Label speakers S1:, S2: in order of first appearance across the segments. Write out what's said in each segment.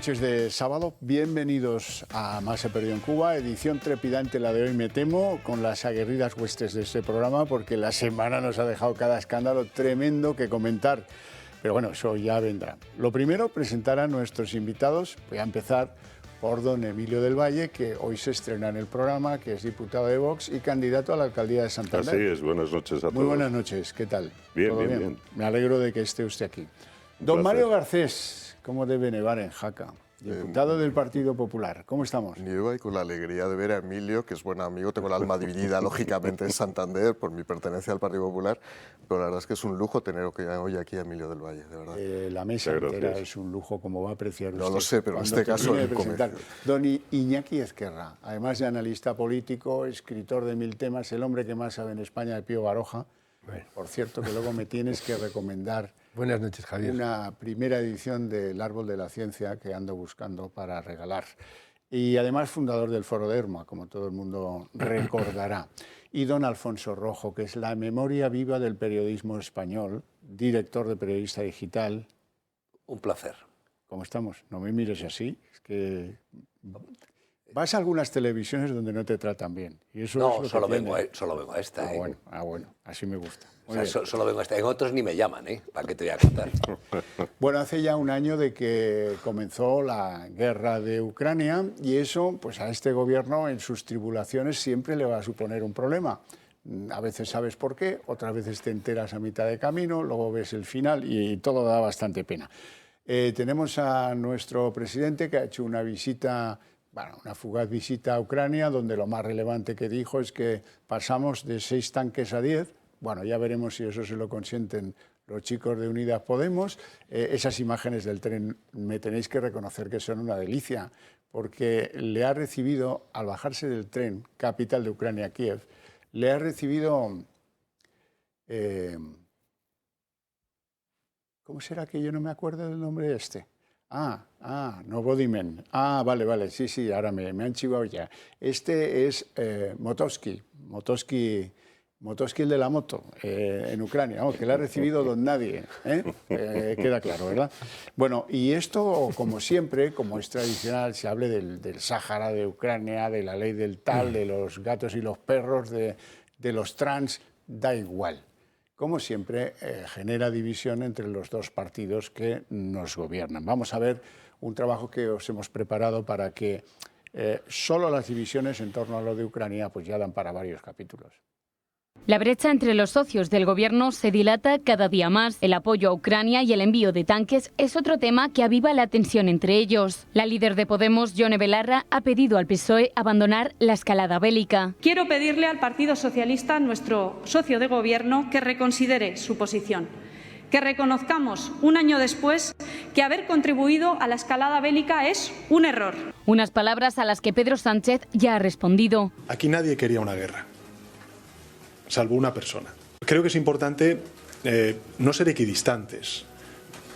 S1: noches de sábado, bienvenidos a Más se perdió en Cuba, edición trepidante la de hoy, me temo, con las aguerridas huestes de este programa, porque la semana nos ha dejado cada escándalo tremendo que comentar. Pero bueno, eso ya vendrá. Lo primero, presentar a nuestros invitados. Voy a empezar por don Emilio del Valle, que hoy se estrena en el programa, que es diputado de Vox y candidato a la alcaldía de Santander.
S2: Así es, buenas noches a todos.
S1: Muy buenas noches, ¿qué tal?
S2: Bien,
S1: ¿Todo
S2: bien.
S1: Me alegro de que esté usted aquí. Don Mario Garcés, ¿cómo debe nevar en Jaca? Diputado del Partido Popular, ¿cómo estamos?
S3: Nieva, y con la alegría de ver a Emilio, que es buen amigo, tengo el alma dividida lógicamente en Santander por mi pertenencia al Partido Popular, pero la verdad es que es un lujo tener hoy aquí a Emilio del Valle, de verdad.
S1: La mesa entera es un lujo, como va a apreciar usted.
S3: No lo sé, pero en este caso...
S1: Don Iñaki Ezquerra, además de analista político, escritor de 1000 temas, el hombre que más sabe en España de Pío Baroja. Bueno. Por cierto, que luego me tienes que recomendar...
S4: Buenas noches, Javier.
S1: Una primera edición del Árbol de la Ciencia que ando buscando para regalar. Y además fundador del Foro de Herma, como todo el mundo recordará. Y don Alfonso Rojo, que es la memoria viva del periodismo español, director de Periodista Digital.
S5: Un placer.
S1: ¿Cómo estamos? No me mires así, es que... Vas a algunas televisiones donde no te tratan bien. Y eso
S5: no,
S1: es
S5: solo vengo a esta.
S1: Bueno, así me gusta.
S5: O sea, solo vengo a esta. En otros ni me llaman, ¿Para qué te voy a contar?
S1: Bueno, hace ya un año de que comenzó la guerra de Ucrania y eso, pues a este gobierno en sus tribulaciones siempre le va a suponer un problema. A veces sabes por qué, otras veces te enteras a mitad de camino, luego ves el final y todo da bastante pena. Tenemos a nuestro presidente que ha hecho una visita... Bueno, una fugaz visita a Ucrania, donde lo más relevante que dijo es que pasamos de 6 tanques a 10. Bueno, ya veremos si eso se lo consienten los chicos de Unidas Podemos. Esas imágenes del tren me tenéis que reconocer que son una delicia, porque le ha recibido, al bajarse del tren, capital de Ucrania, Kiev, le ha recibido... ¿Cómo será que yo no me acuerdo del nombre de este? Novodimen. Vale, sí, ahora me han chivado ya. Este es Motovsky el de la moto, en Ucrania, que le ha recibido don nadie, queda claro, ¿verdad? Bueno, y esto, como siempre, como es tradicional, se hable del Sáhara de Ucrania, de la ley del tal, de los gatos y los perros, de los trans, da igual. Como siempre, genera división entre los dos partidos que nos gobiernan. Vamos a ver un trabajo que os hemos preparado para que solo las divisiones en torno a lo de Ucrania pues ya dan para varios capítulos.
S6: La brecha entre los socios del gobierno se dilata cada día más. El apoyo a Ucrania y el envío de tanques es otro tema que aviva la tensión entre ellos. La líder de Podemos, Yone Belarra, ha pedido al PSOE abandonar la escalada bélica.
S7: Quiero pedirle al Partido Socialista, nuestro socio de gobierno, que reconsidere su posición. Que reconozcamos, un año después, que haber contribuido a la escalada bélica es un error.
S6: Unas palabras a las que Pedro Sánchez ya ha respondido.
S8: Aquí nadie quería una guerra, salvo una persona. Creo que es importante no ser equidistantes.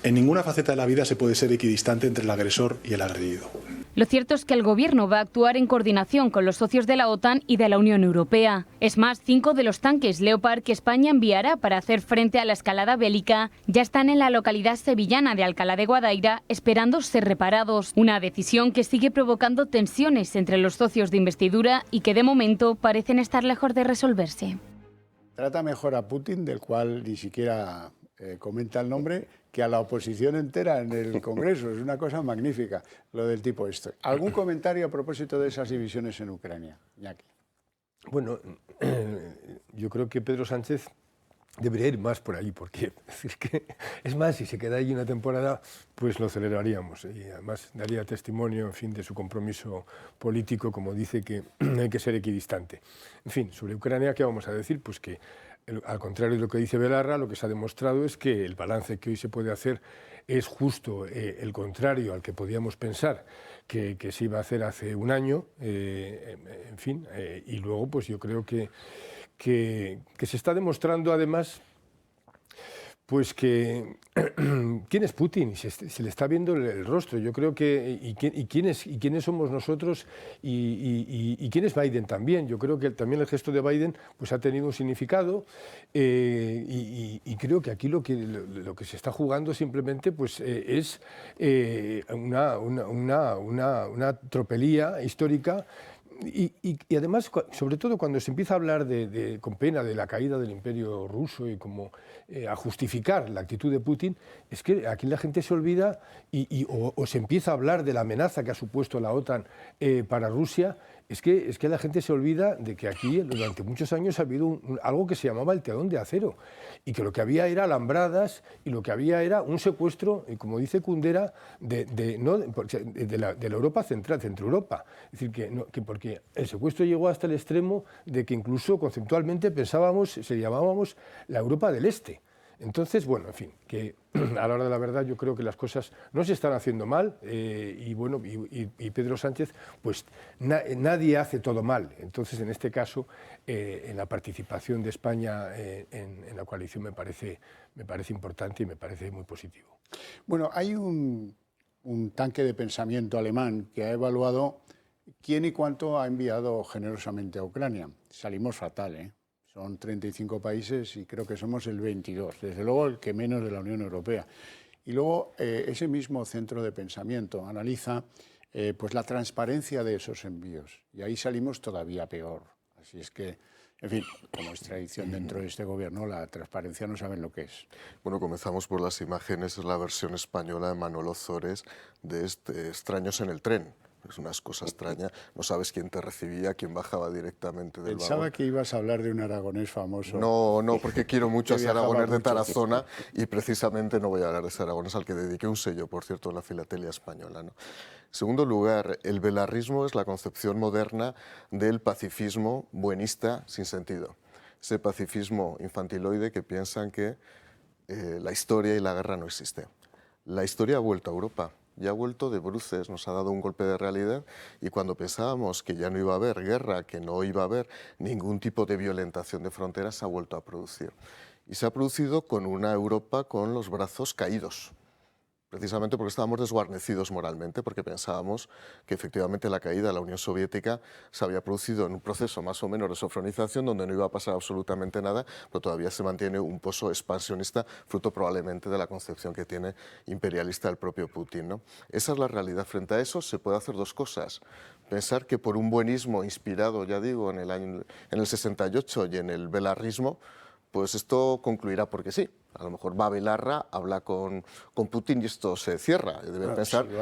S8: En ninguna faceta de la vida se puede ser equidistante entre el agresor y el agredido.
S6: Lo cierto es que el Gobierno va a actuar en coordinación con los socios de la OTAN y de la Unión Europea. Es más, 5 de los tanques Leopard que España enviará para hacer frente a la escalada bélica ya están en la localidad sevillana de Alcalá de Guadaira esperando ser reparados. Una decisión que sigue provocando tensiones entre los socios de investidura y que de momento parecen estar lejos de resolverse.
S1: Trata mejor a Putin, del cual ni siquiera comenta el nombre, que a la oposición entera en el Congreso. Es una cosa magnífica lo del tipo este. ¿Algún comentario a propósito de esas divisiones en Ucrania, Iñaki?
S4: Bueno, yo creo que Pedro Sánchez debería ir más por ahí, porque es más, si se queda allí una temporada, pues lo celebraríamos. Y además daría testimonio, en fin, de su compromiso político, como dice que hay que ser equidistante. En fin, sobre Ucrania, ¿qué vamos a decir? Pues que, al contrario de lo que dice Belarra, lo que se ha demostrado es que el balance que hoy se puede hacer es justo el contrario al que podíamos pensar que se iba a hacer hace un año, en fin, y luego pues yo creo que se está demostrando además Pues que quién es Putin, se le está viendo el rostro. Yo creo que y quiénes somos nosotros y quién es Biden también. Yo creo que también el gesto de Biden pues ha tenido un significado y creo que aquí lo que se está jugando simplemente pues es una tropelía histórica. Y además, sobre todo cuando se empieza a hablar con pena de la caída del imperio ruso y como a justificar la actitud de Putin, es que aquí la gente se olvida o se empieza a hablar de la amenaza que ha supuesto la OTAN para Rusia. Es que la gente se olvida de que aquí durante muchos años ha habido algo que se llamaba el telón de acero y que lo que había era alambradas y lo que había era un secuestro, y como dice Kundera, de la Europa central, Centroeuropa. Es decir, porque el secuestro llegó hasta el extremo de que incluso conceptualmente se llamábamos la Europa del Este. Entonces, bueno, en fin, que a la hora de la verdad yo creo que las cosas no se están haciendo mal y Pedro Sánchez, pues nadie hace todo mal. Entonces, en este caso, en la participación de España en la coalición me parece importante y me parece muy positivo.
S1: Bueno, hay un tanque de pensamiento alemán que ha evaluado quién y cuánto ha enviado generosamente a Ucrania. Salimos fatal, ¿eh? Son 35 países y creo que somos el 22, desde luego el que menos de la Unión Europea. Y luego ese mismo centro de pensamiento analiza pues la transparencia de esos envíos y ahí salimos todavía peor. Así es que, en fin, como es tradición dentro de este gobierno, la transparencia no saben lo que es.
S3: Bueno, comenzamos por las imágenes, es la versión española de Manolo Ozores de Extraños en el tren. Es una cosa extraña, no sabes quién te recibía, quién bajaba directamente del
S1: Pensaba
S3: vagón.
S1: que ibas a hablar de un aragonés famoso.
S3: No, porque quiero mucho a ese
S1: viajaba
S3: aragonés de
S1: mucho.
S3: Tarazona y precisamente no voy a hablar de ese aragonés al que dediqué un sello, por cierto, en la filatelia española, ¿no? En segundo lugar, el belarrismo es la concepción moderna del pacifismo buenista sin sentido. Ese pacifismo infantiloide que piensan que la historia y la guerra no existen. La historia ha vuelto a Europa. Ya ha vuelto de bruces, nos ha dado un golpe de realidad y cuando pensábamos que ya no iba a haber guerra, que no iba a haber ningún tipo de violentación de fronteras, se ha vuelto a producir. Y se ha producido con una Europa con los brazos caídos, precisamente porque estábamos desguarnecidos moralmente, porque pensábamos que efectivamente la caída de la Unión Soviética se había producido en un proceso más o menos de sofronización donde no iba a pasar absolutamente nada, pero todavía se mantiene un pozo expansionista, fruto probablemente de la concepción que tiene imperialista el propio Putin, ¿no? Esa es la realidad. Frente a eso se puede hacer dos cosas. Pensar que por un buenismo inspirado, ya digo, en el 68 y en el belarrismo, pues esto concluirá porque sí. A lo mejor va a Belarra, habla con Putin y esto se cierra. Deben pensar,
S1: si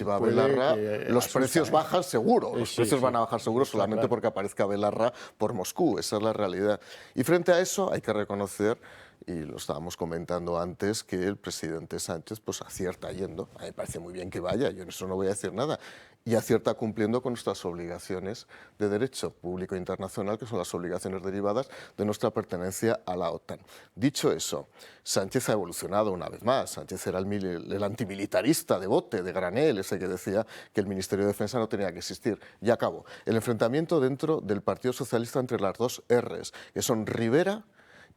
S1: va a Belarra,
S3: los precios bajan seguro. Los precios van a bajar seguro solamente
S1: claro.
S3: porque aparezca Belarra por Moscú. Esa es la realidad. Y frente a eso hay que reconocer, y lo estábamos comentando antes, que el presidente Sánchez pues acierta yendo. A mí me parece muy bien que vaya, yo en eso no voy a decir nada. Y acierta cumpliendo con nuestras obligaciones de derecho público internacional, que son las obligaciones derivadas de nuestra pertenencia a la OTAN. Dicho eso, Sánchez ha evolucionado una vez más. Sánchez era el antimilitarista de bote, de granel, ese que decía que el Ministerio de Defensa no tenía que existir. Y acabó. El enfrentamiento dentro del Partido Socialista entre las dos Rs, que son Rivera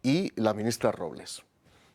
S3: y la ministra Robles.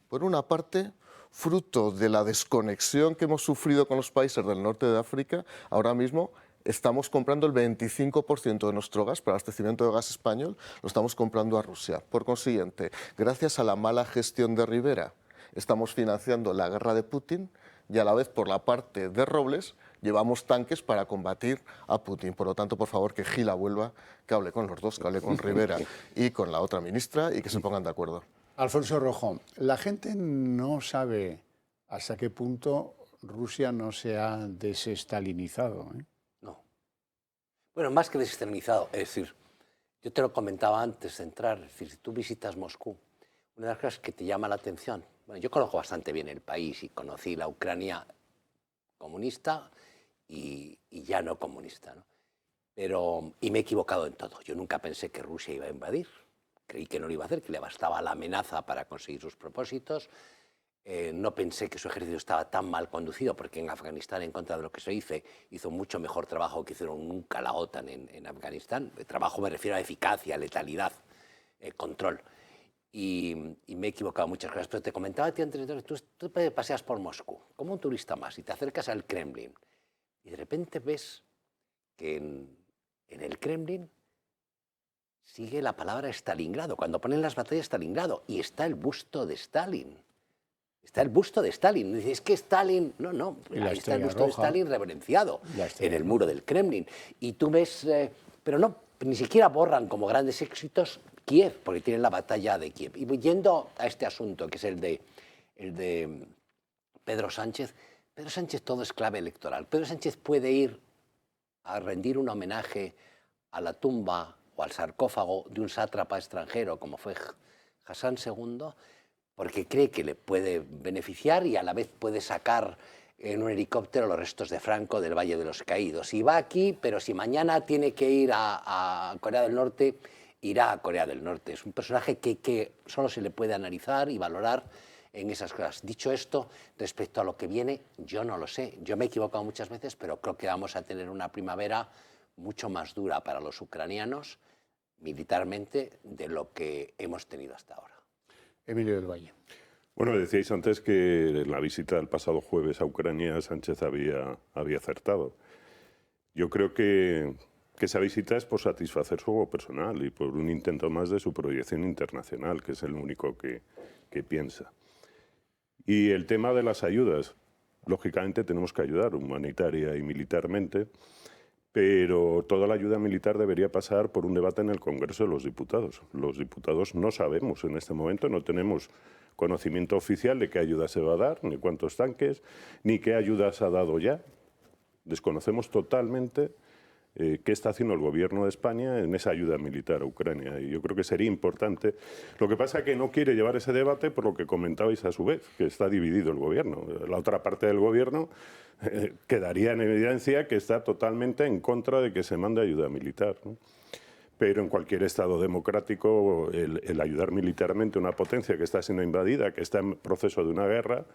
S3: Por una parte, fruto de la desconexión que hemos sufrido con los países del norte de África, ahora mismo estamos comprando el 25% de nuestro gas para abastecimiento de gas español, lo estamos comprando a Rusia. Por consiguiente, gracias a la mala gestión de Rivera, estamos financiando la guerra de Putin y a la vez por la parte de Robles llevamos tanques para combatir a Putin. Por lo tanto, por favor, que Gila vuelva, que hable con los dos, que hable con Rivera y con la otra ministra y que se pongan de acuerdo.
S1: Alfonso Rojo, la gente no sabe hasta qué punto Rusia no se ha desestalinizado, ¿eh?
S5: No. Bueno, más que desestalinizado, es decir, yo te lo comentaba antes de entrar, es decir, si tú visitas Moscú, una de las cosas que te llama la atención, bueno, yo conozco bastante bien el país y conocí la Ucrania comunista y ya no comunista, ¿no? Y me he equivocado en todo. Yo nunca pensé que Rusia iba a invadir. Creí que no lo iba a hacer, que le bastaba la amenaza para conseguir sus propósitos. No pensé que su ejército estaba tan mal conducido, porque en Afganistán, en contra de lo que se hizo mucho mejor trabajo que hicieron nunca la OTAN en Afganistán. El trabajo me refiero a eficacia, letalidad, control. y me he equivocado en muchas cosas, pero te comentaba a ti antes, tú paseas por Moscú como un turista más y te acercas al Kremlin y de repente ves que en el Kremlin sigue la palabra Stalingrado, cuando ponen las batallas Stalingrado, y está el busto de Stalin. Está el busto de Stalin. Dices, es que Stalin... No, ahí está el busto de Stalin reverenciado en el muro del Kremlin. Y tú ves... pero no, ni siquiera borran como grandes éxitos Kiev, porque tienen la batalla de Kiev. Y yendo a este asunto, que es el de Pedro Sánchez todo es clave electoral. Pedro Sánchez puede ir a rendir un homenaje a la tumba o al sarcófago de un sátrapa extranjero como fue Hassan II, porque cree que le puede beneficiar y a la vez puede sacar en un helicóptero los restos de Franco del Valle de los Caídos. Y va aquí, pero si mañana tiene que ir a Corea del Norte, irá a Corea del Norte. Es un personaje que solo se le puede analizar y valorar en esas cosas. Dicho esto, respecto a lo que viene, yo no lo sé. Yo me he equivocado muchas veces, pero creo que vamos a tener una primavera mucho más dura para los ucranianos militarmente de lo que hemos tenido hasta ahora.
S1: Emilio del Valle.
S2: Bueno, decíais antes que en la visita del pasado jueves a Ucrania Sánchez había acertado. Yo creo que esa visita es por satisfacer su ego personal y por un intento más de su proyección internacional, que es el único que piensa. Y el tema de las ayudas, lógicamente tenemos que ayudar humanitaria y militarmente, pero toda la ayuda militar debería pasar por un debate en el Congreso de los Diputados. Los diputados no sabemos en este momento, no tenemos conocimiento oficial de qué ayuda se va a dar, ni cuántos tanques, ni qué ayuda se ha dado ya. Desconocemos totalmente qué está haciendo el Gobierno de España en esa ayuda militar a Ucrania. Y yo creo que sería importante. Lo que pasa es que no quiere llevar ese debate por lo que comentabais a su vez, que está dividido el Gobierno. La otra parte del Gobierno quedaría en evidencia que está totalmente en contra de que se mande ayuda militar, ¿no? Pero en cualquier Estado democrático el ayudar militarmente a una potencia que está siendo invadida, que está en proceso de una guerra,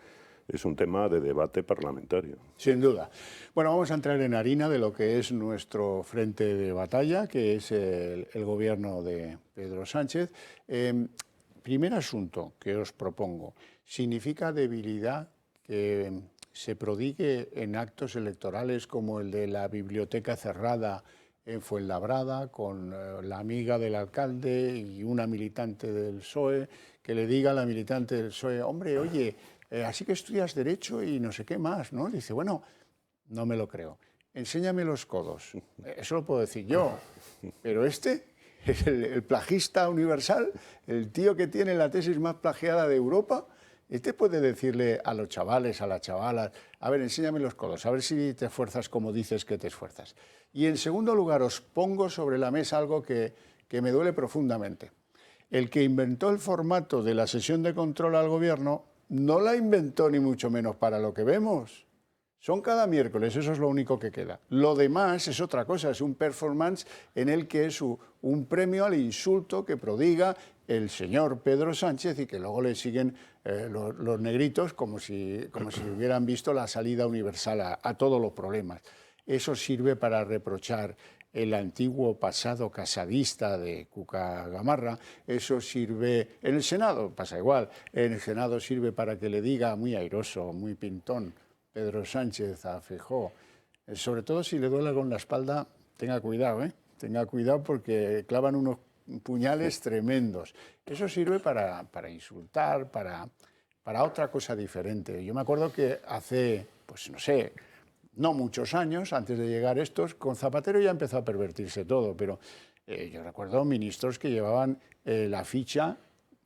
S2: es un tema de debate parlamentario.
S1: Sin duda. Bueno, vamos a entrar en harina de lo que es nuestro frente de batalla, que es el gobierno de Pedro Sánchez. Primer asunto que os propongo. ¿Significa debilidad que se prodigue en actos electorales como el de la biblioteca cerrada en Fuenlabrada, con la amiga del alcalde y una militante del PSOE, que le diga a la militante del PSOE, hombre, oye, así que estudias Derecho y no sé qué más, ¿no? Dice, bueno, no me lo creo. Enséñame los codos. Eso lo puedo decir yo, pero este es el plagista universal, el tío que tiene la tesis más plagiada de Europa. Este puede decirle a los chavales, a las chavalas, a ver, enséñame los codos, a ver si te esfuerzas como dices que te esfuerzas. Y en segundo lugar, os pongo sobre la mesa algo que me duele profundamente. El que inventó el formato de la sesión de control al gobierno no la inventó ni mucho menos para lo que vemos. Son cada miércoles, eso es lo único que queda. Lo demás es otra cosa, es un performance en el que es un premio al insulto que prodiga el señor Pedro Sánchez y que luego le siguen los negritos como si hubieran visto la salida universal a todos los problemas. Eso sirve para reprochar el antiguo pasado casadista de Cuca Gamarra, eso sirve, en el Senado pasa igual, en el Senado sirve para que le diga muy airoso, muy pintón, Pedro Sánchez a Feijóo, sobre todo si le duele con la espalda, tenga cuidado, tenga cuidado porque clavan unos puñales tremendos. Eso sirve para insultar, para otra cosa diferente. Yo me acuerdo que hace, pues no sé, no muchos años, antes de llegar estos, con Zapatero ya empezó a pervertirse todo, pero yo recuerdo ministros que llevaban la ficha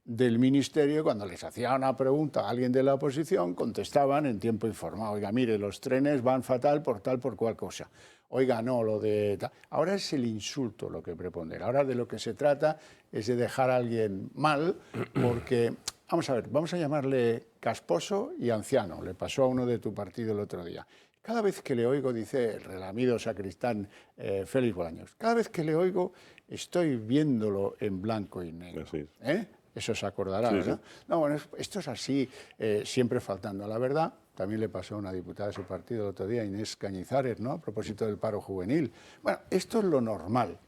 S1: del ministerio, cuando les hacía una pregunta a alguien de la oposición, contestaban en tiempo informado, oiga, mire, los trenes van fatal por tal, por cual cosa. Oiga, no, lo de tal. Ahora es el insulto lo que prepondera. Ahora de lo que se trata es de dejar a alguien mal, porque, vamos a ver, vamos a llamarle casposo y anciano. Le pasó a uno de tu partido el otro día. Cada vez que le oigo, dice el relamido sacristán Félix Bolaños, cada vez que le oigo estoy viéndolo en blanco y negro.
S2: Así es.
S1: Eso se acordará,
S2: sí,
S1: ¿verdad?
S2: Sí.
S1: No, bueno, esto es así, siempre faltando a la verdad. También le pasó a una diputada de su partido el otro día, Inés Cañizares, ¿no? A propósito del paro juvenil. Bueno, esto es lo normal.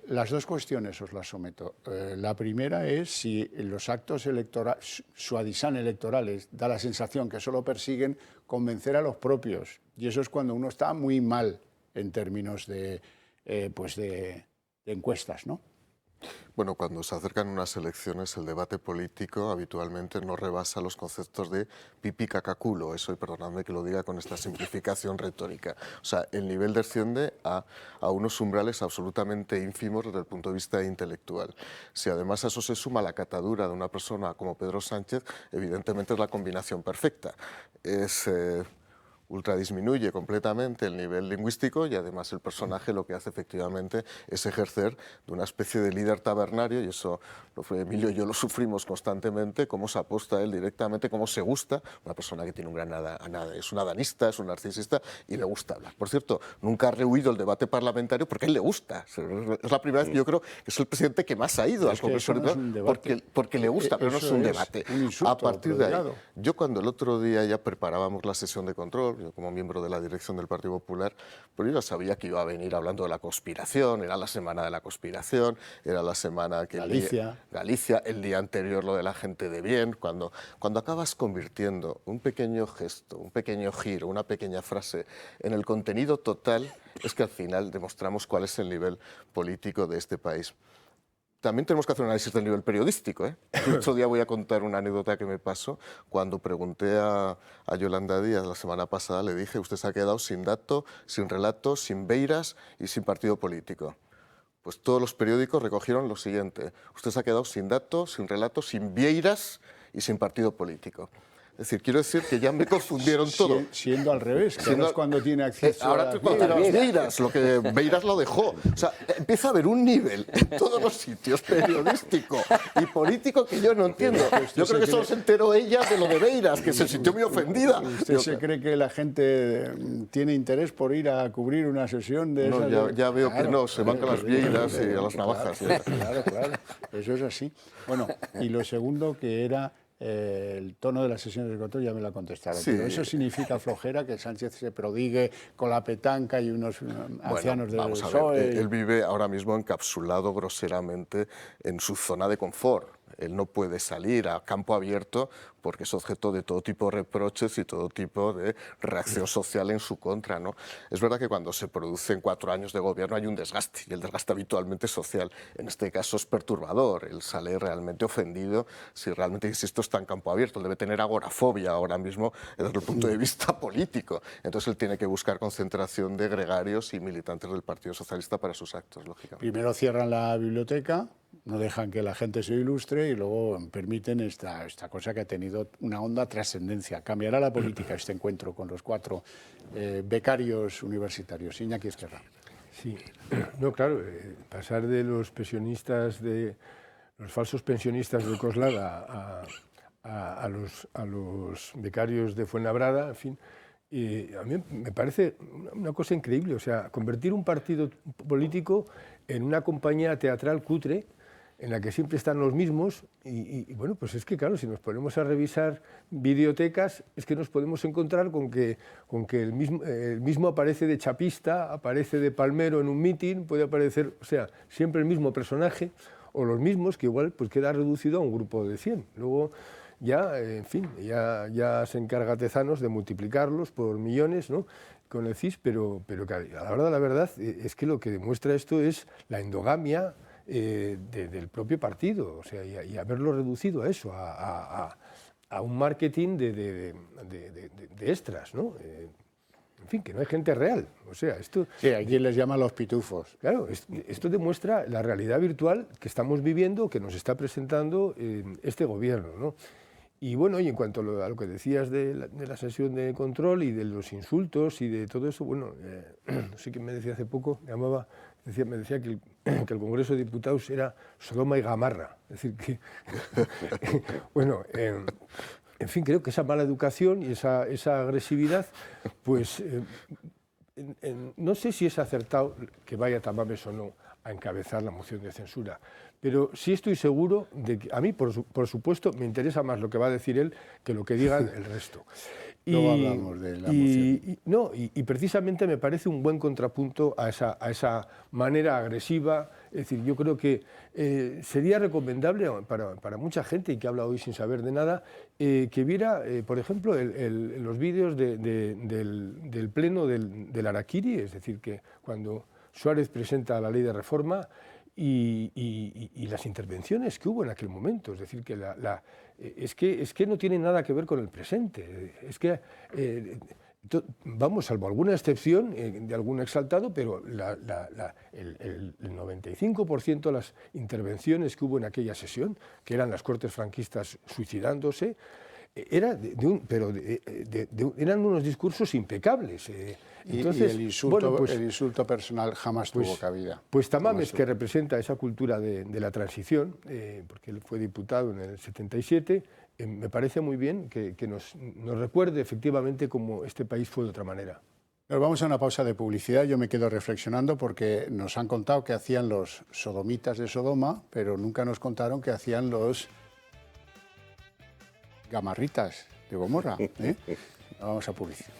S1: Las dos cuestiones os las someto. La primera es si los actos electorales, suadisán electorales, da la sensación que solo persiguen convencer a los propios. Y eso es cuando uno está muy mal en términos de encuestas, ¿no?
S3: Bueno, cuando se acercan unas elecciones, el debate político habitualmente no rebasa los conceptos de pipí cacaculo, eso, y perdonadme que lo diga con esta simplificación retórica. O sea, el nivel desciende a unos umbrales absolutamente ínfimos desde el punto de vista intelectual. Si además a eso se suma la catadura de una persona como Pedro Sánchez, evidentemente es la combinación perfecta. Ultradisminuye completamente el nivel lingüístico y además el personaje lo que hace efectivamente es ejercer de una especie de líder tabernario, y eso Emilio y yo lo sufrimos constantemente, cómo se aposta él directamente, cómo se gusta, una persona que tiene un gran es un adanista, es un narcisista y le gusta hablar. Por cierto, nunca ha rehuido el debate parlamentario porque a él le gusta. Es la primera vez que yo creo que es el presidente que más ha ido al Congreso porque le gusta, pero no es un debate. A partir de ahí, yo cuando el otro día ya preparábamos la sesión de control, yo como miembro de la dirección del Partido Popular, pero yo ya sabía que iba a venir hablando de la conspiración, era la semana de la conspiración, era la semana que... Galicia, el día anterior lo de la gente de bien, cuando acabas convirtiendo un pequeño gesto, un pequeño giro, una pequeña frase en el contenido total, es que al final demostramos cuál es el nivel político de este país. También tenemos que hacer un análisis del nivel periodístico, ¿eh? Otro día voy a contar una anécdota que me pasó. Cuando pregunté a Yolanda Díaz la semana pasada, le dije, usted se ha quedado sin dato, sin relato, sin beiras y sin partido político. Pues todos los periódicos recogieron lo siguiente: usted se ha quedado sin dato, sin relato, sin vieiras y sin partido político. Es decir, quiero decir que ya me confundieron todo.
S1: Siendo al revés, que ahora es cuando tiene acceso
S3: ahora
S1: a
S3: las Beiras, lo que Beiras lo dejó. O sea, empieza a haber un nivel en todos los sitios, periodístico y político, que yo no entiendo. Yo creo que solo se enteró ella de lo de Beiras, que se sintió muy ofendida.
S1: ¿Usted se cree que la gente tiene interés por ir a cubrir una sesión de esas?
S3: No, ya veo que no, se van a las Vieiras y a las navajas.
S1: Claro, eso es así. Bueno, y lo segundo que era... el tono de las sesiones de control ya me lo ha contestado. Sí. Pero eso significa flojera, que Sánchez se prodigue con la petanca y unos ancianos del PSOE.
S3: Él vive ahora mismo encapsulado groseramente en su zona de confort. Él no puede salir a campo abierto porque es objeto de todo tipo de reproches y todo tipo de reacción social en su contra, ¿no? Es verdad que cuando se producen 4 años de gobierno hay un desgaste, y el desgaste habitualmente es social. En este caso es perturbador. Él sale realmente ofendido si realmente, insisto, está en campo abierto. Él debe tener agorafobia ahora mismo desde el punto de vista político. Entonces él tiene que buscar concentración de gregarios y militantes del Partido Socialista para sus actos, lógicamente.
S1: Primero cierran la biblioteca, no dejan que la gente se ilustre y luego permiten esta cosa que ha tenido una honda trascendencia. Cambiará la política este encuentro con los 4 becarios universitarios. Iñaki Ezquerra.
S4: Sí, no, claro, pasar de los pensionistas, de los falsos pensionistas de Coslada a los becarios de Fuenlabrada, en fin, a mí me parece una cosa increíble. O sea, convertir un partido político en una compañía teatral cutre, en la que siempre están los mismos, y bueno, pues es que claro, si nos ponemos a revisar videotecas, es que nos podemos encontrar con que el mismo aparece de chapista, aparece de palmero en un mitin, puede aparecer, o sea, siempre el mismo personaje, o los mismos, que igual pues queda reducido a un grupo de 100. Luego ya, en fin, ya se encarga Tezanos de multiplicarlos por millones, ¿no?, con el CIS, pero a la hora de la verdad es que lo que demuestra esto es la endogamia del propio partido, o sea, y haberlo reducido a eso, a un marketing de extras, ¿no? En fin, que no hay gente real. O sea, esto...
S1: Sí, aquí les llaman los pitufos.
S4: Claro, esto demuestra la realidad virtual que estamos viviendo, que nos está presentando este gobierno, ¿no? Y bueno, y en cuanto a lo que decías de la sesión de control y de los insultos y de todo eso, bueno, no sé quién me decía hace poco, me decía que el Congreso de Diputados era Sodoma y Gamarra. Es decir, que bueno, en fin, creo que esa mala educación y esa agresividad, pues no sé si es acertado que vaya Tamames o no a encabezar la moción de censura, pero sí estoy seguro de que a mí, por supuesto, me interesa más lo que va a decir él que lo que digan el resto.
S1: Luego hablamos de la moción.
S4: Y precisamente me parece un buen contrapunto a esa manera agresiva. Es decir, yo creo que sería recomendable para mucha gente y que habla hoy sin saber de nada, que viera, por ejemplo, los vídeos del pleno del Araquiri, es decir, que cuando Suárez presenta la ley de reforma y las intervenciones que hubo en aquel momento, es decir, que es que no tiene nada que ver con el presente, es que vamos, salvo alguna excepción de algún exaltado, pero el 95% de las intervenciones que hubo en aquella sesión, que eran las Cortes franquistas suicidándose, eran unos discursos impecables. Entonces,
S1: y el insulto personal jamás tuvo cabida.
S4: Pues Tamames, que representa esa cultura de la transición, porque él fue diputado en el 77, me parece muy bien que nos recuerde efectivamente cómo este país fue de otra manera.
S1: Nos vamos a una pausa de publicidad. Yo me quedo reflexionando porque nos han contado que hacían los sodomitas de Sodoma, pero nunca nos contaron que hacían los gamarritas de Gomorra. Vamos a publicidad.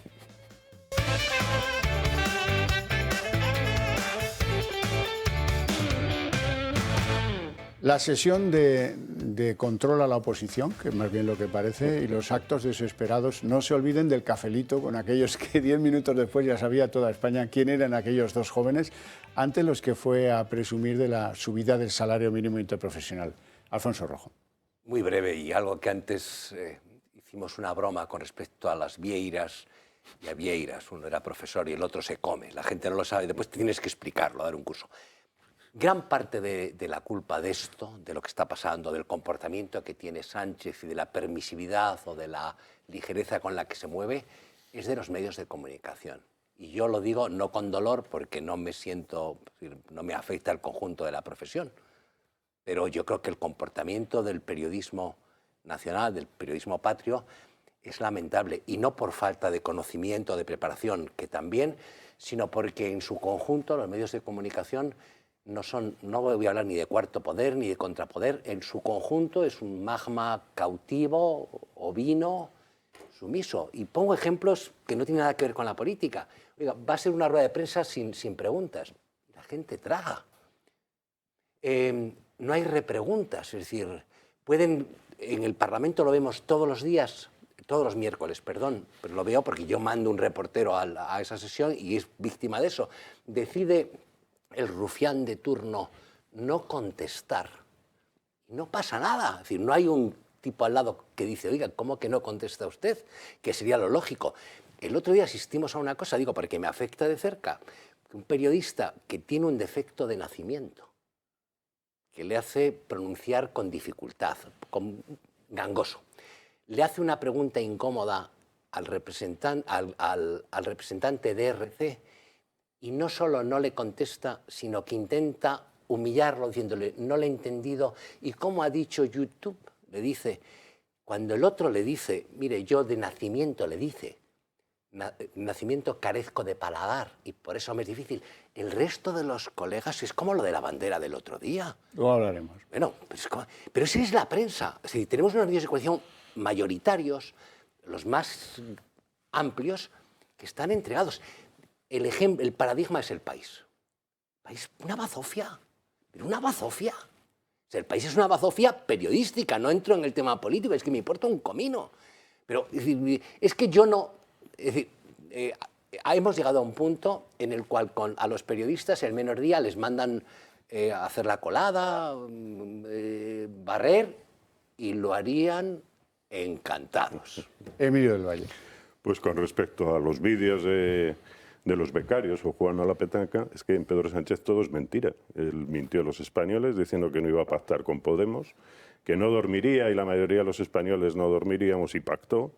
S1: La sesión de control a la oposición, que es más bien lo que parece, y los actos desesperados, no se olviden del cafelito con aquellos que 10 minutos después ya sabía toda España quién eran aquellos dos jóvenes ante los que fue a presumir de la subida del salario mínimo interprofesional. Alfonso Rojo.
S5: Muy breve, y algo que antes hicimos una broma con respecto a las vieiras y a vieiras. Uno era profesor y el otro se come. La gente no lo sabe, después tienes que explicarlo, dar un curso. Gran parte de la culpa de esto, de lo que está pasando, del comportamiento que tiene Sánchez y de la permisividad o de la ligereza con la que se mueve, es de los medios de comunicación. Y yo lo digo no con dolor porque no me afecta el conjunto de la profesión, pero yo creo que el comportamiento del periodismo nacional, del periodismo patrio, es lamentable, y no por falta de conocimiento, de preparación, que también, sino porque en su conjunto los medios de comunicación no voy a hablar ni de cuarto poder ni de contrapoder, en su conjunto es un magma cautivo, ovino, sumiso. Y pongo ejemplos que no tienen nada que ver con la política. Oiga, va a ser una rueda de prensa sin preguntas. La gente traga. No hay repreguntas, es decir, en el Parlamento lo vemos todos los días, todos los miércoles, perdón, pero lo veo porque yo mando un reportero a esa sesión y es víctima de eso. Decide el rufián de turno no contestar. No pasa nada. Es decir, no hay un tipo al lado que dice, oiga, ¿cómo que no contesta usted? Que sería lo lógico. El otro día asistimos a una cosa, digo, porque me afecta de cerca, que un periodista que tiene un defecto de nacimiento, que le hace pronunciar con dificultad, gangoso, le hace una pregunta incómoda al representante de RC, y no solo no le contesta, sino que intenta humillarlo diciéndole, no le he entendido, y como ha dicho YouTube, le dice, cuando el otro le dice, mire, yo de nacimiento le dice, nacimiento carezco de paladar y por eso me es difícil. El resto de los colegas es como lo de la bandera del otro día.
S1: Luego hablaremos.
S5: Bueno, pero esa es la prensa. Es decir, tenemos unos medios de comunicación mayoritarios, los más amplios, que están entregados. El paradigma es el país. Una bazofia, pero una bazofia. O sea, el país es una bazofia periodística, no entro en el tema político, es que me importa un comino. Pero es que yo no... Es decir, hemos llegado a un punto en el cual a los periodistas el menor día les mandan hacer la colada, barrer, y lo harían encantados.
S1: Emilio del Valle.
S2: Pues con respecto a los vídeos de los becarios o jugando a la petanca, es que en Pedro Sánchez todo es mentira. Él mintió a los españoles diciendo que no iba a pactar con Podemos, que no dormiría, y la mayoría de los españoles no dormiríamos, y pactó.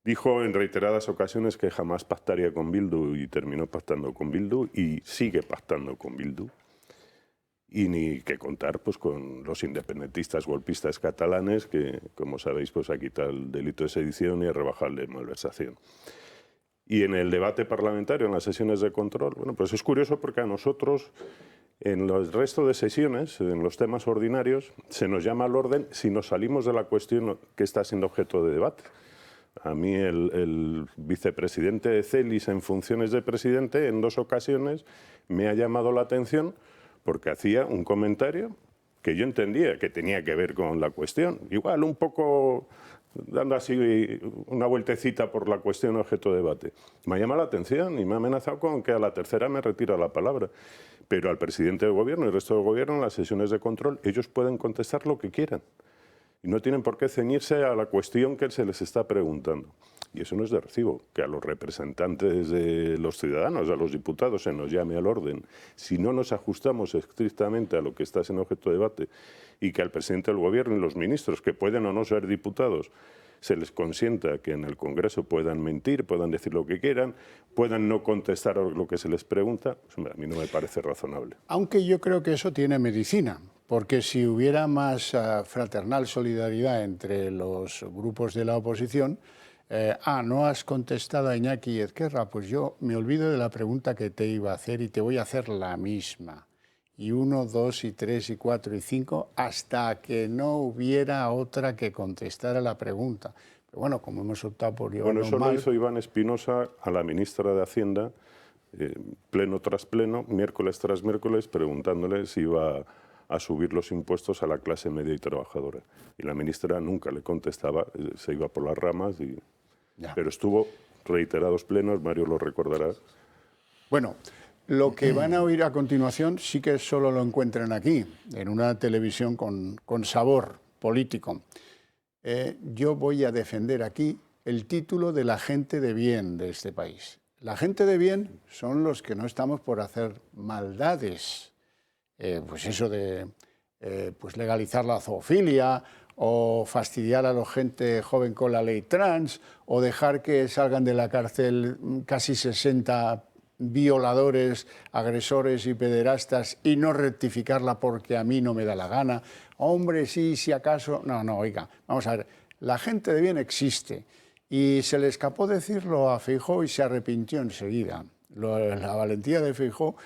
S2: Dijo en reiteradas ocasiones que jamás pactaría con Bildu y terminó pactando con Bildu y sigue pactando con Bildu. Y ni que contar pues, con los independentistas golpistas catalanes que, como sabéis, pues, ha quitado el delito de sedición y ha rebajado el de malversación. Y en el debate parlamentario, en las sesiones de control, bueno, pues es curioso porque a nosotros, en el resto de sesiones, en los temas ordinarios, se nos llama al orden si nos salimos de la cuestión que está siendo objeto de debate. A mí el vicepresidente de Celis en funciones de presidente en 2 ocasiones me ha llamado la atención porque hacía un comentario que yo entendía que tenía que ver con la cuestión. Igual un poco dando así una vueltecita por la cuestión objeto de debate. Me ha llamado la atención y me ha amenazado con que a la tercera me retira la palabra. Pero al presidente del gobierno y el resto del gobierno en las sesiones de control ellos pueden contestar lo que quieran. Y no tienen por qué ceñirse a la cuestión que se les está preguntando. Y eso no es de recibo, que a los representantes de los ciudadanos, a los diputados, se nos llame al orden. Si no nos ajustamos estrictamente a lo que está en objeto de debate y que al presidente del gobierno y los ministros, que pueden o no ser diputados, se les consienta que en el Congreso puedan mentir, puedan decir lo que quieran, puedan no contestar a lo que se les pregunta, pues a mí no me parece razonable.
S1: Aunque yo creo que eso tiene medicina, porque si hubiera más fraternal solidaridad entre los grupos de la oposición, no has contestado a Iñaki Ezquerra, pues yo me olvido de la pregunta que te iba a hacer y te voy a hacer la misma. Y 1, 2, y 3, y 4, y 5, hasta que no hubiera otra que contestara la pregunta. Pero bueno, como hemos optado por llevarlo
S2: Bueno, eso
S1: mal...
S2: lo hizo Iván Espinosa a la ministra de Hacienda, pleno tras pleno, miércoles tras miércoles, preguntándole si iba a subir los impuestos a la clase media y trabajadora. Y la ministra nunca le contestaba, se iba por las ramas, pero estuvo reiterados plenos, Mario lo recordará.
S1: Bueno, lo que van a oír a continuación sí que solo lo encuentran aquí, en una televisión con sabor político. Yo voy a defender aquí el título de la gente de bien de este país. La gente de bien son los que no estamos por hacer maldades. Pues eso de pues legalizar la zoofilia o fastidiar a la gente joven con la ley trans o dejar que salgan de la cárcel casi 60 violadores, agresores y pederastas y no rectificarla porque a mí no me da la gana. Hombre, sí, si acaso... No, oiga, vamos a ver, la gente de bien existe y se le escapó decirlo a Feijóo y se arrepintió enseguida. La valentía de Feijóo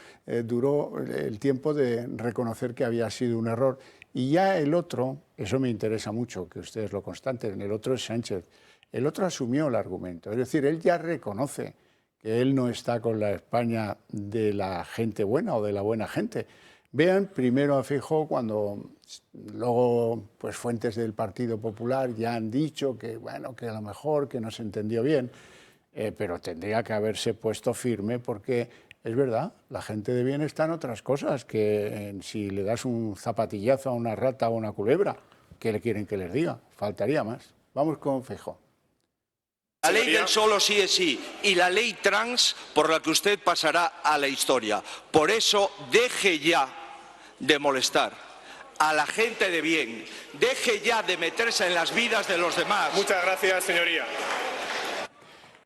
S1: duró el tiempo de reconocer que había sido un error. Y ya el otro, eso me interesa mucho, que ustedes lo constaten, el otro es Sánchez. El otro asumió el argumento, es decir, él ya reconoce que él no está con la España de la gente buena o de la buena gente. Vean primero a Feijóo cuando luego pues fuentes del Partido Popular ya han dicho que, bueno, que a lo mejor que no se entendió bien, pero tendría que haberse puesto firme porque es verdad, la gente de bien está en otras cosas, que si le das un zapatillazo a una rata o a una culebra, ¿qué le quieren que les diga? Faltaría más. Vamos con Feijóo.
S9: La ley del solo sí es sí y la ley trans por la que usted pasará a la historia. Por eso deje ya de molestar a la gente de bien, deje ya de meterse en las vidas de los demás.
S8: Muchas gracias, señoría.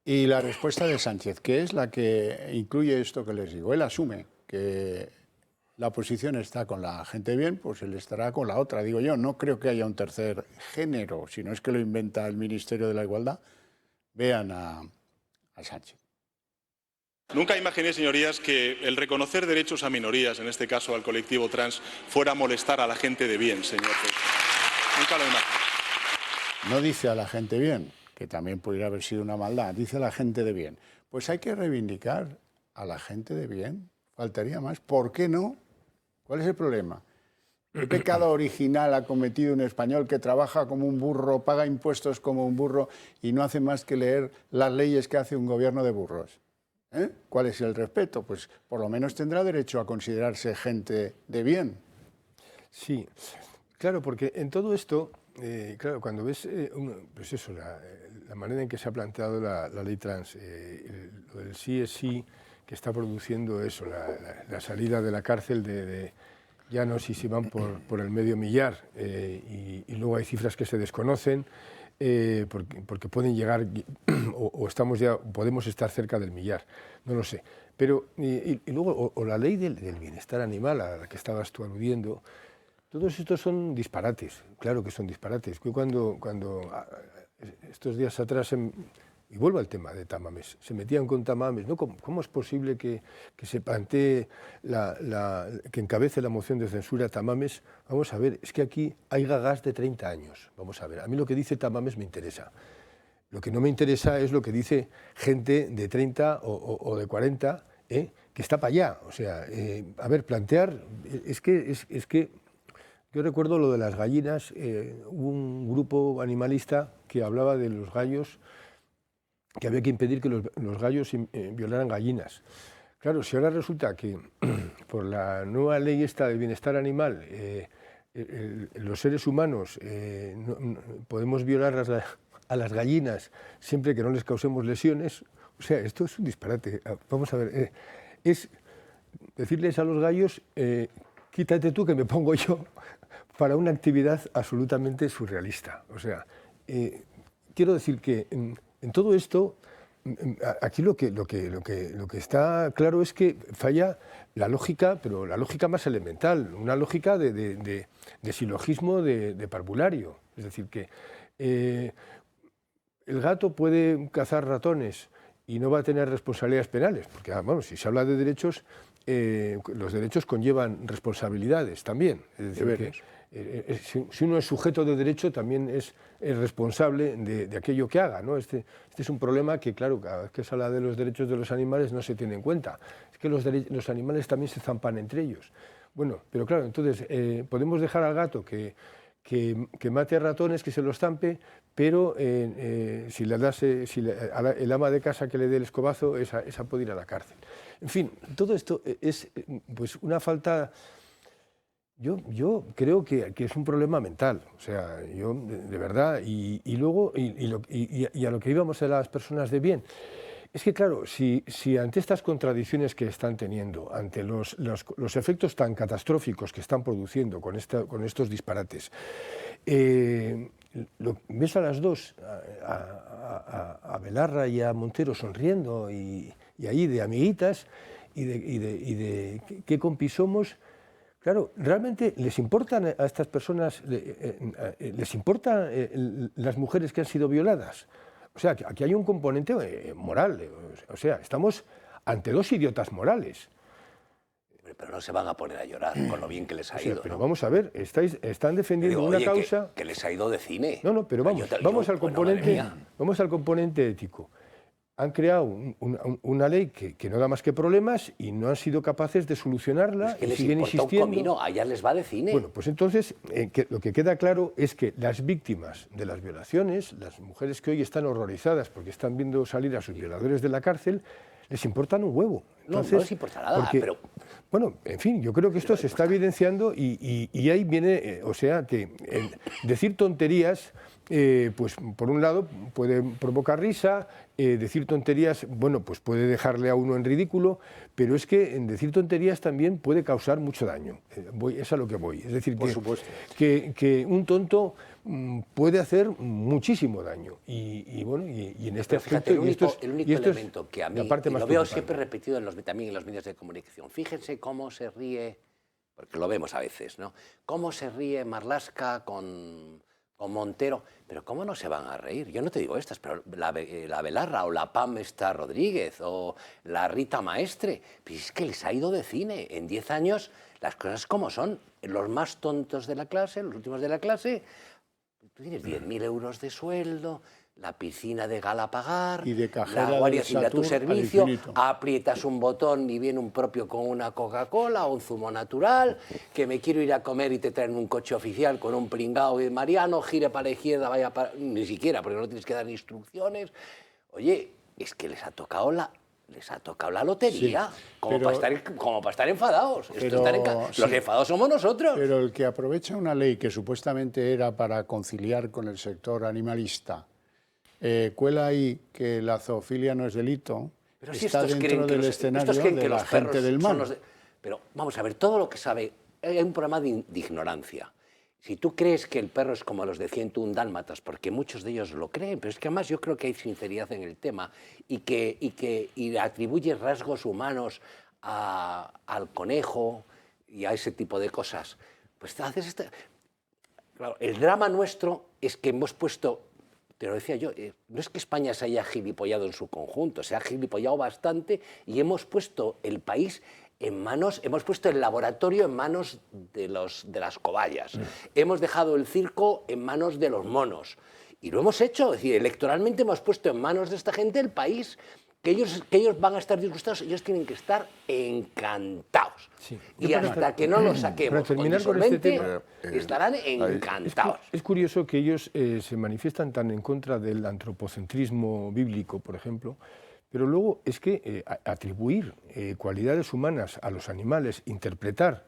S1: Y la respuesta de Sánchez, que es la que incluye esto que les digo. Él asume que la oposición está con la gente de bien, pues él estará con la otra. Digo yo, no creo que haya un tercer género, si no es que lo inventa el Ministerio de la Igualdad. Vean a Sánchez.
S8: Nunca imaginé, señorías, que el reconocer derechos a minorías, en este caso al colectivo trans, fuera a molestar a la gente de bien, señor. Nunca lo imaginé.
S1: No dice a la gente bien, que también podría haber sido una maldad, dice a la gente de bien. Pues hay que reivindicar a la gente de bien, faltaría más. ¿Por qué no? ¿Cuál es el problema? ¿Qué pecado original ha cometido un español que trabaja como un burro, paga impuestos como un burro y no hace más que leer las leyes que hace un gobierno de burros? ¿Cuál es el respeto? Pues por lo menos tendrá derecho a considerarse gente de bien.
S4: Sí, claro, porque en todo esto, claro, cuando ves pues eso, la manera en que se ha planteado la ley trans, lo del sí es sí, que está produciendo eso, la salida de la cárcel de ya no sé si van por el medio millar y luego hay cifras que se desconocen porque pueden llegar o estamos ya podemos estar cerca del millar, no lo sé. Pero y luego o la ley del bienestar animal a la que estabas tú aludiendo, todos estos son disparates, claro que son disparates. Cuando estos días atrás y vuelvo al tema de Tamames, se metían con Tamames, ¿no? ¿Cómo es posible que se plantee que encabece la moción de censura Tamames? Vamos a ver, es que aquí hay gagás de 30 años, vamos a ver, a mí lo que dice Tamames me interesa. Lo que no me interesa es lo que dice gente de 30 o de 40, que está para allá. O sea, a ver, plantear, es que yo recuerdo lo de las gallinas, hubo un grupo animalista que hablaba de los gallos, que había que impedir que los gallos violaran gallinas. Claro, si ahora resulta que por la nueva ley esta de bienestar animal, los seres humanos podemos violar a las gallinas siempre que no les causemos lesiones, o sea, esto es un disparate. Vamos a ver, es decirles a los gallos, quítate tú que me pongo yo, para una actividad absolutamente surrealista. O sea, quiero decir que en todo esto, aquí lo que está claro es que falla la lógica, pero la lógica más elemental, una lógica de silogismo de parvulario. Es decir, que el gato puede cazar ratones y no va a tener responsabilidades penales, porque bueno, si se habla de derechos, los derechos conllevan responsabilidades también. Es decir, si uno es sujeto de derecho, también es responsable de aquello que haga, ¿no? Este es un problema que, claro, cada vez que se habla de los derechos de los animales no se tiene en cuenta. Es que los animales también se zampan entre ellos. Bueno, pero claro, entonces podemos dejar al gato que mate a ratones, que se los zampe, pero si el ama de casa que le dé el escobazo, esa puede ir a la cárcel. En fin, todo esto es pues una falta. Yo creo que es un problema mental, o sea, yo de verdad, y luego, y a lo que íbamos a las personas de bien, es que claro, si ante estas contradicciones que están teniendo, ante los efectos tan catastróficos que están produciendo con estos disparates, ves a las dos, a Belarra y a Montero sonriendo y ahí de amiguitas y de qué compis somos. Claro, ¿realmente les importan a estas personas, les importan las mujeres que han sido violadas? O sea, aquí hay un componente moral, o sea, estamos ante dos idiotas morales.
S5: Pero no se van a poner a llorar con lo bien que les ha ido.
S4: Pero
S5: ¿no?
S4: vamos a ver, están defendiendo una causa...
S5: Que les ha ido de cine.
S4: No, pero vamos al componente ético. Han creado una ley que no da más que problemas y no han sido capaces de solucionarla.
S5: Es que
S4: y
S5: les
S4: siguen
S5: importa
S4: insistiendo.
S5: un comino, allá les va de cine.
S4: Bueno, pues entonces lo que queda claro es que las víctimas de las violaciones, las mujeres que hoy están horrorizadas porque están viendo salir a sus violadores de la cárcel, les importan un huevo. Entonces,
S5: no les importa nada, pero...
S4: Bueno, en fin, yo creo que esto se está evidenciando y ahí viene, o sea, que decir tonterías, pues por un lado puede provocar risa, decir tonterías, bueno, pues puede dejarle a uno en ridículo, pero es que en decir tonterías también puede causar mucho daño. Es a lo que voy. Es decir, que un tonto puede hacer muchísimo daño. Y bueno, y en este aspecto...
S5: El único elemento que a mí, y lo veo siempre repetido también en los medios de comunicación, fíjense cómo se ríe, porque lo vemos a veces, ¿no? Cómo se ríe Marlaska con Montero, pero ¿cómo no se van a reír? Yo no te digo estas, pero la Belarra o la Pam Rodríguez o la Rita Maestre, pues es que les ha ido de cine. En 10 años las cosas como son. Los más tontos de la clase, los últimos de la clase, tú tienes 10.000 euros de sueldo, la piscina de gala a pagar,
S1: y de cajera
S5: la Guardia Civil a tu servicio, aprietas un botón y viene un propio con una Coca-Cola o un zumo natural, que me quiero ir a comer y te traen un coche oficial con un pringao de Mariano, gire para la izquierda, vaya para... Ni siquiera, porque no tienes que dar instrucciones. Oye, es que les ha tocado la lotería, sí, como para estar enfadados. Los enfadados somos nosotros.
S1: Pero el que aprovecha una ley que supuestamente era para conciliar con el sector animalista, cuela ahí que la zoofilia no es delito, pero si está dentro del escenario de la gente del mal.
S5: Pero vamos a ver, todo lo que sabe, hay un problema de ignorancia. Si tú crees que el perro es como los de 101 dálmatas, porque muchos de ellos lo creen, pero es que además yo creo que hay sinceridad en el tema y atribuyes rasgos humanos al conejo y a ese tipo de cosas, pues haces Claro, el drama nuestro es que hemos puesto... Te lo decía yo, no es que España se haya gilipollado en su conjunto, se ha gilipollado bastante y hemos puesto el país en manos, hemos puesto el laboratorio en manos de las cobayas, hemos dejado el circo en manos de los monos Y lo hemos hecho, es decir, electoralmente hemos puesto en manos de esta gente el país, que ellos van a estar disgustados, ellos tienen que estar encantados.
S4: Sí.
S5: Y hasta que no lo saquemos
S4: para terminar con este tema,
S5: estarán encantados.
S4: Es curioso que ellos se manifiestan tan en contra del antropocentrismo bíblico, por ejemplo, pero luego es que atribuir cualidades humanas a los animales, interpretar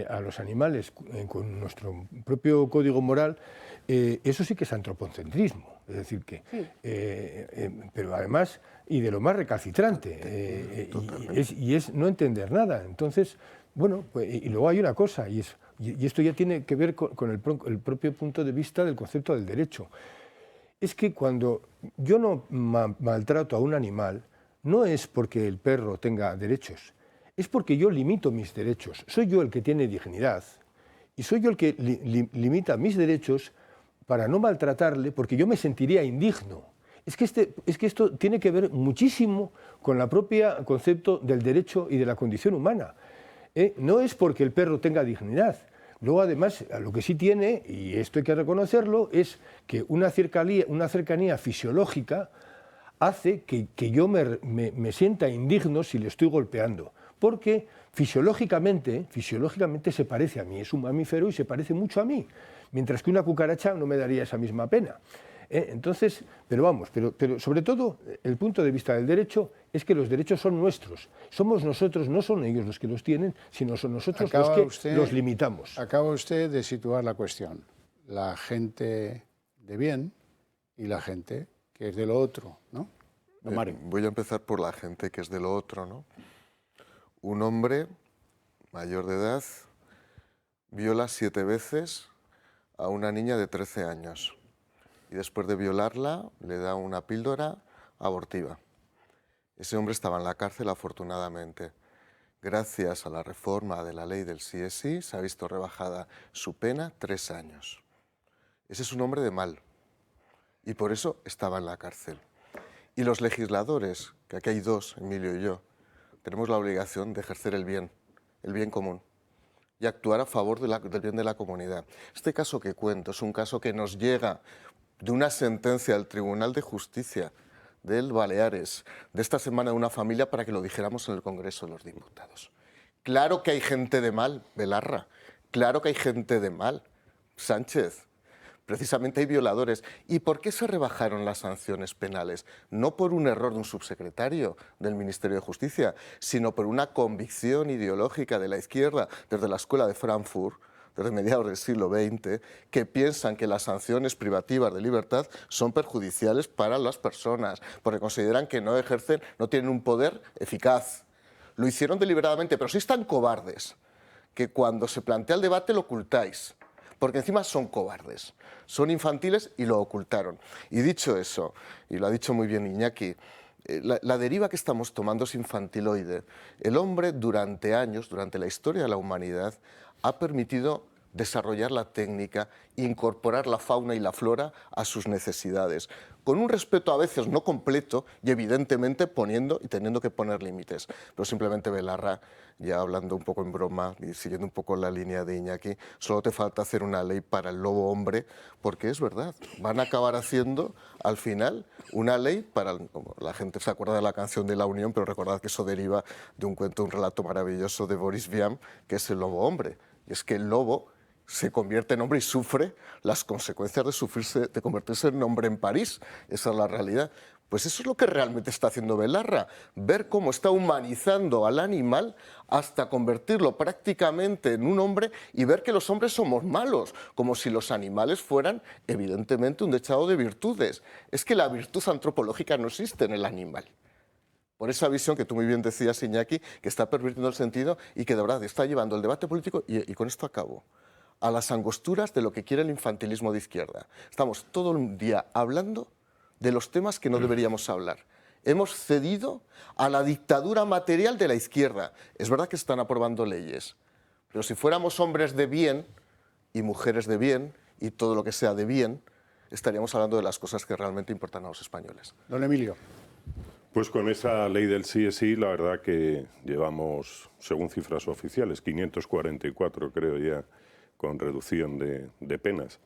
S4: a los animales con nuestro propio código moral, eso sí que es antropocentrismo. Es decir, que, pero además, y de lo más recalcitrante, y es no entender nada. Entonces, bueno, pues, y luego hay una cosa, y esto ya tiene que ver con el propio punto de vista del concepto del derecho. Es que cuando yo no maltrato a un animal, no es porque el perro tenga derechos, es porque yo limito mis derechos. Soy yo el que tiene dignidad y soy yo el que limita mis derechos para no maltratarle, porque yo me sentiría indigno. Es que esto tiene que ver muchísimo con el propio concepto del derecho y de la condición humana. No es porque el perro tenga dignidad. Luego, además, lo que sí tiene, y esto hay que reconocerlo, es que una cercanía fisiológica hace que yo me sienta indigno si le estoy golpeando. Porque fisiológicamente se parece a mí, es un mamífero y se parece mucho a mí, mientras que una cucaracha no me daría esa misma pena. Entonces, pero sobre todo el punto de vista del derecho es que los derechos son nuestros, somos nosotros, no son ellos los que los tienen, sino son nosotros los que los limitamos.
S1: Acaba usted de situar la cuestión, la gente de bien y la gente que es de lo otro, ¿no?
S3: Voy a empezar por la gente que es de lo otro, ¿no? Un hombre mayor de edad viola 7 veces a una niña de 13 años y después de violarla le da una píldora abortiva. Ese hombre estaba en la cárcel, afortunadamente. Gracias a la reforma de la ley del sí es sí, se ha visto rebajada su pena 3 años. Ese es un hombre de mal y por eso estaba en la cárcel. Y los legisladores, que aquí hay 2, Emilio y yo, tenemos la obligación de ejercer el bien común y actuar a favor del bien de la comunidad. Este caso que cuento es un caso que nos llega de una sentencia del Tribunal de Justicia del Baleares, de esta semana de una familia, para que lo dijéramos en el Congreso de los Diputados. Claro que hay gente de mal, Belarra, claro que hay gente de mal, Sánchez. Precisamente hay violadores. ¿Y por qué se rebajaron las sanciones penales? No por un error de un subsecretario del Ministerio de Justicia, sino por una convicción ideológica de la izquierda desde la Escuela de Frankfurt, desde mediados del siglo XX, que piensan que las sanciones privativas de libertad son perjudiciales para las personas, porque consideran que no tienen un poder eficaz. Lo hicieron deliberadamente, pero sois tan cobardes que cuando se plantea el debate lo ocultáis. Porque encima son cobardes, son infantiles y lo ocultaron. Y dicho eso, y lo ha dicho muy bien Iñaki, la deriva que estamos tomando es infantiloide. El hombre durante años, durante la historia de la humanidad, ha permitido desarrollar la técnica, incorporar la fauna y la flora a sus necesidades, con un respeto a veces no completo y evidentemente poniendo y teniendo que poner límites. Pero simplemente, Belarra, ya hablando un poco en broma y siguiendo un poco la línea de Iñaki, solo te falta hacer una ley para el lobo hombre, porque es verdad, van a acabar haciendo al final una ley para, como la gente se acuerda de la canción de La Unión, pero recordad que eso deriva de un cuento, un relato maravilloso de Boris Vian, que es el lobo hombre. Y es que el lobo se convierte en hombre y sufre las consecuencias de convertirse en hombre en París. Esa es la realidad. Pues eso es lo que realmente está haciendo Belarra, ver cómo está humanizando al animal hasta convertirlo prácticamente en un hombre y ver que los hombres somos malos, como si los animales fueran evidentemente un dechado de virtudes. Es que la virtud antropológica no existe en el animal. Por esa visión que tú muy bien decías, Iñaki, que está pervirtiendo el sentido y que de verdad está llevando el debate político, y con esto acabo, a las angosturas de lo que quiere el infantilismo de izquierda. Estamos todo el día hablando de los temas que no deberíamos hablar. Hemos cedido a la dictadura material de la izquierda. Es verdad que están aprobando leyes, pero si fuéramos hombres de bien y mujeres de bien y todo lo que sea de bien, estaríamos hablando de las cosas que realmente importan a los españoles.
S1: Don Emilio.
S2: Pues con esa ley del sí es sí, la verdad que llevamos, según cifras oficiales, 544 creo ya, con reducción de penas.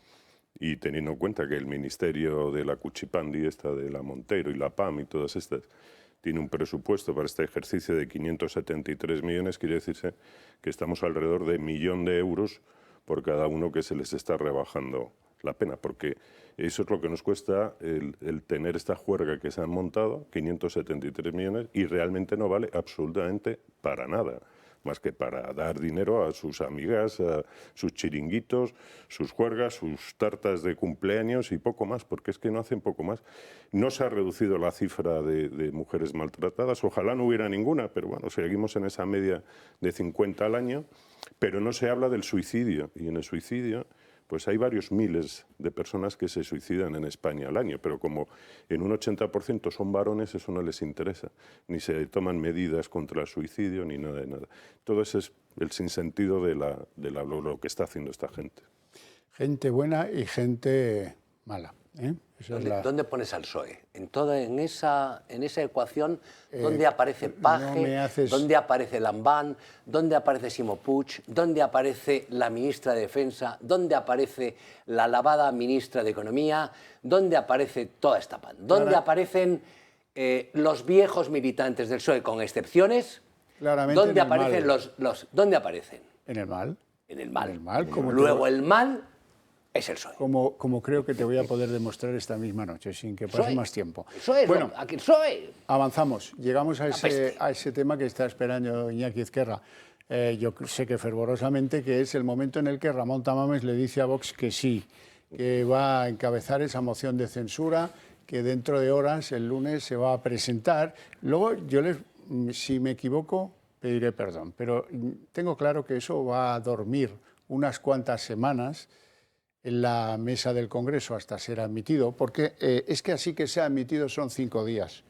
S2: Y teniendo en cuenta que el Ministerio de la Cuchipandi, esta de la Montero y la PAM y todas estas, tiene un presupuesto para este ejercicio de 573 millones, quiere decirse que estamos alrededor de 1 millón de euros por cada uno que se les está rebajando la pena, porque eso es lo que nos cuesta el tener esta juerga que se han montado, 573 millones, y realmente no vale absolutamente para nada, más que para dar dinero a sus amigas, a sus chiringuitos, sus juergas, sus tartas de cumpleaños y poco más, porque es que no hacen poco más. No se ha reducido la cifra de mujeres maltratadas, ojalá no hubiera ninguna, pero bueno, seguimos en esa media de 50 al año, pero no se habla del suicidio, y en el suicidio pues hay varios miles de personas que se suicidan en España al año, pero como en un 80% son varones, eso no les interesa, ni se toman medidas contra el suicidio, ni nada de nada. Todo eso es el sinsentido de lo que está haciendo esta gente.
S1: Gente buena y gente mala.
S5: ¿Dónde pones al PSOE? En esa ecuación, ¿dónde aparece Paje? ¿Dónde aparece Lambán? ¿Dónde aparece Ximo Puig? ¿Dónde aparece la ministra de Defensa? ¿Dónde aparece la alabada ministra de Economía? ¿Dónde aparece toda esta pan? ¿Dónde aparecen los viejos militantes del PSOE, con excepciones?
S1: Claramente
S5: ¿Dónde aparecen ¿Dónde aparecen?
S1: En el mal.
S5: En el mal.
S1: En el mal,
S5: Luego el mal es el PSOE.
S1: Como creo que te voy a poder demstrar esta misma noche, sin que pase más tiempo.
S5: Bueno, aquí el PSOE.
S1: Avanzamos, llegamos a ese tema que está esperando Iñaki Ezquerra. Yo sé que fervorosamente que es el momento en el que Ramón Tamames le dice a Vox que sí, que va a encabezar esa moción de censura, que dentro de horas, el lunes, se va a presentar. Luego, si me equivoco, pediré perdón, pero tengo claro que eso va a dormir unas cuantas semanas en la mesa del Congreso hasta ser admitido, porque es que así que sea admitido son 5 días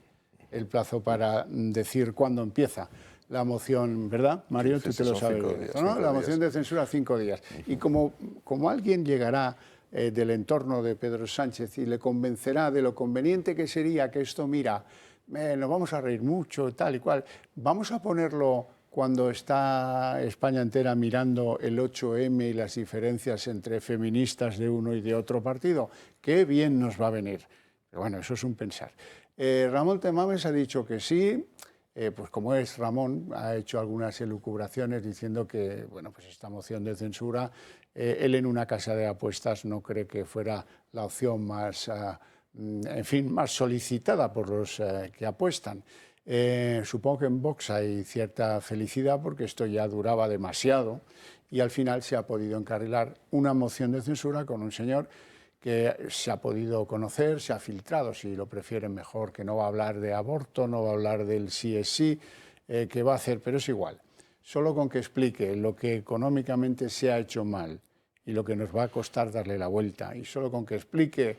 S1: el plazo para decir cuándo empieza la moción, ¿verdad, Mario? Tú te lo sabes, ¿no? La moción de censura, 5 días. Y como alguien llegará del entorno de Pedro Sánchez y le convencerá de lo conveniente que sería que esto, mira, nos vamos a reír mucho, tal y cual, vamos a ponerlo cuando está España entera mirando el 8M y las diferencias entre feministas de uno y de otro partido, qué bien nos va a venir. Pero bueno, eso es un pensar. Ramón Tamames ha dicho que sí, pues como es Ramón, ha hecho algunas elucubraciones diciendo que bueno, pues esta moción de censura, él en una casa de apuestas no cree que fuera la opción más, más solicitada por los que apuestan. Supongo que en Vox hay cierta felicidad porque esto ya duraba demasiado y al final se ha podido encarrilar una moción de censura con un señor que se ha podido conocer, se ha filtrado, si lo prefieren mejor, que no va a hablar de aborto, no va a hablar del sí es sí, que va a hacer, pero es igual. Solo con que explique lo que económicamente se ha hecho mal y lo que nos va a costar darle la vuelta, y solo con que explique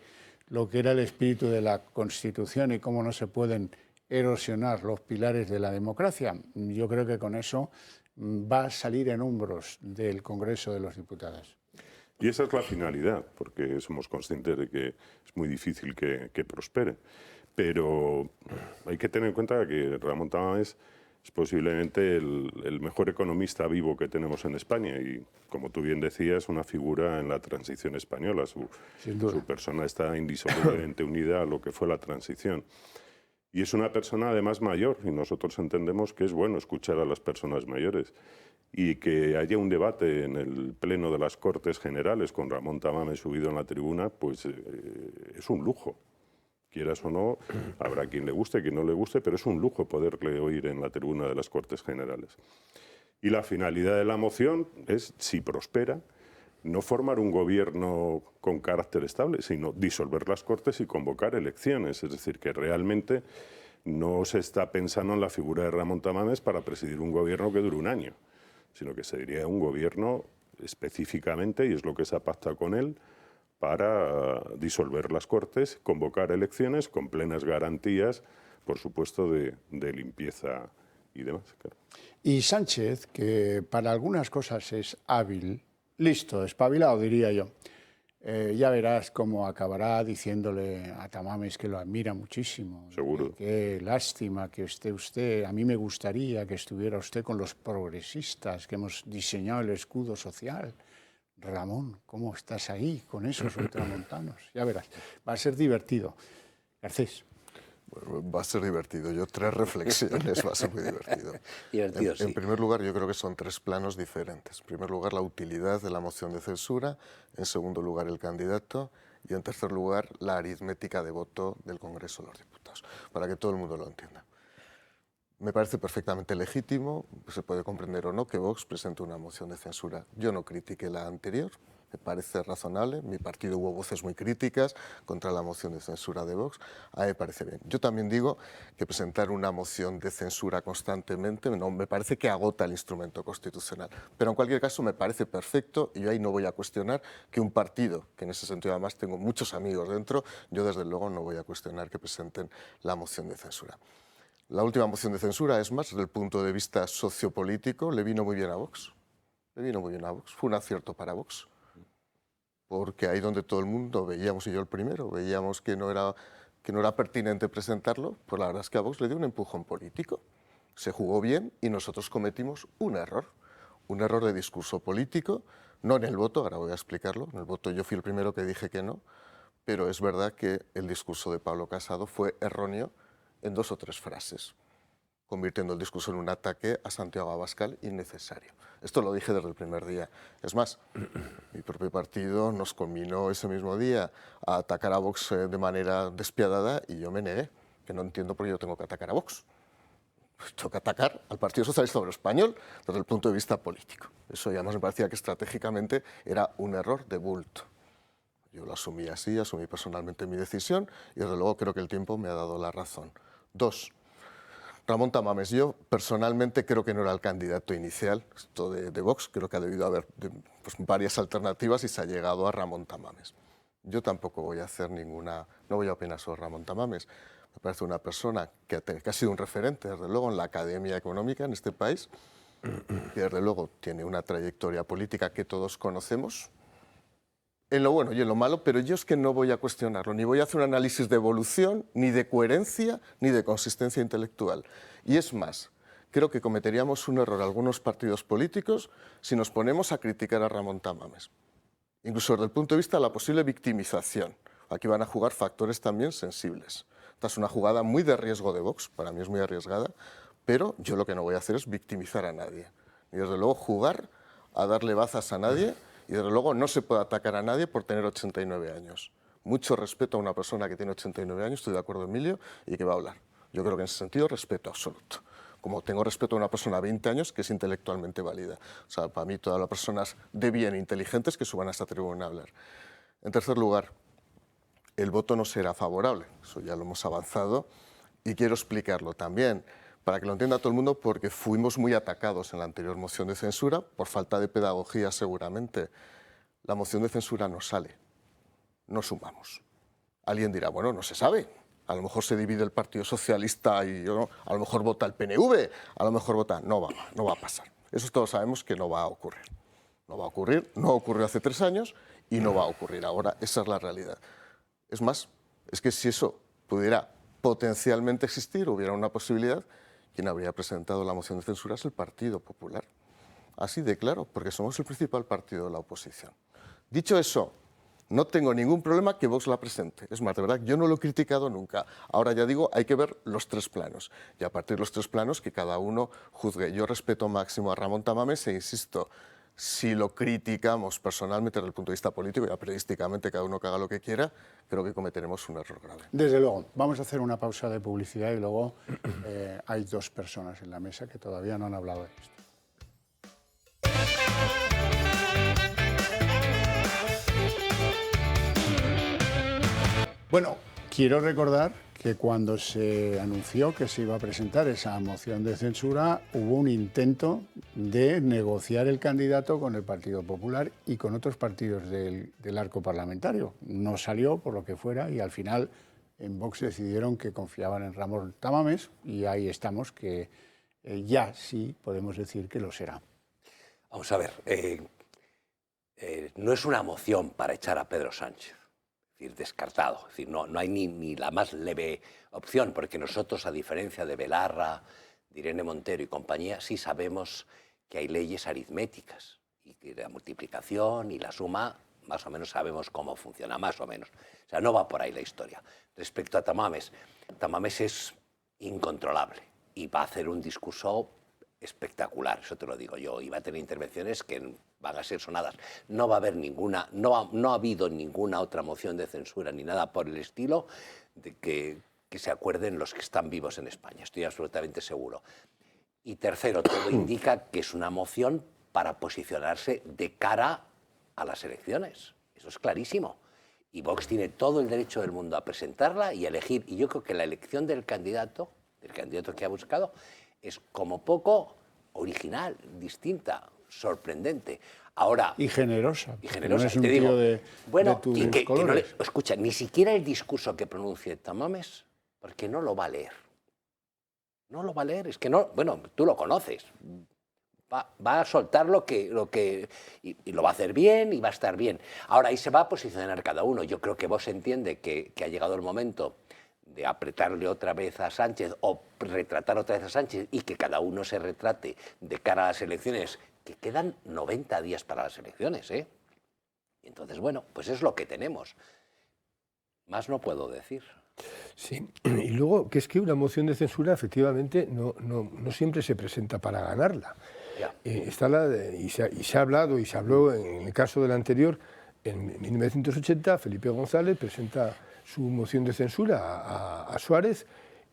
S1: lo que era el espíritu de la Constitución y cómo no se pueden erosionar los pilares de la democracia, yo creo que con eso va a salir en hombros del Congreso de los Diputados.
S2: Y esa es la finalidad, porque somos conscientes de que es muy difícil que prospere. Pero hay que tener en cuenta que Ramón Tamames es posiblemente el mejor economista vivo que tenemos en España y, como tú bien decías, una figura en la transición española. Su persona está indisolublemente unida a lo que fue la transición. Y es una persona además mayor, y nosotros entendemos que es bueno escuchar a las personas mayores. Y que haya un debate en el Pleno de las Cortes Generales con Ramón Tamames subido en la tribuna, pues es un lujo. Quieras o no, habrá quien le guste, quien no le guste, pero es un lujo poderle oír en la tribuna de las Cortes Generales. Y la finalidad de la moción es, si prospera, no formar un gobierno con carácter estable, sino disolver las Cortes y convocar elecciones. Es decir, que realmente no se está pensando en la figura de Ramón Tamames para presidir un gobierno que dure un año, sino que sería un gobierno específicamente, y es lo que se ha pactado con él, para disolver las Cortes, convocar elecciones con plenas garantías, por supuesto, de limpieza y demás. Claro.
S1: Y Sánchez, que para algunas cosas es hábil, listo, espabilado, diría yo. Ya verás cómo acabará diciéndole a Tamames que lo admira muchísimo.
S2: Seguro.
S1: Qué lástima que esté usted, a mí me gustaría que estuviera usted con los progresistas, que hemos diseñado el escudo social. Ramón, ¿cómo estás ahí con esos ultramontanos? Ya verás, va a ser divertido. Garcés.
S3: Bueno, va a ser divertido. Yo 3 reflexiones, va a ser muy divertido.
S5: Divertido, sí.
S3: En primer lugar, yo creo que son 3 planos diferentes. En primer lugar, la utilidad de la moción de censura. En segundo lugar, el candidato. Y en tercer lugar, la aritmética de voto del Congreso de los Diputados, para que todo el mundo lo entienda. Me parece perfectamente legítimo, se puede comprender o no, que Vox presente una moción de censura. Yo no critiqué la anterior, me parece razonable. Mi partido hubo voces muy críticas contra la moción de censura de Vox. A mí me parece bien. Yo también digo que presentar una moción de censura constantemente no, me parece que agota el instrumento constitucional. Pero en cualquier caso me parece perfecto y yo ahí no voy a cuestionar que un partido, que en ese sentido además tengo muchos amigos dentro, yo desde luego no voy a cuestionar que presenten la moción de censura. La última moción de censura, es más, desde el punto de vista sociopolítico, le vino muy bien a Vox. Le vino muy bien a Vox. Fue un acierto para Vox. Porque ahí donde todo el mundo veíamos, y yo el primero, veíamos que no era pertinente presentarlo, pues la verdad es que a Vox le dio un empujón político. Se jugó bien y nosotros cometimos un error de discurso político, no en el voto, ahora voy a explicarlo, en el voto yo fui el primero que dije que no, pero es verdad que el discurso de Pablo Casado fue erróneo en 2 o 3 frases, convirtiendo el discurso en un ataque a Santiago Abascal innecesario. Esto lo dije desde el primer día. Es más, mi propio partido nos conminó ese mismo día a atacar a Vox de manera despiadada y yo me negué, que no entiendo por qué yo tengo que atacar a Vox. Pues tengo que atacar al Partido Socialista Obrero Español desde el punto de vista político. Eso ya además me parecía que estratégicamente era un error de bulto. Yo lo asumí así, asumí personalmente mi decisión y desde luego creo que el tiempo me ha dado la razón. 2. Ramón Tamames, yo personalmente creo que no era el candidato inicial esto de Vox, creo que ha debido haber pues, varias alternativas y se ha llegado a Ramón Tamames. Yo tampoco voy a hacer no voy a opinar sobre Ramón Tamames. Me parece una persona que ha sido un referente, desde luego, en la academia económica en este país, que desde luego tiene una trayectoria política que todos conocemos, en lo bueno y en lo malo, pero yo es que no voy a cuestionarlo, ni voy a hacer un análisis de evolución, ni de coherencia, ni de consistencia intelectual. Y es más, creo que cometeríamos un error algunos partidos políticos si nos ponemos a criticar a Ramón Tamames. Incluso desde el punto de vista de la posible victimización. Aquí van a jugar factores también sensibles. Esta es una jugada muy de riesgo de Vox, para mí es muy arriesgada, pero yo lo que no voy a hacer es victimizar a nadie. Ni desde luego jugar a darle bazas a nadie. Y desde luego no se puede atacar a nadie por tener 89 años. Mucho respeto a una persona que tiene 89 años, estoy de acuerdo, Emilio, y que va a hablar. Yo creo que en ese sentido respeto absoluto. Como tengo respeto a una persona de 20 años que es intelectualmente válida. O sea, para mí todas las personas de bien inteligentes que suban a esta tribuna a hablar. En tercer lugar, el voto no será favorable. Eso ya lo hemos avanzado y quiero explicarlo también, para que lo entienda todo el mundo, porque fuimos muy atacados en la anterior moción de censura, por falta de pedagogía seguramente. La moción de censura no sale, no sumamos. Alguien dirá, bueno, no se sabe, a lo mejor se divide el Partido Socialista y a lo mejor vota el PNV, a lo mejor vota... No va a pasar. Eso todos sabemos que no va a ocurrir. No va a ocurrir, no ocurrió hace 3 años y no va a ocurrir ahora, esa es la realidad. Es más, es que si eso pudiera potencialmente existir, hubiera una posibilidad, quien habría presentado la moción de censura es el Partido Popular. Así de claro, porque somos el principal partido de la oposición. Dicho eso, no tengo ningún problema que Vox la presente. Es más, de verdad, yo no lo he criticado nunca. Ahora ya digo, hay que ver los 3 planos. Y a partir de los 3 planos, que cada uno juzgue. Yo respeto máximo a Ramón Tamames e insisto, si lo criticamos personalmente desde el punto de vista político, ya periodísticamente cada uno que haga lo que quiera, creo que cometeremos un error grave.
S1: Desde luego. Vamos a hacer una pausa de publicidad y luego hay 2 personas en la mesa que todavía no han hablado de esto. Bueno, quiero recordar que cuando se anunció que se iba a presentar esa moción de censura, hubo un intento de negociar el candidato con el Partido Popular y con otros partidos del arco parlamentario. No salió, por lo que fuera, y al final en Vox decidieron que confiaban en Ramón Tamames y ahí estamos, que ya sí podemos decir que lo será.
S5: Vamos a ver, no es una moción para echar a Pedro Sánchez. Es decir, descartado. Es decir, no hay ni la más leve opción, porque nosotros, a diferencia de Belarra, de Irene Montero y compañía, sí sabemos que hay leyes aritméticas y Y la multiplicación y la suma, más o menos sabemos cómo funciona, más o menos. O sea, no va por ahí la historia. Respecto a Tamames, Tamames es incontrolable y va a hacer un discurso espectacular, eso te lo digo yo, y va a tener intervenciones que van a ser sonadas. No va a haber ninguna, no ha habido ninguna otra moción de censura ni nada por el estilo de que se acuerden los que están vivos en España, estoy absolutamente seguro. Y tercero, todo indica que es una moción para posicionarse de cara a las elecciones, eso es clarísimo. Y Vox tiene todo el derecho del mundo a presentarla y a elegir, y yo creo que la elección del candidato que ha buscado, es como poco original, distinta, sorprendente. Ahora,
S1: y generosa.
S5: Y generosa.
S1: No es un
S5: te digo,
S1: tío de tus colores.
S5: Escucha, ni siquiera el discurso que pronuncie Tamames, porque no lo va a leer. No lo va a leer, es que no, bueno, tú lo conoces. Va a soltar lo que y lo va a hacer bien y va a estar bien. Ahora, ahí se va a posicionar cada uno. Yo creo que vos entiende que ha llegado el momento de apretarle otra vez a Sánchez o retratar otra vez a Sánchez y que cada uno se retrate de cara a las elecciones, que quedan 90 días para las elecciones, ¿eh? Y entonces, bueno, pues es lo que tenemos. Más no puedo decir.
S4: Sí, y luego que es que una moción de censura efectivamente no siempre se presenta para ganarla. Y se ha hablado y se habló en el caso del anterior, en 1980 Felipe González presenta su moción de censura a Suárez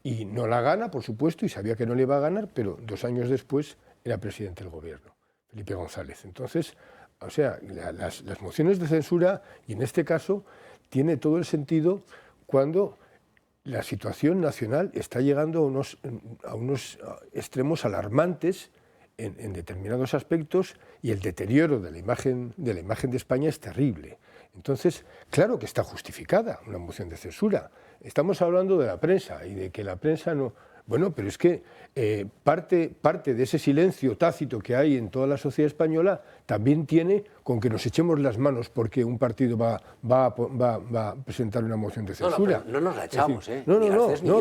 S4: y no la gana, por supuesto, y sabía que no le iba a ganar, pero 2 años después era presidente del gobierno, Felipe González. Entonces, o sea, las mociones de censura, y en este caso, tiene todo el sentido cuando la situación nacional está llegando a unos extremos alarmantes en determinados aspectos y el deterioro de la imagen de España es terrible. Entonces, claro que está justificada una moción de censura. Estamos hablando de la prensa y de que la prensa no... Bueno, pero es que parte de ese silencio tácito que hay en toda la sociedad española también tiene con que nos echemos las manos porque un partido va a presentar una moción de censura.
S5: No nos la echamos,
S4: es decir,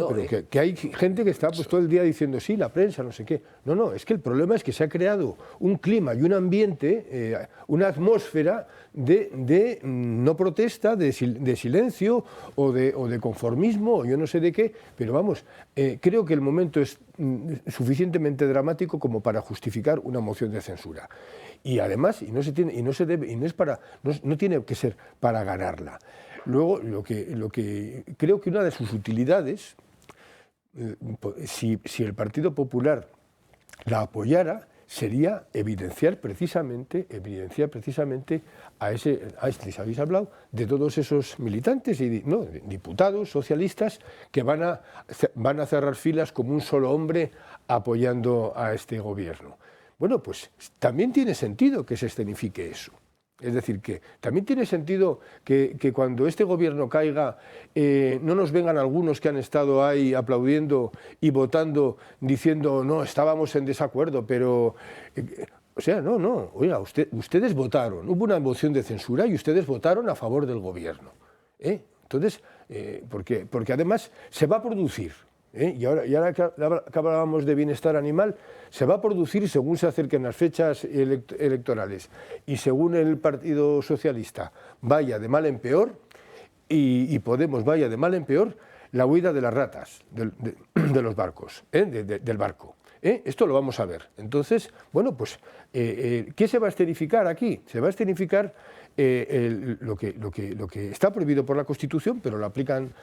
S4: pero que hay gente que está pues, todo el día diciendo sí, la prensa, no sé qué. No, es que el problema es que se ha creado un clima y un ambiente, una atmósfera de no protesta, de silencio o de conformismo, o yo no sé de qué, pero vamos, creo que el momento es suficientemente dramático como para justificar una moción de censura. Y además, no tiene que ser para ganarla. Luego, lo que creo que una de sus utilidades, si el Partido Popular la apoyara, sería evidenciar precisamente a les habéis hablado de todos esos militantes y diputados socialistas que van a cerrar filas como un solo hombre apoyando a este gobierno. Bueno, pues también tiene sentido que se escenifique eso. Es decir, que también tiene sentido que cuando este gobierno caiga no nos vengan algunos que han estado ahí aplaudiendo y votando diciendo no, estábamos en desacuerdo, pero... o sea, no, oiga, ustedes votaron, hubo una moción de censura y ustedes votaron a favor del gobierno. Entonces, porque además se va a producir... Y ahora que hablábamos de bienestar animal, se va a producir según se acerquen las fechas electorales y según el Partido Socialista vaya de mal en peor y Podemos vaya de mal en peor, la huida de las ratas de los barcos, del barco. Esto lo vamos a ver. Entonces, bueno, pues, ¿qué se va a escenificar aquí? Se va a escenificar lo que está prohibido por la Constitución, pero lo aplican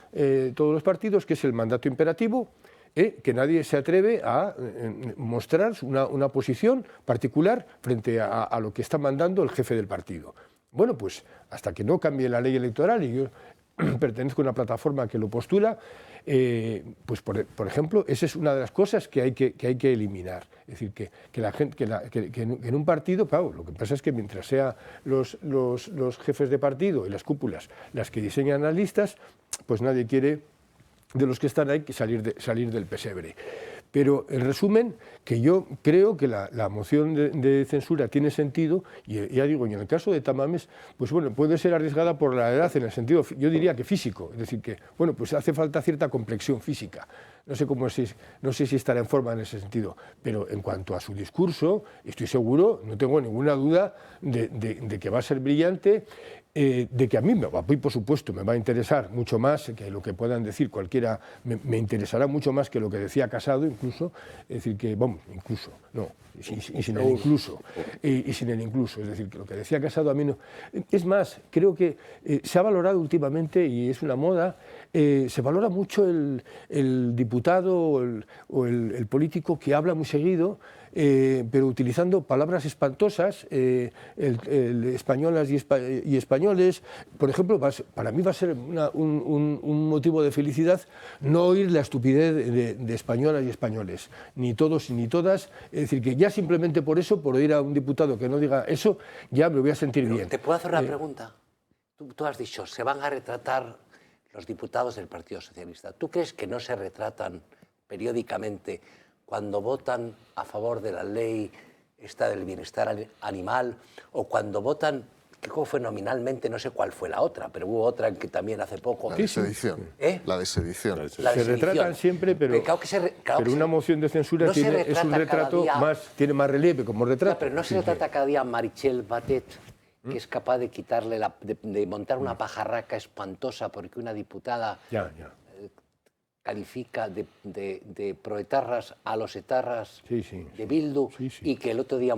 S4: todos los partidos, que es el mandato imperativo, que nadie se atreve a mostrar una posición particular frente a lo que está mandando el jefe del partido. Bueno, pues hasta que no cambie la ley electoral, y yo pertenezco a una plataforma que lo postula, pues por ejemplo, esa es una de las cosas que hay que eliminar. Es decir, que en un partido, claro, lo que pasa es que mientras sean los jefes de partido y las cúpulas las que diseñan las listas, pues nadie quiere, de los que están ahí, salir del pesebre. Pero, en resumen, que yo creo que la moción de censura tiene sentido, y ya digo, y en el caso de Tamames, pues bueno, puede ser arriesgada por la edad en el sentido, yo diría que físico, es decir, que, bueno, pues hace falta cierta complexión física. no sé si estará en forma en ese sentido, pero en cuanto a su discurso, estoy seguro, no tengo ninguna duda de que va a ser brillante, de que a mí, por supuesto, me va a interesar mucho más que lo que puedan decir cualquiera, me interesará mucho más que lo que decía Casado, incluso, es decir, que, vamos, incluso, no, y sin el incluso, es decir, que lo que decía Casado a mí no. Es más, creo que se ha valorado últimamente, y es una moda, se valora mucho el diputado o el político que habla muy seguido, pero utilizando palabras espantosas, españolas y españoles. Por ejemplo, para mí va a ser un motivo de felicidad no oír la estupidez de españolas y españoles, ni todos ni todas. Es decir, que ya simplemente por eso, por oír a un diputado que no diga eso, ya me voy a sentir bien.
S5: ¿Te puedo hacer una pregunta? Tú has dicho, se van a retratar los diputados del Partido Socialista. ¿Tú crees que no se retratan periódicamente cuando votan a favor de la ley esta del bienestar animal, o cuando votan, que fue nominalmente, no sé cuál fue la otra, pero hubo otra en que también hace poco...
S3: La de sedición. La de sedición.
S4: Se retratan siempre, pero una moción de censura es un retrato tiene más relieve como retrato.
S5: No, pero no se retrata cada día a Meritxell Batet, que es capaz de quitarle, de montar una pajarraca espantosa porque una diputada... califica de proetarras a los etarras de Bildu, y que el otro día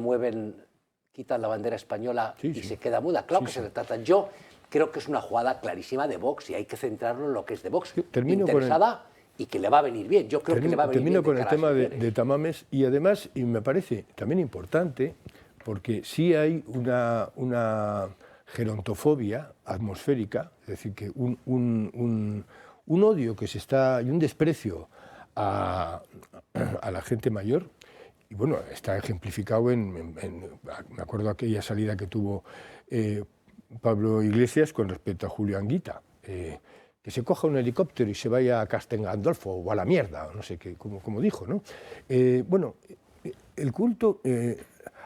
S5: quitan la bandera española y se queda muda. Claro que se retratan. Yo creo que es una jugada clarísima de Vox y hay que centrarlo en lo que es de Vox. Interesada y que le va a venir bien. Yo creo que le va a venir bien.
S4: Termino con el tema de Tamames, y además, y me parece también importante, porque sí hay una gerontofobia atmosférica, es decir, que un odio que se está, y un desprecio a la gente mayor, y bueno, está ejemplificado me acuerdo aquella salida que tuvo Pablo Iglesias con respecto a Julio Anguita, que se coja un helicóptero y se vaya a Castel Gandolfo o a la mierda, o no sé qué, como dijo, ¿no? Bueno, el culto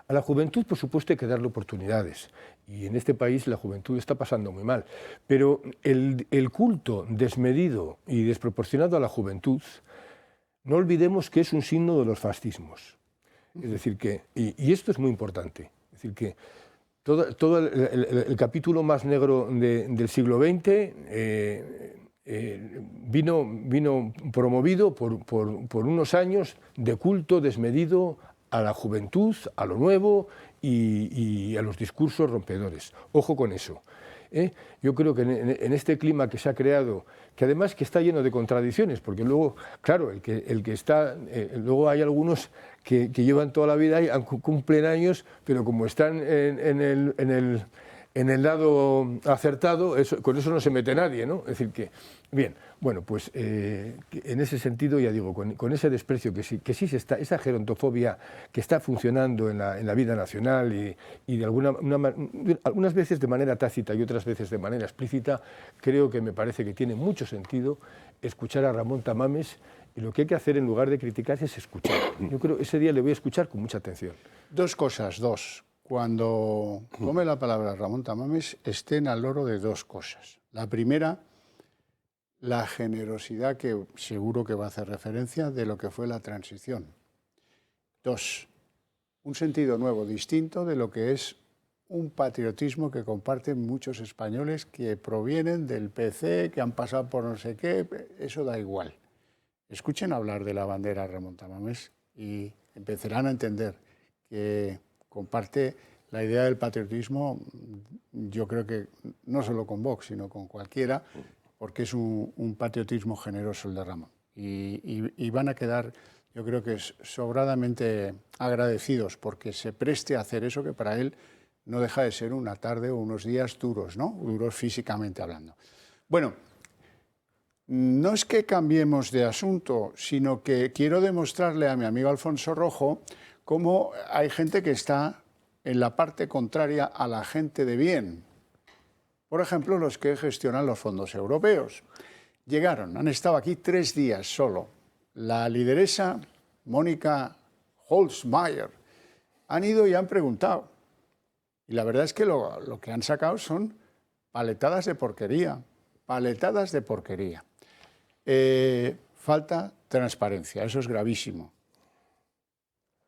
S4: a la juventud, por supuesto, hay que darle oportunidades. Y en este país la juventud está pasando muy mal. Pero el culto desmedido y desproporcionado a la juventud, no olvidemos que es un signo de los fascismos. Es decir, que, y esto es muy importante, es decir, que todo el capítulo más negro del siglo XX vino promovido por unos años de culto desmedido a la juventud, a lo nuevo y a los discursos rompedores. Ojo con eso. Yo creo que en este clima que se ha creado, que además que está lleno de contradicciones, porque luego, claro, el que está, luego hay algunos que llevan toda la vida y cumplen años, pero como están en el lado acertado, con eso no se mete nadie, ¿no? Es decir que, bien, bueno, pues en ese sentido, ya digo, con ese desprecio que sí se está, esa gerontofobia que está funcionando en la vida nacional y de algunas veces de manera tácita y otras veces de manera explícita, creo que me parece que tiene mucho sentido escuchar a Ramón Tamames, y lo que hay que hacer en lugar de criticar es escuchar. Yo creo que ese día le voy a escuchar con mucha atención.
S1: Dos cosas. Cuando tome la palabra Ramón Tamames, estén al loro de dos cosas. La primera, la generosidad, que seguro que va a hacer referencia, de lo que fue la transición. Dos, un sentido nuevo, distinto de lo que es un patriotismo que comparten muchos españoles que provienen del PC, que han pasado por no sé qué, eso da igual. Escuchen hablar de la bandera Ramón Tamames y empezarán a entender que comparte la idea del patriotismo, yo creo que no solo con Vox, sino con cualquiera, porque es un patriotismo generoso el de Ramón. Y van a quedar, yo creo que sobradamente agradecidos porque se preste a hacer eso que para él no deja de ser una tarde o unos días duros, ¿no? Duros físicamente hablando. Bueno, no es que cambiemos de asunto, sino que quiero demostrarle a mi amigo Alfonso Rojo cómo hay gente que está en la parte contraria a la gente de bien. Por ejemplo, los que gestionan los fondos europeos. Han estado aquí 3 días solo. La lideresa, Mónica Holzmeier, han ido y han preguntado. Y la verdad es que lo que han sacado son paletadas de porquería. Falta transparencia. Eso es gravísimo.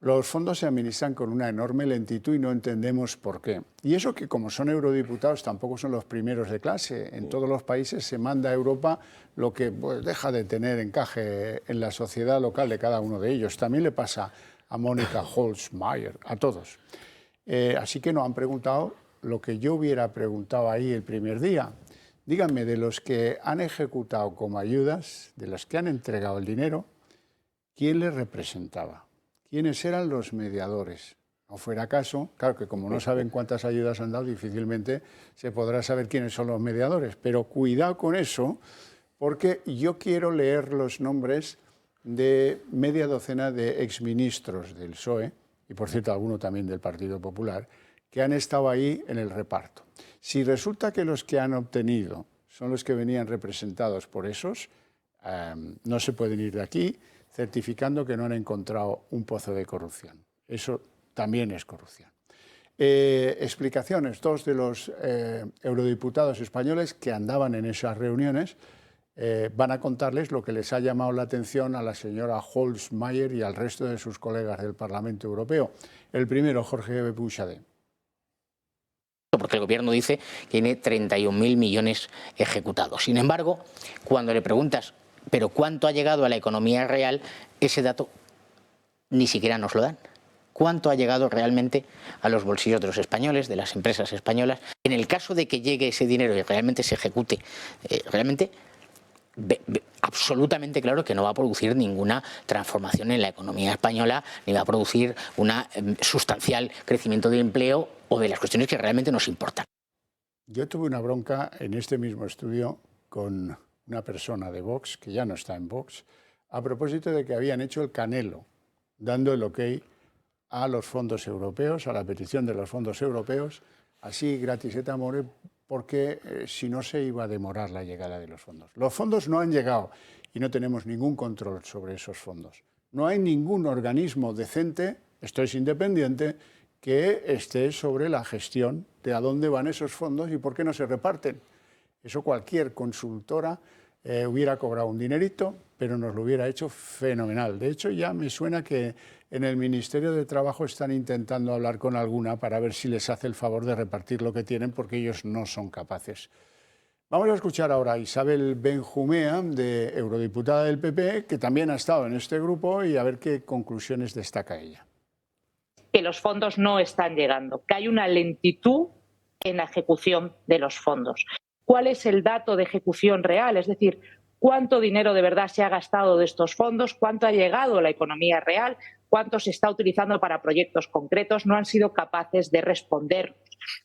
S1: Los fondos se administran con una enorme lentitud y no entendemos por qué. Y eso que como son eurodiputados tampoco son los primeros de clase. En todos los países se manda a Europa lo que pues, deja de tener encaje en la sociedad local de cada uno de ellos. También le pasa a Mónica Holzmeier, a todos. Así que nos han preguntado lo que yo hubiera preguntado ahí el primer día. Díganme, de los que han ejecutado como ayudas, de los que han entregado el dinero, ¿quién les representaba? ¿Quiénes eran los mediadores? No fuera caso, claro que como no saben cuántas ayudas han dado, difícilmente se podrá saber quiénes son los mediadores. Pero cuidado con eso, porque yo quiero leer los nombres de media docena de exministros del PSOE, y por cierto alguno también del Partido Popular, que han estado ahí en el reparto. Si resulta que los que han obtenido son los que venían representados por esos, no se pueden ir de aquí certificando que no han encontrado un pozo de corrupción. Eso también es corrupción. Explicaciones. Dos de los eurodiputados españoles que andaban en esas reuniones van a contarles lo que les ha llamado la atención a la señora Holzmeier y al resto de sus colegas del Parlamento Europeo. El primero, Jorge Buixadé.
S10: Porque el gobierno dice que tiene 31.000 millones ejecutados. Sin embargo, cuando le preguntas, ¿pero cuánto ha llegado a la economía real? Ese dato ni siquiera nos lo dan. ¿Cuánto ha llegado realmente a los bolsillos de los españoles, de las empresas españolas? En el caso de que llegue ese dinero y realmente se ejecute, realmente absolutamente claro que no va a producir ninguna transformación en la economía española, ni va a producir un sustancial crecimiento de empleo o de las cuestiones que realmente nos importan.
S1: Yo tuve una bronca en este mismo estudio con una persona de Vox, que ya no está en Vox, a propósito de que habían hecho el Canelo, dando el ok a los fondos europeos, a la petición de los fondos europeos, así gratis et amore, porque si no se iba a demorar la llegada de los fondos. Los fondos no han llegado y no tenemos ningún control sobre esos fondos. No hay ningún organismo decente, esto es independiente, que esté sobre la gestión de a dónde van esos fondos y por qué no se reparten. Eso cualquier consultora hubiera cobrado un dinerito, pero nos lo hubiera hecho fenomenal. De hecho, ya me suena que en el Ministerio de Trabajo están intentando hablar con alguna para ver si les hace el favor de repartir lo que tienen, porque ellos no son capaces. Vamos a escuchar ahora a Isabel Benjumea, eurodiputada del PP, que también ha estado en este grupo, y a ver qué conclusiones destaca ella.
S11: Que los fondos no están llegando, que hay una lentitud en la ejecución de los fondos. ¿Cuál es el dato de ejecución real? Es decir, ¿cuánto dinero de verdad se ha gastado de estos fondos? ¿Cuánto ha llegado a la economía real? ¿Cuánto se está utilizando para proyectos concretos? No han sido capaces de responder.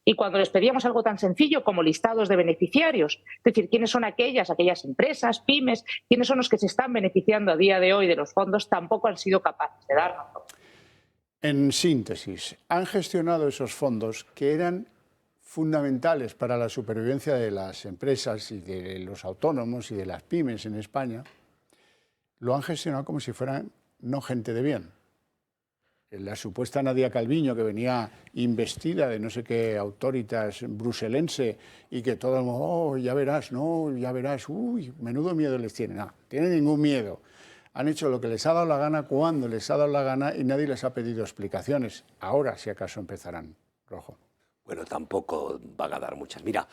S11: Y cuando les pedíamos algo tan sencillo como listados de beneficiarios, es decir, quiénes son aquellas empresas, pymes, quiénes son los que se están beneficiando a día de hoy de los fondos, tampoco han sido capaces de darnos.
S1: En síntesis, han gestionado esos fondos que eran fundamentales para la supervivencia de las empresas y de los autónomos y de las pymes en España, lo han gestionado como si fueran no gente de bien. La supuesta Nadia Calviño, que venía investida de no sé qué autoritas bruselense y que todo el mundo, oh, ya verás, no, ya verás, uy, menudo miedo les tienen. No, tienen ningún miedo. Han hecho lo que les ha dado la gana cuando les ha dado la gana y nadie les ha pedido explicaciones. Ahora, si acaso, empezarán. Rojo.
S5: Bueno, tampoco van a dar muchas. Mira,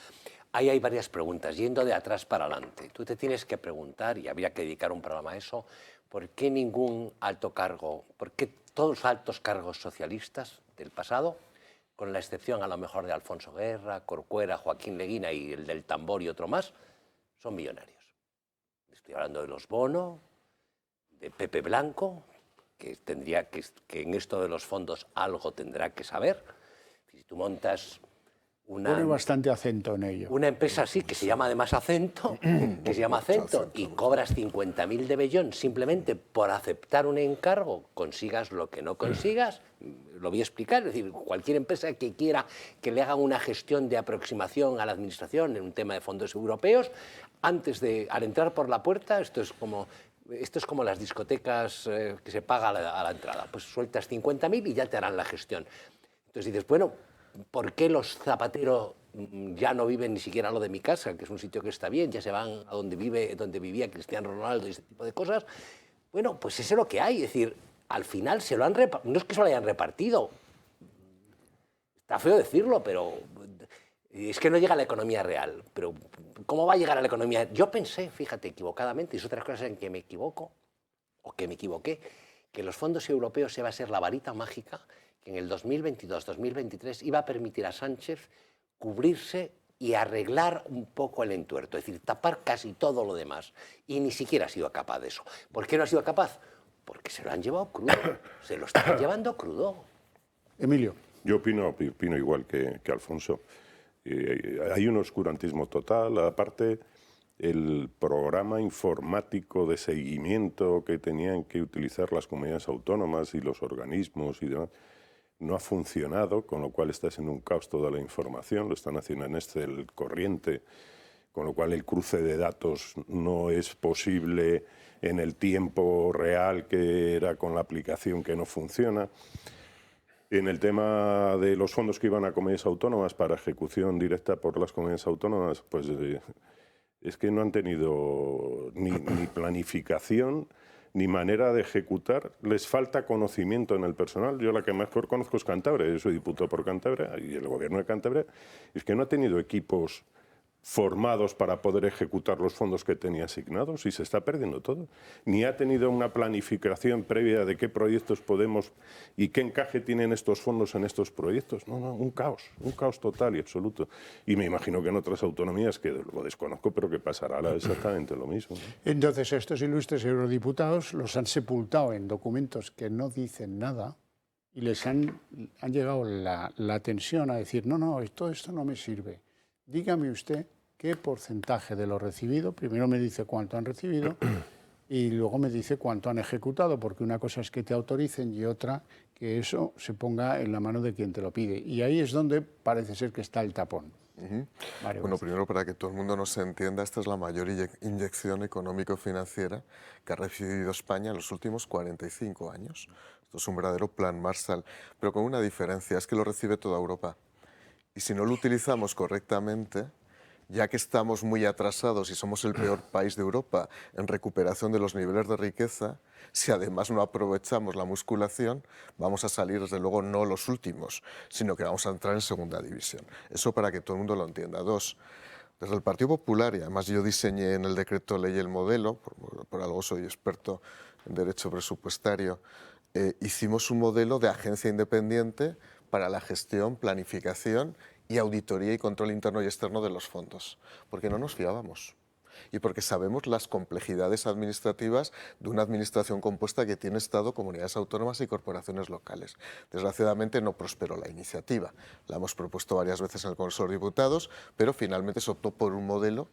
S5: ahí hay varias preguntas, yendo de atrás para adelante. Tú te tienes que preguntar, y habría que dedicar un programa a eso, ¿por qué ningún alto cargo, por qué todos los altos cargos socialistas del pasado, con la excepción a lo mejor de Alfonso Guerra, Corcuera, Joaquín Leguina y el del tambor y otro más, son millonarios? Estoy hablando de los Bono, de Pepe Blanco, que tendría que en esto de los fondos algo tendrá que saber. Si tú montas
S1: pone bastante acento en ello.
S5: Una empresa así, que se llama además Acento, que se llama Acento, y cobras 50.000 de Bellón simplemente por aceptar un encargo, consigas lo que no consigas, lo voy a explicar. Es decir, cualquier empresa que quiera que le hagan una gestión de aproximación a la administración en un tema de fondos europeos, al entrar por la puerta, esto es como las discotecas que se paga a la entrada, pues sueltas 50.000 y ya te harán la gestión. Entonces dices, bueno, ¿por qué los Zapatero ya no viven ni siquiera lo de mi casa, que es un sitio que está bien, ya se van a donde vivía Cristiano Ronaldo y ese tipo de cosas? Bueno, pues eso es lo que hay. Es decir, al final se lo han repartido. No es que se lo hayan repartido. Está feo decirlo, pero es que no llega a la economía real. Pero ¿cómo va a llegar a la economía? Yo pensé, fíjate, equivocadamente, y es otras cosas en que me equivoco, o que me equivoqué, que los fondos europeos iba a ser la varita mágica que en el 2022-2023 iba a permitir a Sánchez cubrirse y arreglar un poco el entuerto, es decir, tapar casi todo lo demás. Y ni siquiera ha sido capaz de eso. ¿Por qué no ha sido capaz? Porque se lo han llevado crudo, se lo están llevando crudo.
S1: Emilio.
S2: Yo opino igual que Alfonso. Hay un oscurantismo total, aparte el programa informático de seguimiento que tenían que utilizar las comunidades autónomas y los organismos y demás, no ha funcionado, con lo cual está siendo un caos toda la información, lo están haciendo en Excel corriente, con lo cual el cruce de datos no es posible en el tiempo real que era con la aplicación que no funciona. En el tema de los fondos que iban a comunidades autónomas para ejecución directa por las comunidades autónomas, pues es que no han tenido ni planificación ni manera de ejecutar. Les falta conocimiento en el personal. Yo la que mejor conozco es Cantabria, yo soy diputado por Cantabria y el gobierno de Cantabria es que no ha tenido equipos formados para poder ejecutar los fondos que tenía asignados y se está perdiendo todo. Ni ha tenido una planificación previa de qué proyectos podemos y qué encaje tienen estos fondos en estos proyectos. No, un caos total y absoluto. Y me imagino que en otras autonomías, que lo desconozco, pero que pasará exactamente lo mismo, ¿no?
S1: Entonces, estos ilustres eurodiputados los han sepultado en documentos que no dicen nada y les han llegado la tensión a decir, no, todo esto no me sirve. Dígame usted qué porcentaje de lo recibido, primero me dice cuánto han recibido y luego me dice cuánto han ejecutado, porque una cosa es que te autoricen y otra que eso se ponga en la mano de quien te lo pide. Y ahí es donde parece ser que está el tapón.
S3: Bueno, primero, para que todo el mundo nos entienda, esta es la mayor inyección económico-financiera que ha recibido España en los últimos 45 años. Esto es un verdadero plan Marshall, pero con una diferencia, es que lo recibe toda Europa. Y si no lo utilizamos correctamente, ya que estamos muy atrasados y somos el peor país de Europa en recuperación de los niveles de riqueza, si además no aprovechamos la musculación, vamos a salir, desde luego, no los últimos, sino que vamos a entrar en segunda división. Eso para que todo el mundo lo entienda. Dos, desde el Partido Popular, y además yo diseñé en el decreto ley el modelo, por algo soy experto en derecho presupuestario, hicimos un modelo de agencia independiente para la gestión, planificación y auditoría y control interno y externo de los fondos, porque no nos fiábamos y porque sabemos las complejidades administrativas de una administración compuesta que tiene Estado, comunidades autónomas y corporaciones locales. Desgraciadamente no prosperó la iniciativa, la hemos propuesto varias veces en el Congreso de los Diputados, pero finalmente se optó por un modelo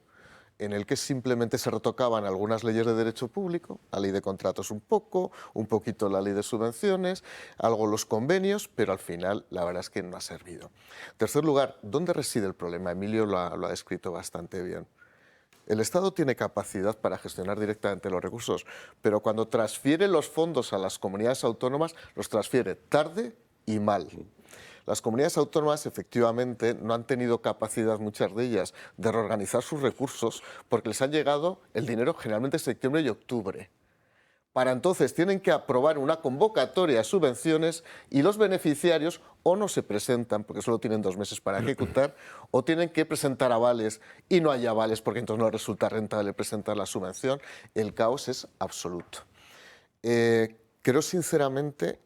S3: en el que simplemente se retocaban algunas leyes de derecho público, la ley de contratos un poquito la ley de subvenciones, algo los convenios, pero al final la verdad es que no ha servido. En tercer lugar, ¿dónde reside el problema? Emilio lo ha descrito bastante bien. El Estado tiene capacidad para gestionar directamente los recursos, pero cuando transfiere los fondos a las comunidades autónomas, los transfiere tarde y mal. Las comunidades autónomas efectivamente no han tenido capacidad, muchas de ellas, de reorganizar sus recursos porque les ha llegado el dinero generalmente en septiembre y octubre. Para entonces tienen que aprobar una convocatoria de subvenciones y los beneficiarios o no se presentan porque solo tienen 2 meses para ejecutar o tienen que presentar avales y no hay avales porque entonces no resulta rentable presentar la subvención. El caos es absoluto. Creo sinceramente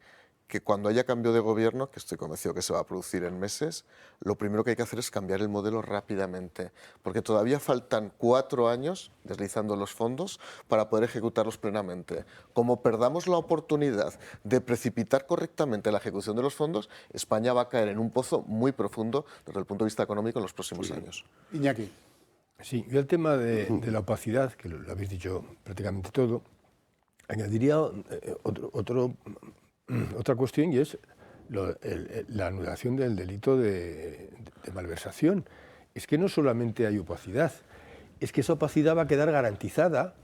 S3: que cuando haya cambio de gobierno, que estoy convencido que se va a producir en meses, lo primero que hay que hacer es cambiar el modelo rápidamente, porque todavía faltan 4 años deslizando los fondos para poder ejecutarlos plenamente. Como perdamos la oportunidad de precipitar correctamente la ejecución de los fondos, España va a caer en un pozo muy profundo desde el punto de vista económico en los próximos años.
S1: Iñaki.
S4: Sí, yo el tema de la opacidad, que lo habéis dicho prácticamente todo, añadiría otra cuestión y es la anulación del delito de malversación. Es que no solamente hay opacidad, es que esa opacidad va a quedar garantizada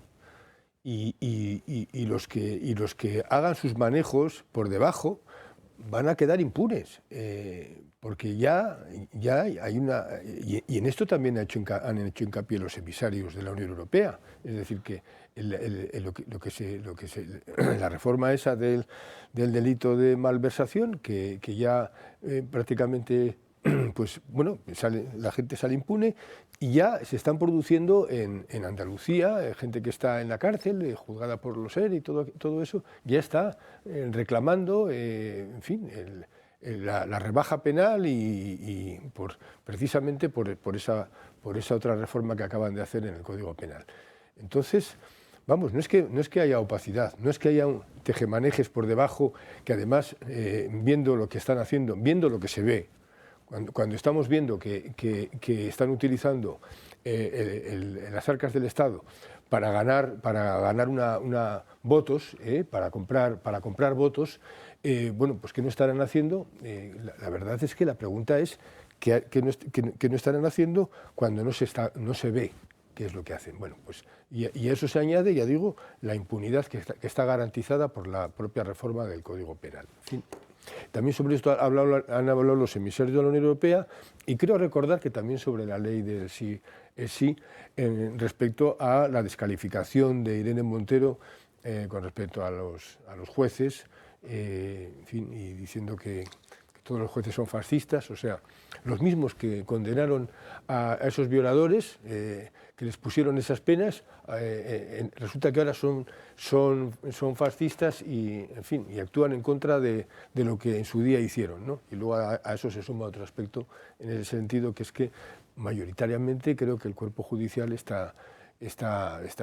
S4: y los que hagan sus manejos por debajo van a quedar impunes, porque ya hay una... Y en esto también han hecho hincapié los emisarios de la Unión Europea, es decir, que la reforma esa del delito de malversación, que ya prácticamente... pues bueno, la gente sale impune y ya se están produciendo en Andalucía, gente que está en la cárcel, juzgada por los ERE y todo eso, ya está reclamando, en fin, la rebaja penal y precisamente por esa otra reforma que acaban de hacer en el Código Penal. Entonces, vamos, no es que haya opacidad, no es que haya tejemanejes por debajo, que además, viendo lo que están haciendo, viendo lo que se ve, cuando estamos viendo que están utilizando las arcas del Estado para ganar votos, para comprar votos, bueno, pues ¿qué no estarán haciendo? La verdad es que la pregunta es ¿qué no estarán haciendo cuando no se ve qué es lo que hacen? Bueno, pues y a eso se añade, ya digo, la impunidad que está garantizada por la propia reforma del Código Penal. En fin. También sobre esto han hablado los emisarios de la Unión Europea y creo recordar que también sobre la ley del sí es sí respecto a la descalificación de Irene Montero con respecto a los jueces, en fin, y diciendo que todos los jueces son fascistas, o sea, los mismos que condenaron a esos violadores, que les pusieron esas penas, resulta que ahora son fascistas y, en fin, y actúan en contra de lo que en su día hicieron, ¿no? Y luego a eso se suma otro aspecto en el sentido que es que mayoritariamente creo que el cuerpo judicial está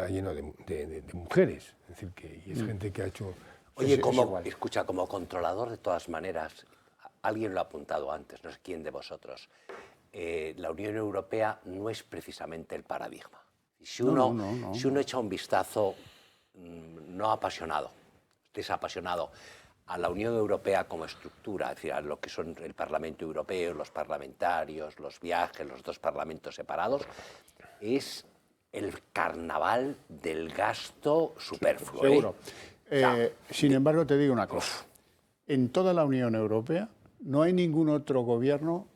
S4: lleno de mujeres, es decir, que y es gente que ha hecho...
S5: Oye, escucha, como controlador de todas maneras, alguien lo ha apuntado antes, no sé quién de vosotros, la Unión Europea no es precisamente el paradigma. Si uno echa un vistazo no apasionado, desapasionado, a la Unión Europea como estructura, es decir, a lo que son el Parlamento Europeo, los parlamentarios, los viajes, los dos parlamentos separados, es el carnaval del gasto superfluo.
S1: Seguro. Sin embargo, te digo una cosa. En toda la Unión Europea no hay ningún otro gobierno,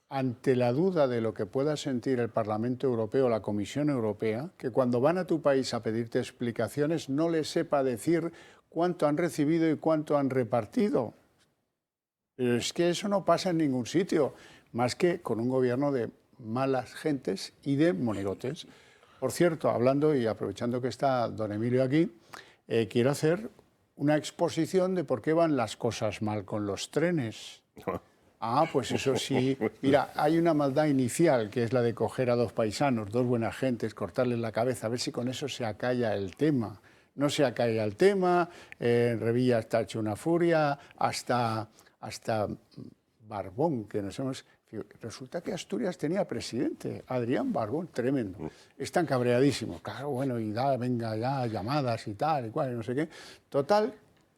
S1: ante la duda de lo que pueda sentir el Parlamento Europeo o la Comisión Europea, que cuando van a tu país a pedirte explicaciones no les sepa decir cuánto han recibido y cuánto han repartido. Pero es que eso no pasa en ningún sitio, más que con un gobierno de malas gentes y de monigotes. Por cierto, hablando y aprovechando que está don Emilio aquí, quiero hacer una exposición de por qué van las cosas mal con los trenes. Ah, pues eso sí. Mira, hay una maldad inicial, que es la de coger a dos paisanos, dos buenas gentes, cortarles la cabeza, a ver si con eso se acalla el tema. No se acalla el tema, Revilla está hecho una furia, hasta Barbón, que nos hemos... Resulta que Asturias tenía presidente, Adrián Barbón, tremendo. Están cabreadísimos, claro, bueno, y venga ya, llamadas y tal, y cual, y no sé qué. Total,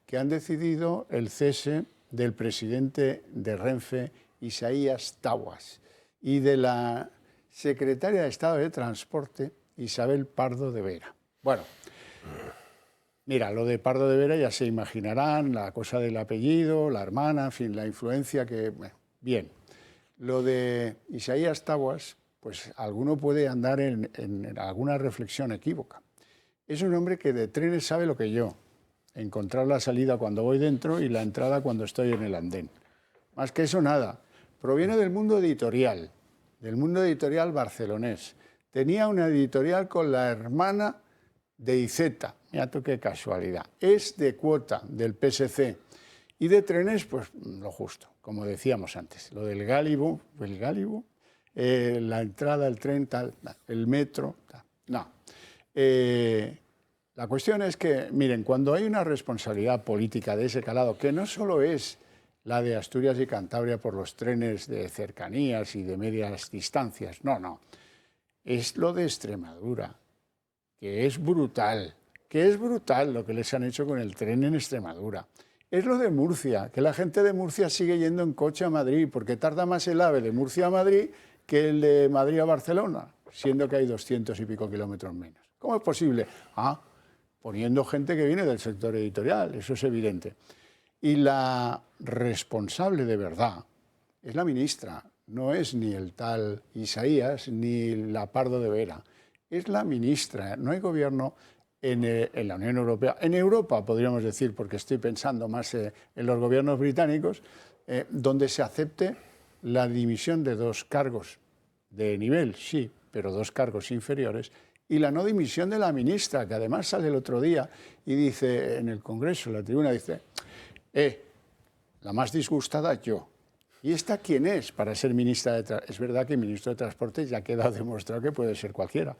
S1: que han decidido el cese del presidente de Renfe, Isaías Taboas, y de la secretaria de Estado de Transporte, Isabel Pardo de Vera. Bueno, mira, lo de Pardo de Vera ya se imaginarán, la cosa del apellido, la hermana, en fin, la influencia que... Bueno, bien. Lo de Isaías Taboas, pues alguno puede andar en alguna reflexión equívoca. Es un hombre que de trenes sabe lo que yo, encontrar la salida cuando voy dentro y la entrada cuando estoy en el andén. Más que eso, nada. Proviene del mundo editorial barcelonés. Tenía una editorial con la hermana de Iceta, mira tú qué casualidad. Es de cuota del PSC. Y de trenes, pues lo justo, como decíamos antes, lo del Gálibo, la entrada al tren, tal, el metro, tal. No. La cuestión es que, miren, cuando hay una responsabilidad política de ese calado, que no solo es la de Asturias y Cantabria por los trenes de cercanías y de medias distancias, no, es lo de Extremadura, que es brutal lo que les han hecho con el tren en Extremadura. Es lo de Murcia, que la gente de Murcia sigue yendo en coche a Madrid, porque tarda más el AVE de Murcia a Madrid que el de Madrid a Barcelona, siendo que hay 200 y pico kilómetros menos. ¿Cómo es posible? Poniendo gente que viene del sector editorial, eso es evidente. Y la responsable de verdad es la ministra, no es ni el tal Isaías ni la Pardo de Vera, es la ministra. No hay gobierno en la Unión Europea, en Europa podríamos decir, porque estoy pensando más en los gobiernos británicos, donde se acepte la dimisión de 2 cargos de nivel, sí, pero 2 cargos inferiores, y la no dimisión de la ministra, que además sale el otro día y dice en el Congreso, en la tribuna, dice, la más disgustada yo. ¿Y esta quién es para ser ministra de Transporte? Es verdad que el ministro de Transporte ya ha quedado demostrado que puede ser cualquiera,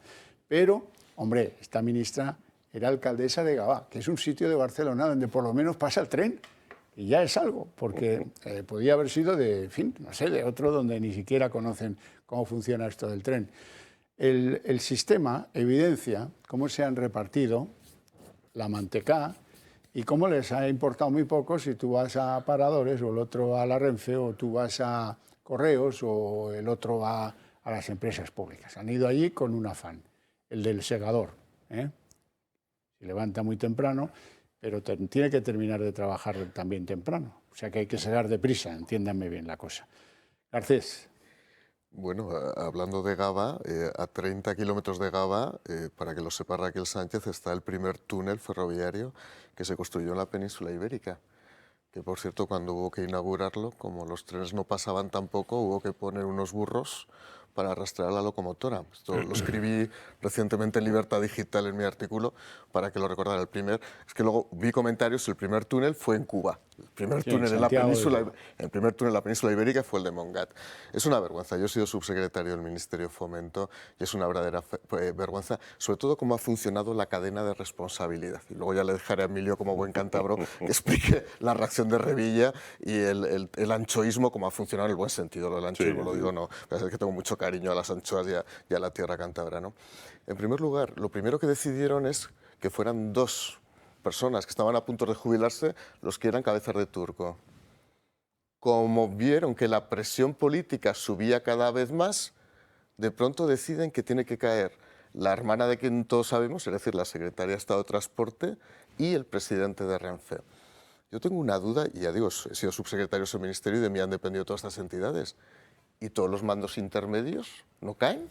S1: pero, hombre, esta ministra era alcaldesa de Gavà, que es un sitio de Barcelona donde por lo menos pasa el tren, y ya es algo, porque podía haber sido de, en fin, no sé, de otro donde ni siquiera conocen cómo funciona esto del tren. El sistema evidencia cómo se han repartido la manteca y cómo les ha importado muy poco si tú vas a Paradores o el otro a la Renfe o tú vas a Correos o el otro va a las empresas públicas. Han ido allí con un afán, el del segador. Se levanta muy temprano, pero tiene que terminar de trabajar también temprano. O sea que hay que segar deprisa, entiéndanme bien la cosa. Garcés.
S3: Bueno, hablando de Gavà, a 30 kilómetros de Gavà, para que lo sepa Raquel Sánchez, está el primer túnel ferroviario que se construyó en la península ibérica. Que, por cierto, cuando hubo que inaugurarlo, como los trenes no pasaban tampoco, hubo que poner unos burros para arrastrar a la locomotora. Esto lo escribí recientemente en Libertad Digital en mi artículo para que lo recordara. Es que luego vi comentarios, el primer túnel fue en Cuba. El primer túnel en la península ibérica fue el de Montgat. Es una vergüenza. Yo he sido subsecretario del Ministerio de Fomento y es una verdadera vergüenza, sobre todo cómo ha funcionado la cadena de responsabilidad. Y luego ya le dejaré a Emilio, como buen cántabro, que explique la reacción de Revilla y el anchoísmo, cómo ha funcionado en el buen sentido. Lo del anchoísmo sí, lo digo, no, es que tengo mucho cariño a las anchoas y a la tierra cántabra, ¿no? En primer lugar, lo primero que decidieron es que fueran 2 personas que estaban a punto de jubilarse los que eran cabezas de turco. Como vieron que la presión política subía cada vez más, de pronto deciden que tiene que caer la hermana de quien todos sabemos, es decir, la secretaria de Estado de Transporte y el presidente de Renfe. Yo tengo una duda, y ya digo, he sido subsecretario del Ministerio y de mí han dependido todas estas entidades. ¿Y todos los mandos intermedios no caen?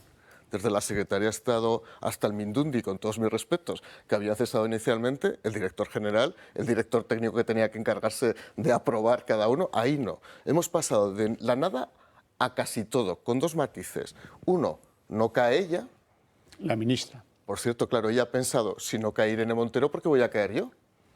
S3: Desde la Secretaría de Estado hasta el Mindundi, con todos mis respetos, que había cesado inicialmente, el director general, el director técnico que tenía que encargarse de aprobar cada uno, ahí no. Hemos pasado de la nada a casi todo, con 2 matices. Uno, no cae ella.
S1: La ministra.
S3: Por cierto, claro, ella ha pensado, si no cae Irene Montero, ¿por qué voy a caer yo?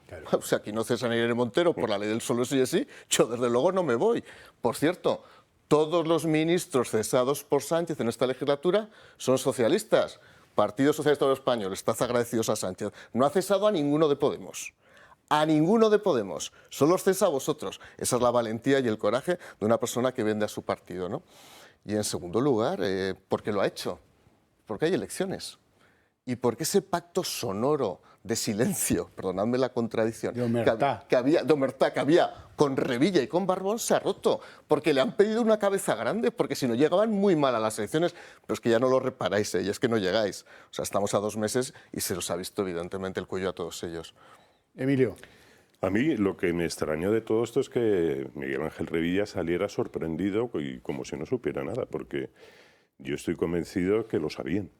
S3: Claro. O sea, aquí no cesan a Irene Montero por la ley del solo sí es sí, yo desde luego no me voy. Por cierto, todos los ministros cesados por Sánchez en esta legislatura son socialistas. Partido Socialista Obrero Español, estad agradecidos a Sánchez. No ha cesado a ninguno de Podemos. A ninguno de Podemos. Solo os cesa a vosotros. Esa es la valentía y el coraje de una persona que vende a su partido, ¿no? Y en segundo lugar, ¿por qué lo ha hecho? Porque hay elecciones. ¿Y por qué ese pacto sonoro de silencio, perdonadme la contradicción,
S1: de omertá
S3: que había con Revilla y con Barbón se ha roto? Porque le han pedido una cabeza grande, porque si no llegaban muy mal a las elecciones, pero es que ya no lo reparáis, y es que no llegáis. O sea, estamos a 2 meses y se los ha visto evidentemente el cuello a todos ellos.
S1: Emilio.
S2: A mí lo que me extrañó de todo esto es que Miguel Ángel Revilla saliera sorprendido y como si no supiera nada, porque yo estoy convencido que lo sabían.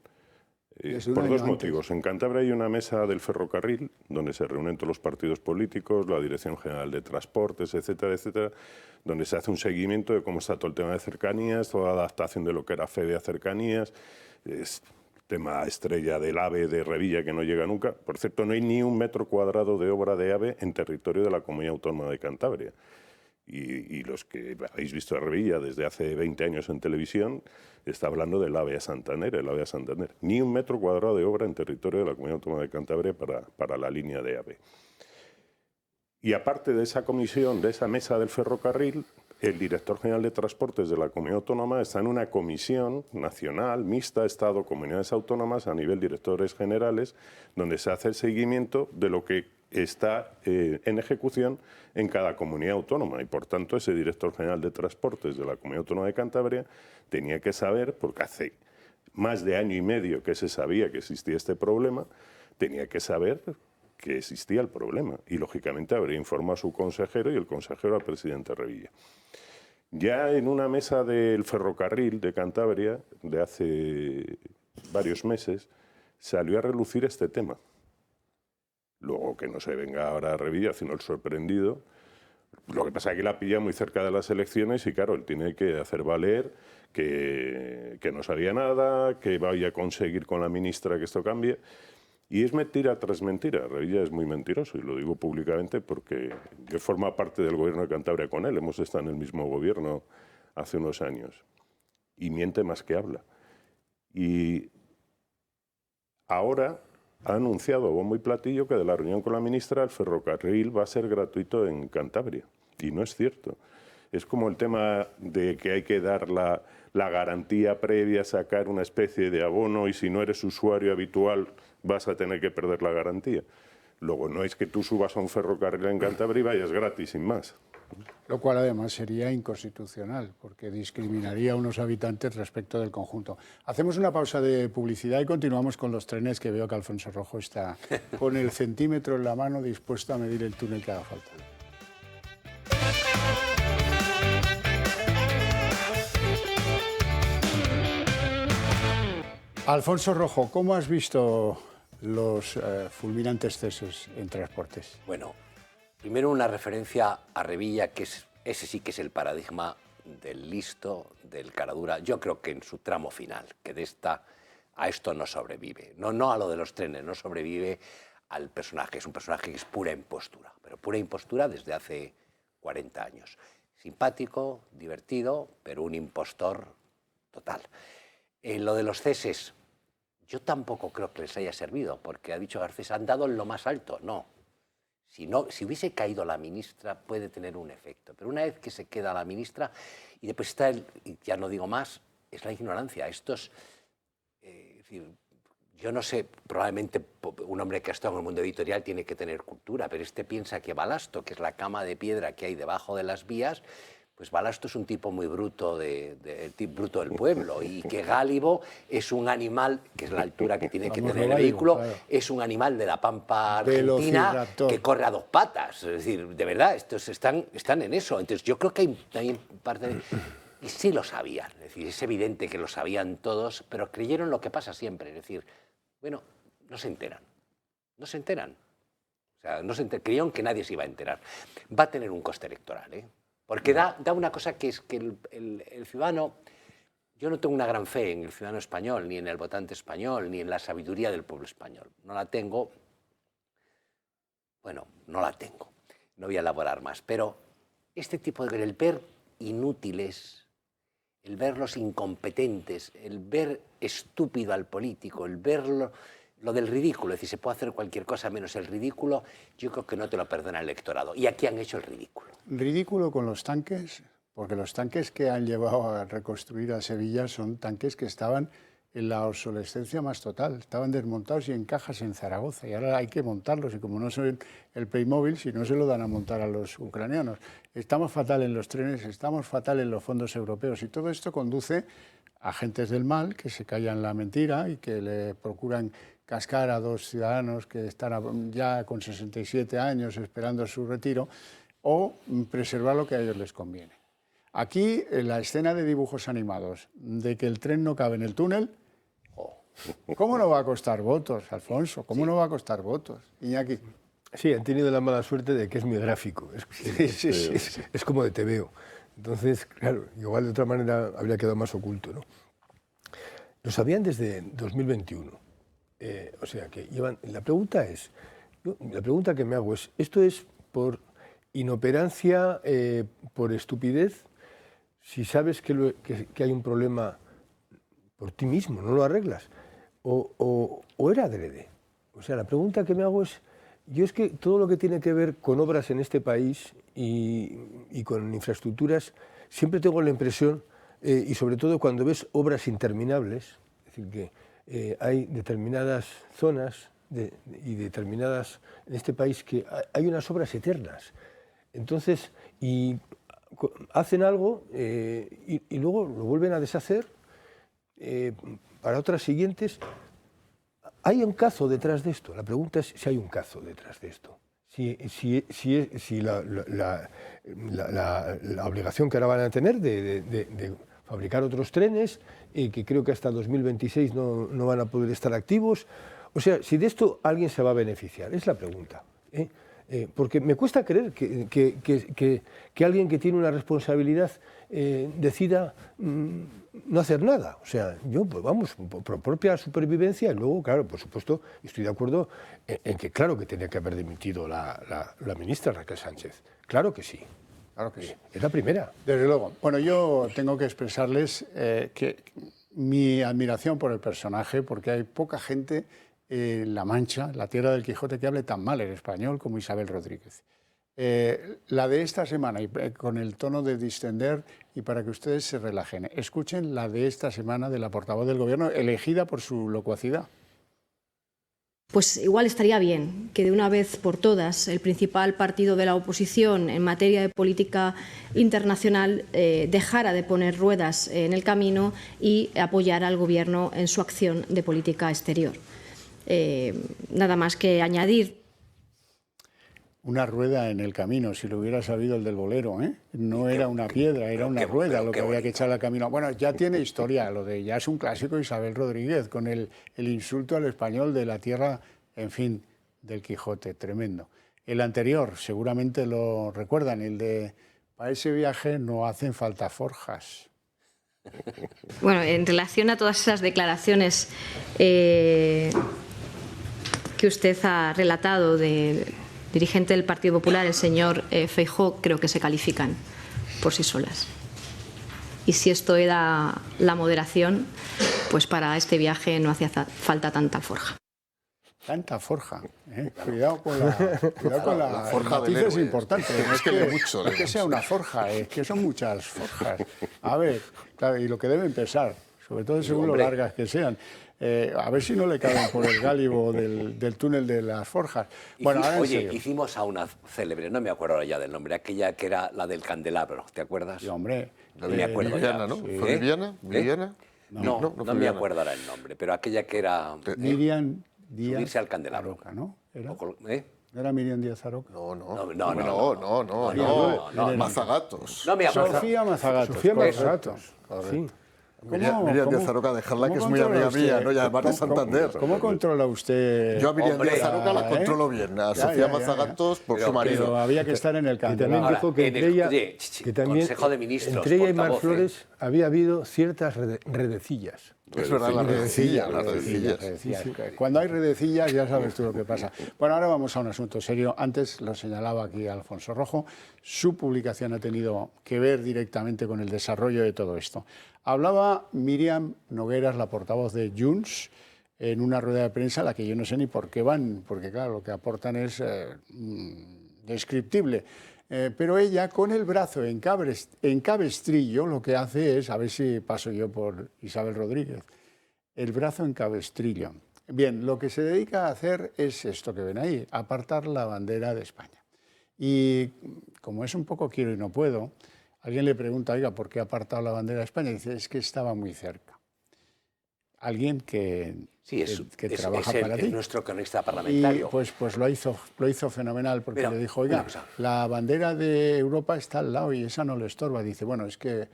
S2: Por 2 motivos. En Cantabria hay una mesa del ferrocarril donde se reúnen todos los partidos políticos, la Dirección General de Transportes, etcétera, etcétera, donde se hace un seguimiento de cómo está todo el tema de cercanías, toda la adaptación de lo que era FEDE a cercanías, tema estrella del AVE de Revilla que no llega nunca. Por cierto, no hay ni 1 metro cuadrado de obra de AVE en territorio de la Comunidad Autónoma de Cantabria. Y los que habéis visto a Revilla desde hace 20 años en televisión, está hablando del AVE a Santander, el AVE a Santander. Ni 1 metro cuadrado de obra en territorio de la Comunidad Autónoma de Cantabria para la línea de AVE. Y aparte de esa comisión, de esa mesa del ferrocarril, el director general de Transportes de la Comunidad Autónoma está en una comisión nacional, mixta, Estado, comunidades autónomas, a nivel directores generales, donde se hace el seguimiento de lo que está en ejecución en cada comunidad autónoma. Y por tanto, ese director general de Transportes de la Comunidad Autónoma de Cantabria tenía que saber, porque hace más de 1 año y medio que se sabía que existía este problema, tenía que saber que existía el problema y, lógicamente, habría informado a su consejero y el consejero al presidente Revilla. Ya en una mesa del ferrocarril de Cantabria, de hace varios meses, salió a relucir este tema. Luego que no se venga ahora a Revilla, sino el sorprendido. Lo que pasa es que la pilla muy cerca de las elecciones y, claro, él tiene que hacer valer que no sabía nada, que vaya a conseguir con la ministra que esto cambie. Y es mentira tras mentira. Revilla es muy mentiroso y lo digo públicamente porque yo formo parte del gobierno de Cantabria con él. Hemos estado en el mismo gobierno hace unos años. Y miente más que habla. Y ahora ha anunciado a bombo y platillo que de la reunión con la ministra el ferrocarril va a ser gratuito en Cantabria. Y no es cierto. Es como el tema de que hay que dar la garantía previa, sacar una especie de abono y si no eres usuario habitual vas a tener que perder la garantía. Luego no es que tú subas a un ferrocarril en Cantabria y vayas gratis, sin más.
S1: Lo cual además sería inconstitucional, porque discriminaría a unos habitantes respecto del conjunto. Hacemos una pausa de publicidad y continuamos con los trenes, que veo que Alfonso Rojo está con el centímetro en la mano dispuesto a medir el túnel que haga falta. Alfonso Rojo, ¿cómo has visto los fulminantes ceses en transportes?
S5: Bueno, primero una referencia a Revilla, que ese sí que es el paradigma del listo, del caradura. Yo creo que en su tramo final, que a esto no sobrevive. No a lo de los trenes, no sobrevive al personaje. Es un personaje que es pura impostura, pero pura impostura desde hace 40 años. Simpático, divertido, pero un impostor total. Lo de los ceses, yo tampoco creo que les haya servido, porque ha dicho Garcés, han dado en lo más alto. No. Si hubiese caído la ministra, puede tener un efecto. Pero una vez que se queda la ministra, y después está y ya no digo más, es la ignorancia. Es decir, yo no sé, probablemente un hombre que ha estado en el mundo editorial tiene que tener cultura, pero piensa que Balasto, que es la cama de piedra que hay debajo de las vías, pues Balasto es un tipo muy bruto, el tipo bruto del pueblo, y que Gálibo es un animal, que es la altura que tiene que tener el vehículo, claro. Es un animal de la pampa argentina que corre a 2 patas. Es decir, de verdad, estos están en eso. Entonces yo creo que hay parte de... Y sí lo sabían, es decir, es evidente que lo sabían todos, pero creyeron lo que pasa siempre, es decir, bueno, no se enteran. O sea, creyeron que nadie se iba a enterar. Va a tener un coste electoral, ¿eh? Porque da una cosa que es que el ciudadano, yo no tengo una gran fe en el ciudadano español, ni en el votante español, ni en la sabiduría del pueblo español. No la tengo, no voy a elaborar más, pero este tipo de... el ver inútiles, el ver los incompetentes, el ver estúpido al político, el ver lo del ridículo, es decir, se puede hacer cualquier cosa menos el ridículo, yo creo que no te lo perdona el electorado. Y aquí han hecho el ridículo.
S1: ¿Ridículo con los tanques? Porque los tanques que han llevado a reconstruir a Sevilla son tanques que estaban en la obsolescencia más total. Estaban desmontados y en cajas en Zaragoza. Y ahora hay que montarlos. Y como no son el Playmobil, si no se lo dan a montar a los ucranianos. Estamos fatal en los trenes, estamos fatal en los fondos europeos. Y todo esto conduce a agentes del mal que se callan la mentira y que le procuran cascar a 2 ciudadanos que están ya con 67 años esperando su retiro, o preservar lo que a ellos les conviene. Aquí, en la escena de dibujos animados, de que el tren no cabe en el túnel, ¿cómo no va a costar votos, Alfonso? ¿Cómo no va a costar votos? Iñaki.
S4: Sí, han tenido la mala suerte de que es muy gráfico, es como de TVO. Entonces, claro, igual de otra manera habría quedado más oculto, ¿no? Lo sabían desde 2021. O sea, que llevan... La pregunta que me hago es, ¿esto es por inoperancia, por estupidez? Si sabes que hay un problema por ti mismo, no lo arreglas. O era adrede. O sea, la pregunta que me hago es, yo es que todo lo que tiene que ver con obras en este país y con infraestructuras, siempre tengo la impresión, y sobre todo cuando ves obras interminables, es decir, que hay determinadas zonas y determinadas en este país que hay unas obras eternas. Entonces, y hacen algo y luego lo vuelven a deshacer para otras siguientes. ¿hay un cazo detrás de esto? La pregunta es si hay un cazo detrás de esto. Si la obligación que ahora van a tener de fabricar otros trenes, que creo que hasta 2026 no van a poder estar activos. O sea, si de esto alguien se va a beneficiar, es la pregunta. Porque me cuesta creer que alguien que tiene una responsabilidad decida no hacer nada. O sea, yo, pues vamos, por propia supervivencia, y luego, claro, por supuesto, estoy de acuerdo en que claro que tenía que haber dimitido la ministra Raquel Sánchez. Claro que sí. Claro que sí. Es la primera.
S1: Desde luego. Bueno, yo tengo que expresarles que mi admiración por el personaje, porque hay poca gente en La Mancha, la tierra del Quijote, que hable tan mal el español como Isabel Rodríguez. La de esta semana, y con el tono de distender, y para que ustedes se relajen, escuchen la de esta semana de la portavoz del Gobierno, elegida por su locuacidad.
S12: Pues igual estaría bien que de una vez por todas el principal partido de la oposición en materia de política internacional dejara de poner ruedas en el camino y apoyara al Gobierno en su acción de política exterior. Nada más que añadir.
S1: Una rueda en el camino, si lo hubiera sabido el del bolero, ¿eh? No era una piedra, era una rueda lo que había que echar al camino. Bueno, ya tiene historia, lo de ya es un clásico Isabel Rodríguez, con el insulto al español de la tierra, en fin, del Quijote, tremendo. El anterior, seguramente lo recuerdan, el de para ese viaje no hacen falta forjas.
S12: Bueno, en relación a todas esas declaraciones que usted ha relatado de dirigente del Partido Popular, el señor Feijóo, creo que se califican por sí solas. Y si esto era la moderación, pues para este viaje no hacía falta tanta forja.
S1: Tanta forja, ¿eh? Cuidado con la
S3: forja del
S1: héroe. Es importante.
S3: Es que mucho,
S1: no es que sea una forja, es que son muchas forjas. A ver, claro, y lo que deben pesar, sobre todo según lo largas que sean. A ver si no le caben por el gálibo del túnel de las forjas. Bueno,
S5: oye, hicimos a una célebre, no me acuerdo ahora ya del nombre, aquella que era la del candelabro, ¿te acuerdas?
S1: Sí, hombre.
S5: No me acuerdo
S3: Viviana, ¿no? ¿Fue Viviana? ¿Viviana?
S5: No me acuerdo ahora el nombre, pero aquella que era...
S1: Miriam Díaz
S5: subirse al candelabro.
S1: Aroca, ¿no? ¿Era?
S5: ¿No
S1: era Miriam Díaz Aroca?
S3: No. Mazagatos.
S5: No me acuerdo.
S1: Sofía Mazagatos.
S4: Sofía Mazagatos. Sí.
S3: Miriam Díaz Aroca, dejarla que es muy amiga mía, ¿no? Y además de Santander.
S1: ¿Cómo controla usted?
S3: Yo a Miriam Díaz Aroca la controlo bien, a Sofía Mazagatos por su marido.
S1: Pero había que estar en el campo.
S4: Y también dijo que
S5: Consejo de Ministros,
S4: entre ella y Mar Flores había habido ciertas redecillas.
S3: Es verdad, las redecillas.
S1: Cuando hay redecillas ya sabes tú lo que pasa. Bueno, ahora vamos a un asunto serio. Antes lo señalaba aquí Alfonso Rojo, su publicación ha tenido que ver directamente con el desarrollo de todo esto. Hablaba Míriam Nogueras, la portavoz de Junts, en una rueda de prensa a la que yo no sé ni por qué van, porque claro, lo que aportan es descriptible. Pero ella, con el brazo en cabestrillo, lo que hace es, a ver si paso yo por Isabel Rodríguez, el brazo en cabestrillo. Bien, lo que se dedica a hacer es esto que ven ahí, apartar la bandera de España. Y como es un poco quiero y no puedo, alguien le pregunta, oiga, ¿por qué ha apartado la bandera de España? Y dice, es que estaba muy cerca. Alguien que trabaja para ti.
S5: Es nuestro cronista parlamentario.
S1: Y pues lo hizo fenomenal, porque le dijo, oiga, la bandera de Europa está al lado y esa no le estorba. Dice, bueno, es que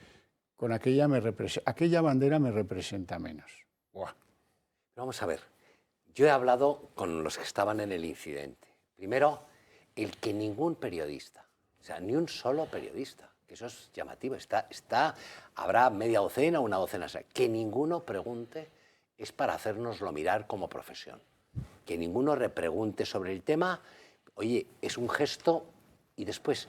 S1: con aquella bandera me representa menos. Buah.
S5: Vamos a ver, yo he hablado con los que estaban en el incidente. Primero, el que ningún periodista, o sea, ni un solo periodista, que eso es llamativo, habrá media docena, una docena, o sea, que ninguno pregunte es para hacérnoslo mirar como profesión. Que ninguno repregunte sobre el tema, oye, es un gesto y después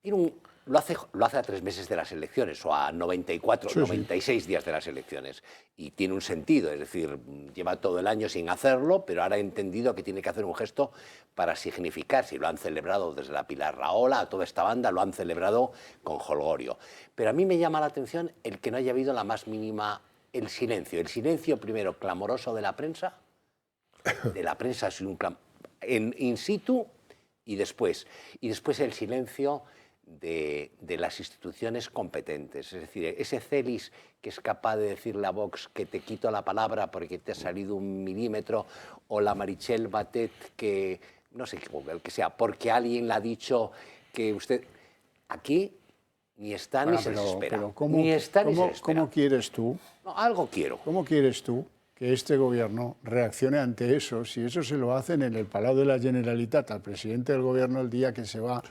S5: lo hace a 3 meses de las elecciones o a 94, 96 días de las elecciones. Y tiene un sentido, es decir, lleva todo el año sin hacerlo, pero ahora ha entendido que tiene que hacer un gesto para significar, si lo han celebrado desde la Pilar Rahola, a toda esta banda, lo han celebrado con jolgorio. Pero a mí me llama la atención el que no haya habido la más mínima... El silencio primero clamoroso de la prensa es un in situ y después el silencio de las instituciones competentes. Es decir, ese Celis que es capaz de decirle a Vox que te quito la palabra porque te ha salido 1 milímetro, o la Meritxell Batet que, no sé, el que sea, porque alguien le ha dicho que usted... Aquí ni está ni se desespera.
S1: Pero ¿cómo,
S5: ni está ni se desespera.
S1: ¿cómo quieres tú?
S5: No, algo quiero.
S1: ¿Cómo quieres tú que este gobierno reaccione ante eso si eso se lo hacen en el Palau de la Generalitat al presidente del gobierno el día que se va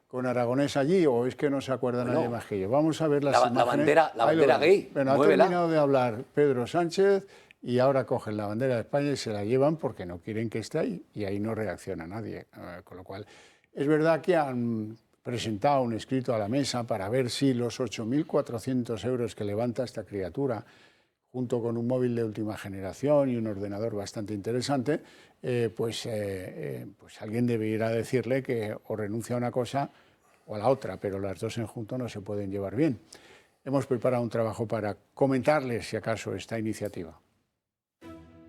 S1: con Aragonés allí, o es que no se acuerda nadie más que yo? Vamos a ver las imágenes.
S5: La bandera gay.
S1: Bueno, ha terminado de hablar Pedro Sánchez y ahora cogen la bandera de España y se la llevan porque no quieren que esté ahí, y ahí no reacciona nadie. Con lo cual, es verdad que han presentado un escrito a la mesa para ver si los 8.400 euros que levanta esta criatura, junto con un móvil de última generación y un ordenador bastante interesante, pues alguien debiera decirle que o renuncia a una cosa o a la otra, pero las dos en junto no se pueden llevar bien. Hemos preparado un trabajo para comentarles, si acaso, esta iniciativa.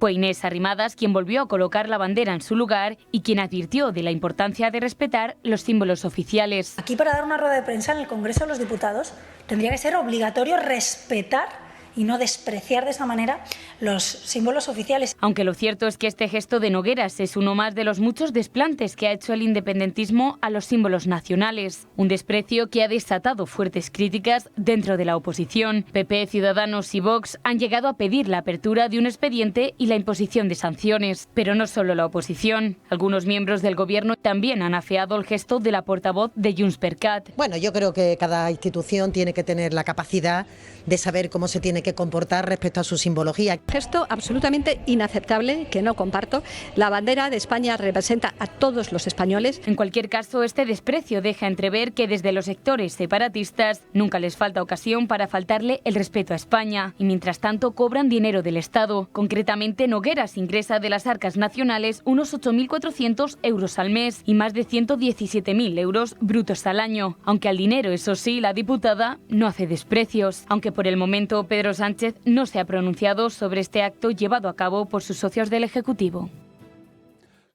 S6: Fue Inés Arrimadas quien volvió a colocar la bandera en su lugar y quien advirtió de la importancia de respetar los símbolos oficiales.
S13: Aquí, para dar una rueda de prensa en el Congreso de los Diputados, tendría que ser obligatorio respetar y no despreciar de esa manera los símbolos oficiales.
S6: Aunque lo cierto es que este gesto de Nogueras es uno más de los muchos desplantes que ha hecho el independentismo a los símbolos nacionales. Un desprecio que ha desatado fuertes críticas dentro de la oposición. PP, Ciudadanos y Vox han llegado a pedir la apertura de un expediente y la imposición de sanciones. Pero no solo la oposición. Algunos miembros del gobierno también han afeado el gesto de la portavoz de JxCat.
S14: Bueno, yo creo que cada institución tiene que tener la capacidad de saber cómo se tiene que comportar respecto a su simbología.
S15: Gesto absolutamente inaceptable, que no comparto. La bandera de España representa a todos los españoles.
S6: En cualquier caso, este desprecio deja entrever que desde los sectores separatistas nunca les falta ocasión para faltarle el respeto a España. Y mientras tanto cobran dinero del Estado. Concretamente, Nogueras ingresa de las arcas nacionales unos 8.400 euros al mes y más de 117.000 euros brutos al año. Aunque al dinero, eso sí, la diputada no hace desprecios. Aunque por el momento Pedro Sánchez no se ha pronunciado sobre este acto llevado a cabo por sus socios del Ejecutivo.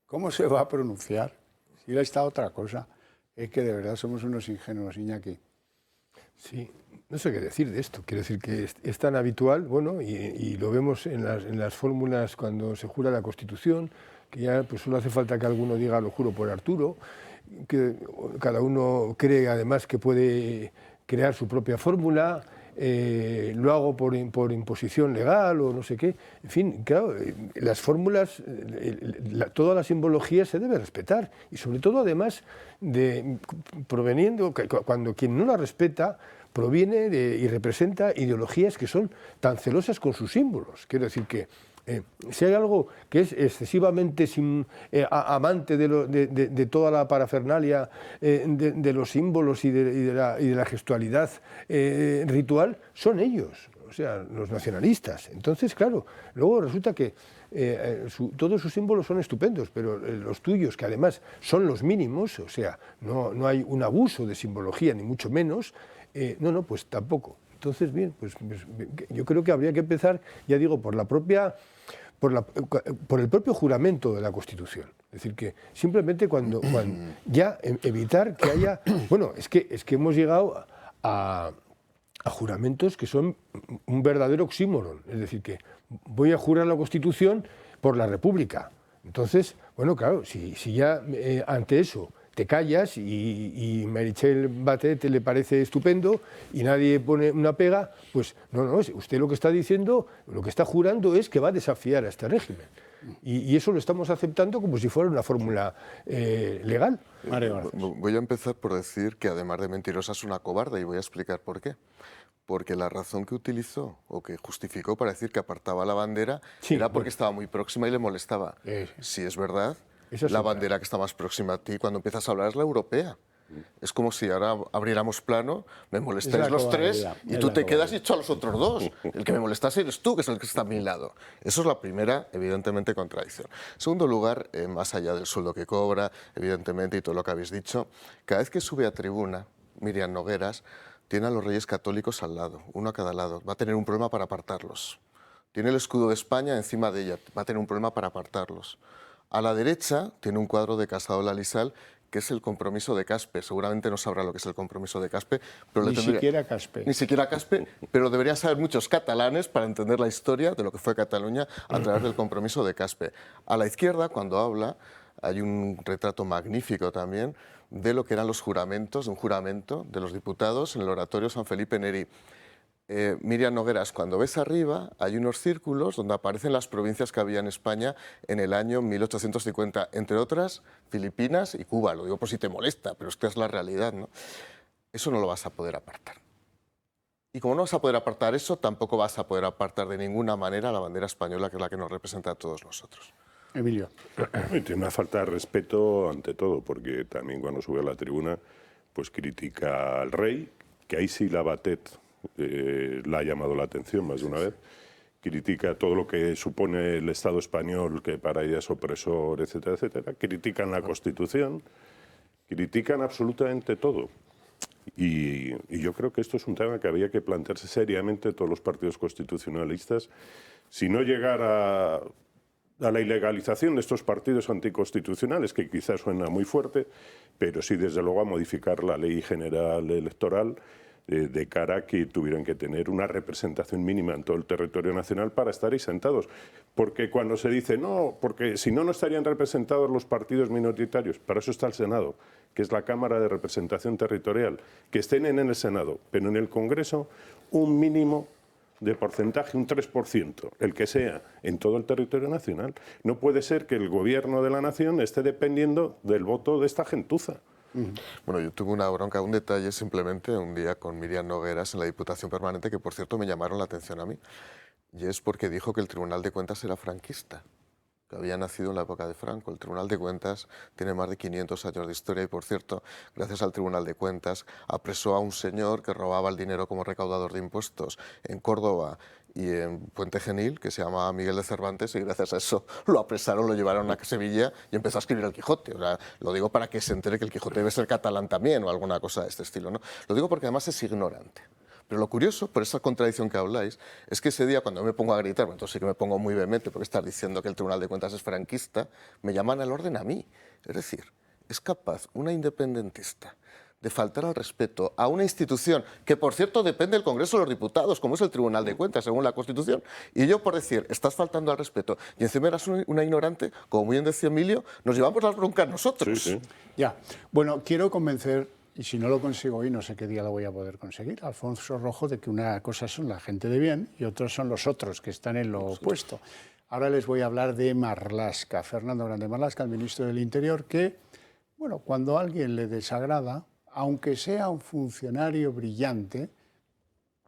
S1: ¿Cómo se va a pronunciar? Si está otra cosa. Es que de verdad somos unos ingenuos, Iñaki.
S4: Sí, no sé qué decir de esto. Quiero decir que es tan habitual, bueno, y lo vemos en las fórmulas cuando se jura la Constitución, que ya pues solo hace falta que alguno diga lo juro por Arturo, que cada uno cree además que puede crear su propia fórmula. Lo hago por imposición legal o no sé qué. En fin, claro, las fórmulas, toda la simbología se debe respetar, y sobre todo además proveniendo, cuando quien no la respeta proviene y representa ideologías que son tan celosas con sus símbolos. Quiero decir que si hay algo que es excesivamente amante de toda la parafernalia de los símbolos y de la gestualidad ritual, son ellos, o sea, los nacionalistas. Entonces, claro, luego resulta que todos sus símbolos son estupendos, pero los tuyos, que además son los mínimos, o sea, no hay un abuso de simbología, ni mucho menos, pues tampoco. Entonces, bien, pues yo creo que habría que empezar, ya digo, por el propio juramento de la Constitución. Es decir, que simplemente cuando ya evitar que haya... Bueno, es que hemos llegado a juramentos que son un verdadero oxímoron. Es decir, que voy a jurar la Constitución por la República. Entonces, bueno, claro, si ya ante eso te callas y Meritxell Batet le parece estupendo y nadie pone una pega, pues no, usted lo que está diciendo, lo que está jurando es que va a desafiar a este régimen. Y eso lo estamos aceptando como si fuera una fórmula legal.
S3: Voy a empezar por decir que además de mentirosa es una cobarde, y voy a explicar por qué. Porque la razón que utilizó o que justificó para decir que apartaba la bandera era porque estaba muy próxima y le molestaba. Si es verdad, la bandera que está más próxima a ti cuando empiezas a hablar es la europea. Es como si ahora abriéramos plano, me molestáis los tres y tú te quedas y echo a los otros dos. El que me molestas eres tú, que es el que está a mi lado. Eso es la primera, evidentemente, contradicción. En segundo lugar, más allá del sueldo que cobra, evidentemente, y todo lo que habéis dicho, cada vez que sube a tribuna, Míriam Nogueras tiene a los reyes católicos al lado, uno a cada lado. Va a tener un problema para apartarlos. Tiene el escudo de España encima de ella, va a tener un problema para apartarlos. A la derecha tiene un cuadro de Casado Lalisal que es el compromiso de Caspe. Seguramente no sabrá lo que es el compromiso de Caspe, pero
S1: Ni siquiera Caspe.
S3: Ni siquiera Caspe, pero deberían saber muchos catalanes para entender la historia de lo que fue Cataluña a través del compromiso de Caspe. A la izquierda, cuando habla, hay un retrato magnífico también de lo que eran los juramentos, de un juramento de los diputados en el oratorio San Felipe Neri. Miriam Nogueras, cuando ves arriba hay unos círculos donde aparecen las provincias que había en España en el año 1850, entre otras Filipinas y Cuba. Lo digo por si te molesta, pero es que es la realidad, ¿no? Eso no lo vas a poder apartar. Y como no vas a poder apartar eso, tampoco vas a poder apartar de ninguna manera la bandera española, que es la que nos representa a todos nosotros.
S1: Emilio.
S2: Tiene una falta de respeto ante todo, porque también cuando sube a la tribuna pues critica al rey, que ahí sí la Batet la ha llamado la atención más de una vez, critica todo lo que supone el Estado español, que para ella es opresor, etcétera, etcétera, critican la Constitución, critican absolutamente todo. Y yo creo que esto es un tema que había que plantearse seriamente todos los partidos constitucionalistas, si no llegar a la ilegalización de estos partidos anticonstitucionales, que quizás suena muy fuerte, pero sí desde luego a modificar la ley general electoral de cara a que tuvieran que tener una representación mínima en todo el territorio nacional para estar ahí sentados. Porque cuando se dice, no, porque si no, no estarían representados los partidos minoritarios, para eso está el Senado, que es la Cámara de Representación Territorial, que estén en el Senado, pero en el Congreso un mínimo de porcentaje, un 3%, el que sea, en todo el territorio nacional. No puede ser que el gobierno de la nación esté dependiendo del voto de esta gentuza.
S3: Bueno, yo tuve una bronca, un detalle simplemente un día con Miriam Nogueras en la Diputación Permanente, que por cierto me llamaron la atención a mí, y es porque dijo que el Tribunal de Cuentas era franquista, que había nacido en la época de Franco. El Tribunal de Cuentas tiene más de 500 años de historia y, por cierto, gracias al Tribunal de Cuentas apresó a un señor que robaba el dinero como recaudador de impuestos en Córdoba y en Puente Genil, que se llamaba Miguel de Cervantes, y gracias a eso lo apresaron, lo llevaron a Sevilla y empezó a escribir el Quijote. O sea, lo digo para que se entere que el Quijote debe ser catalán también o alguna cosa de este estilo, ¿no? Lo digo porque además es ignorante. Pero lo curioso, por esa contradicción que habláis, es que ese día cuando me pongo a gritar, bueno, entonces sí que me pongo muy vehemente porque estás diciendo que el Tribunal de Cuentas es franquista, me llaman al orden a mí. Es decir, es capaz una independentista de faltar al respeto a una institución que, por cierto, depende del Congreso de los Diputados, como es el Tribunal de Cuentas, según la Constitución. Y yo, por decir, estás faltando al respeto y encima eras una ignorante, como muy bien decía Emilio, nos llevamos las broncas nosotros.
S1: Sí, sí. Ya. Bueno, quiero convencer, y si no lo consigo hoy, no sé qué día lo voy a poder conseguir, a Alfonso Rojo, de que una cosa son la gente de bien y otros son los otros, que están en lo opuesto. Ahora les voy a hablar de Marlaska, Fernando Grande Marlaska, el ministro del Interior, que, bueno, cuando a alguien le desagrada, aunque sea un funcionario brillante,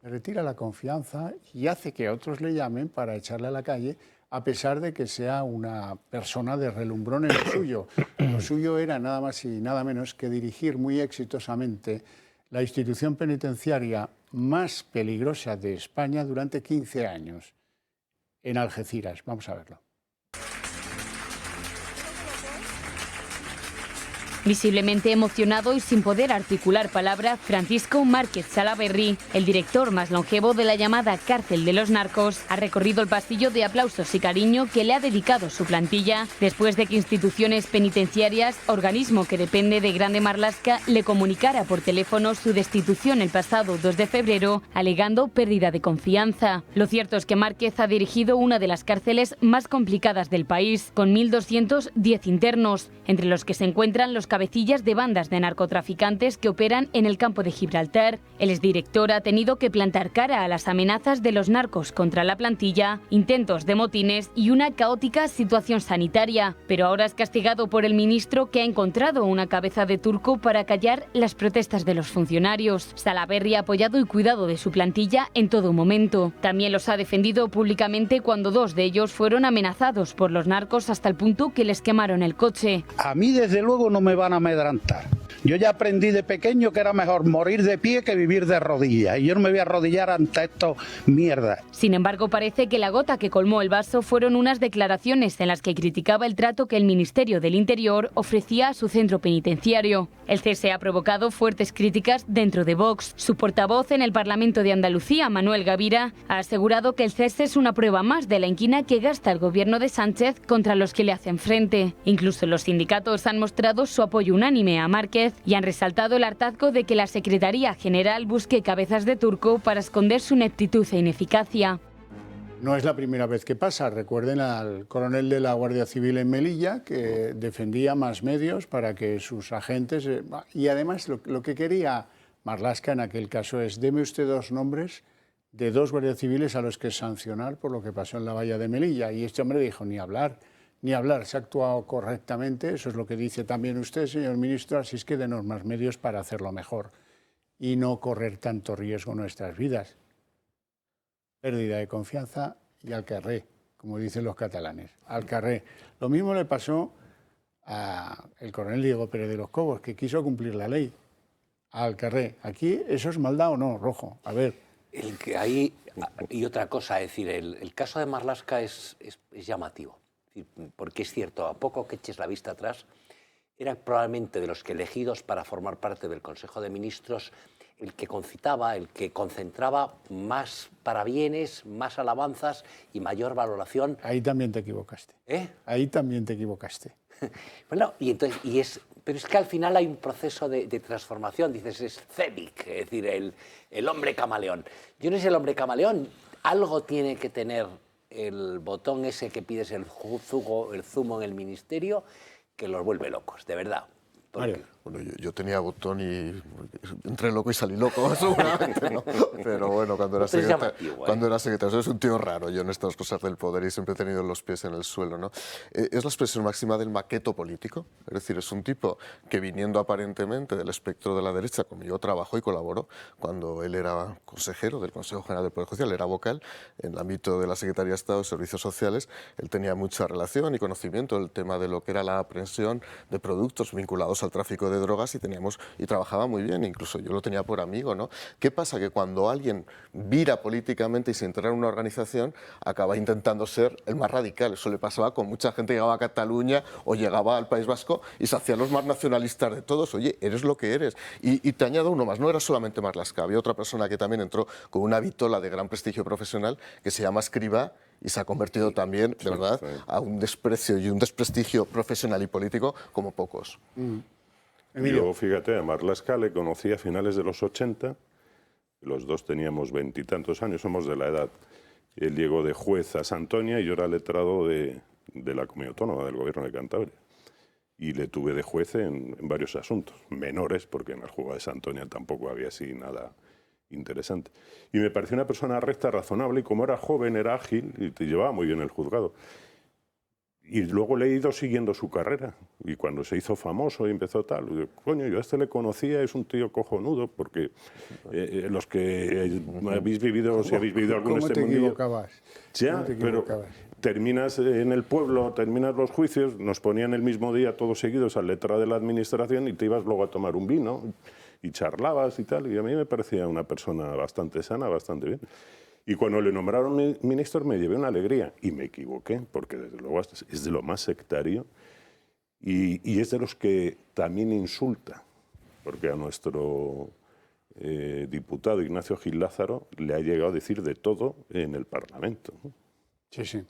S1: le retira la confianza y hace que otros le llamen para echarle a la calle, a pesar de que sea una persona de relumbrón en lo suyo. Lo suyo era nada más y nada menos que dirigir muy exitosamente la institución penitenciaria más peligrosa de España durante 15 años, en Algeciras. Vamos a verlo.
S6: Visiblemente emocionado y sin poder articular palabra, Francisco Márquez Salaverry, el director más longevo de la llamada cárcel de los narcos, ha recorrido el pasillo de aplausos y cariño que le ha dedicado su plantilla, después de que instituciones penitenciarias, organismo que depende de Grande Marlaska, le comunicara por teléfono su destitución el pasado 2 de febrero, alegando pérdida de confianza. Lo cierto es que Márquez ha dirigido una de las cárceles más complicadas del país, con 1.210 internos, entre los que se encuentran los cabecillas de bandas de narcotraficantes que operan en el campo de Gibraltar. El exdirector ha tenido que plantar cara a las amenazas de los narcos contra la plantilla, intentos de motines y una caótica situación sanitaria. Pero ahora es castigado por el ministro, que ha encontrado una cabeza de turco para callar las protestas de los funcionarios. Salaverry ha apoyado y cuidado de su plantilla en todo momento. También los ha defendido públicamente cuando 2 de ellos fueron amenazados por los narcos hasta el punto que les quemaron el coche.
S16: A mí, desde luego, no me van a amedrantar. Yo ya aprendí de pequeño que era mejor morir de pie que vivir de rodillas. Y yo no me voy a arrodillar ante esto mierda.
S6: Sin embargo, parece que la gota que colmó el vaso fueron unas declaraciones en las que criticaba el trato que el Ministerio del Interior ofrecía a su centro penitenciario. El cese ha provocado fuertes críticas dentro de Vox. Su portavoz en el Parlamento de Andalucía, Manuel Gavira, ha asegurado que el cese es una prueba más de la inquina que gasta el gobierno de Sánchez contra los que le hacen frente. Incluso los sindicatos han mostrado su apoyo unánime a Márquez y han resaltado el hartazgo de que la Secretaría General busque cabezas de turco para esconder su ineptitud e ineficacia.
S1: No es la primera vez que pasa. Recuerden al coronel de la Guardia Civil en Melilla, que defendía más medios para que sus agentes... Y además lo que quería Marlaska en aquel caso es: deme usted 2 nombres de 2 guardias civiles a los que sancionar por lo que pasó en la valla de Melilla. Y este hombre dijo: ni hablar, se ha actuado correctamente. Eso es lo que dice también usted, señor ministro, así es que denos más medios para hacerlo mejor y no correr tanto riesgo en nuestras vidas. Pérdida de confianza y al carrer, como dicen los catalanes, al carrer. Lo mismo le pasó al coronel Diego Pérez de los Cobos, que quiso cumplir la ley, al carrer. Aquí, ¿eso es maldad o no, Rojo? A ver.
S5: Y otra cosa, es decir, el caso de Marlaska es llamativo, porque es cierto, a poco que eches la vista atrás, era probablemente de los que elegidos para formar parte del Consejo de Ministros el que concitaba, el que concentraba más parabienes, más alabanzas y mayor valoración.
S1: Ahí también te equivocaste. Ahí también te equivocaste.
S5: Bueno, pero es que al final hay un proceso de transformación, dices, es Cévic, es decir, el hombre camaleón. Yo no sé, el hombre camaleón, algo tiene que tener el botón ese que pides el zumo en el ministerio, que los vuelve locos, de verdad.
S3: Bueno, yo tenía botón y entré loco y salí loco, seguramente, ¿no? Pero bueno, cuando era secretario, es un tío raro yo en estas cosas del poder y siempre he tenido los pies en el suelo, ¿no? Es la expresión máxima del maqueto político, es decir, es un tipo que, viniendo aparentemente del espectro de la derecha, como yo trabajó y colaboró cuando él era consejero del Consejo General del Poder Judicial, era vocal en el ámbito de la Secretaría de Estado de Servicios Sociales, él tenía mucha relación y conocimiento del tema de lo que era la aprehensión de productos vinculados al tráfico de drogas y trabajaba muy bien, incluso yo lo tenía por amigo, ¿no? ¿Qué pasa? Que cuando alguien vira políticamente y se integra en una organización, acaba intentando ser el más radical. Eso le pasaba con mucha gente que llegaba a Cataluña o llegaba al País Vasco y se hacían los más nacionalistas de todos. Oye, eres lo que eres. Y te añado uno más, no era solamente Marlaska, había otra persona que también entró con una vitola de gran prestigio profesional que se llama Escrivá y se ha convertido también, de verdad, a un desprecio y un desprestigio profesional y político como pocos.
S2: Yo, fíjate, a Marlaska le conocí a finales de los 80, los dos teníamos 20 y tantos años, somos de la edad. Él llegó de juez a Santoña y yo era letrado de la Comunidad Autónoma, del Gobierno de Cantabria. Y le tuve de juez en varios asuntos, menores, porque en el juego de Santoña tampoco había así nada interesante. Y me pareció una persona recta, razonable, y como era joven, era ágil y te llevaba muy bien el juzgado. Y luego le he ido siguiendo su carrera. Y cuando se hizo famoso y empezó tal, digo, coño, yo a este le conocía, es un tío cojonudo, porque los que habéis vivido, si habéis vivido algún
S1: ¿Cómo te equivocabas?
S2: Ya, pero terminas en el pueblo, terminas los juicios, nos ponían el mismo día todos seguidos al letrado de la administración y te ibas luego a tomar un vino y charlabas y tal. Y a mí me parecía una persona bastante sana, bastante bien. Y cuando le nombraron ministro me llevé una alegría y me equivoqué, porque desde luego es de lo más sectario y es de los que también insulta, porque a nuestro diputado Ignacio Gil Lázaro le ha llegado a decir de todo en el Parlamento.
S1: Sí, sí.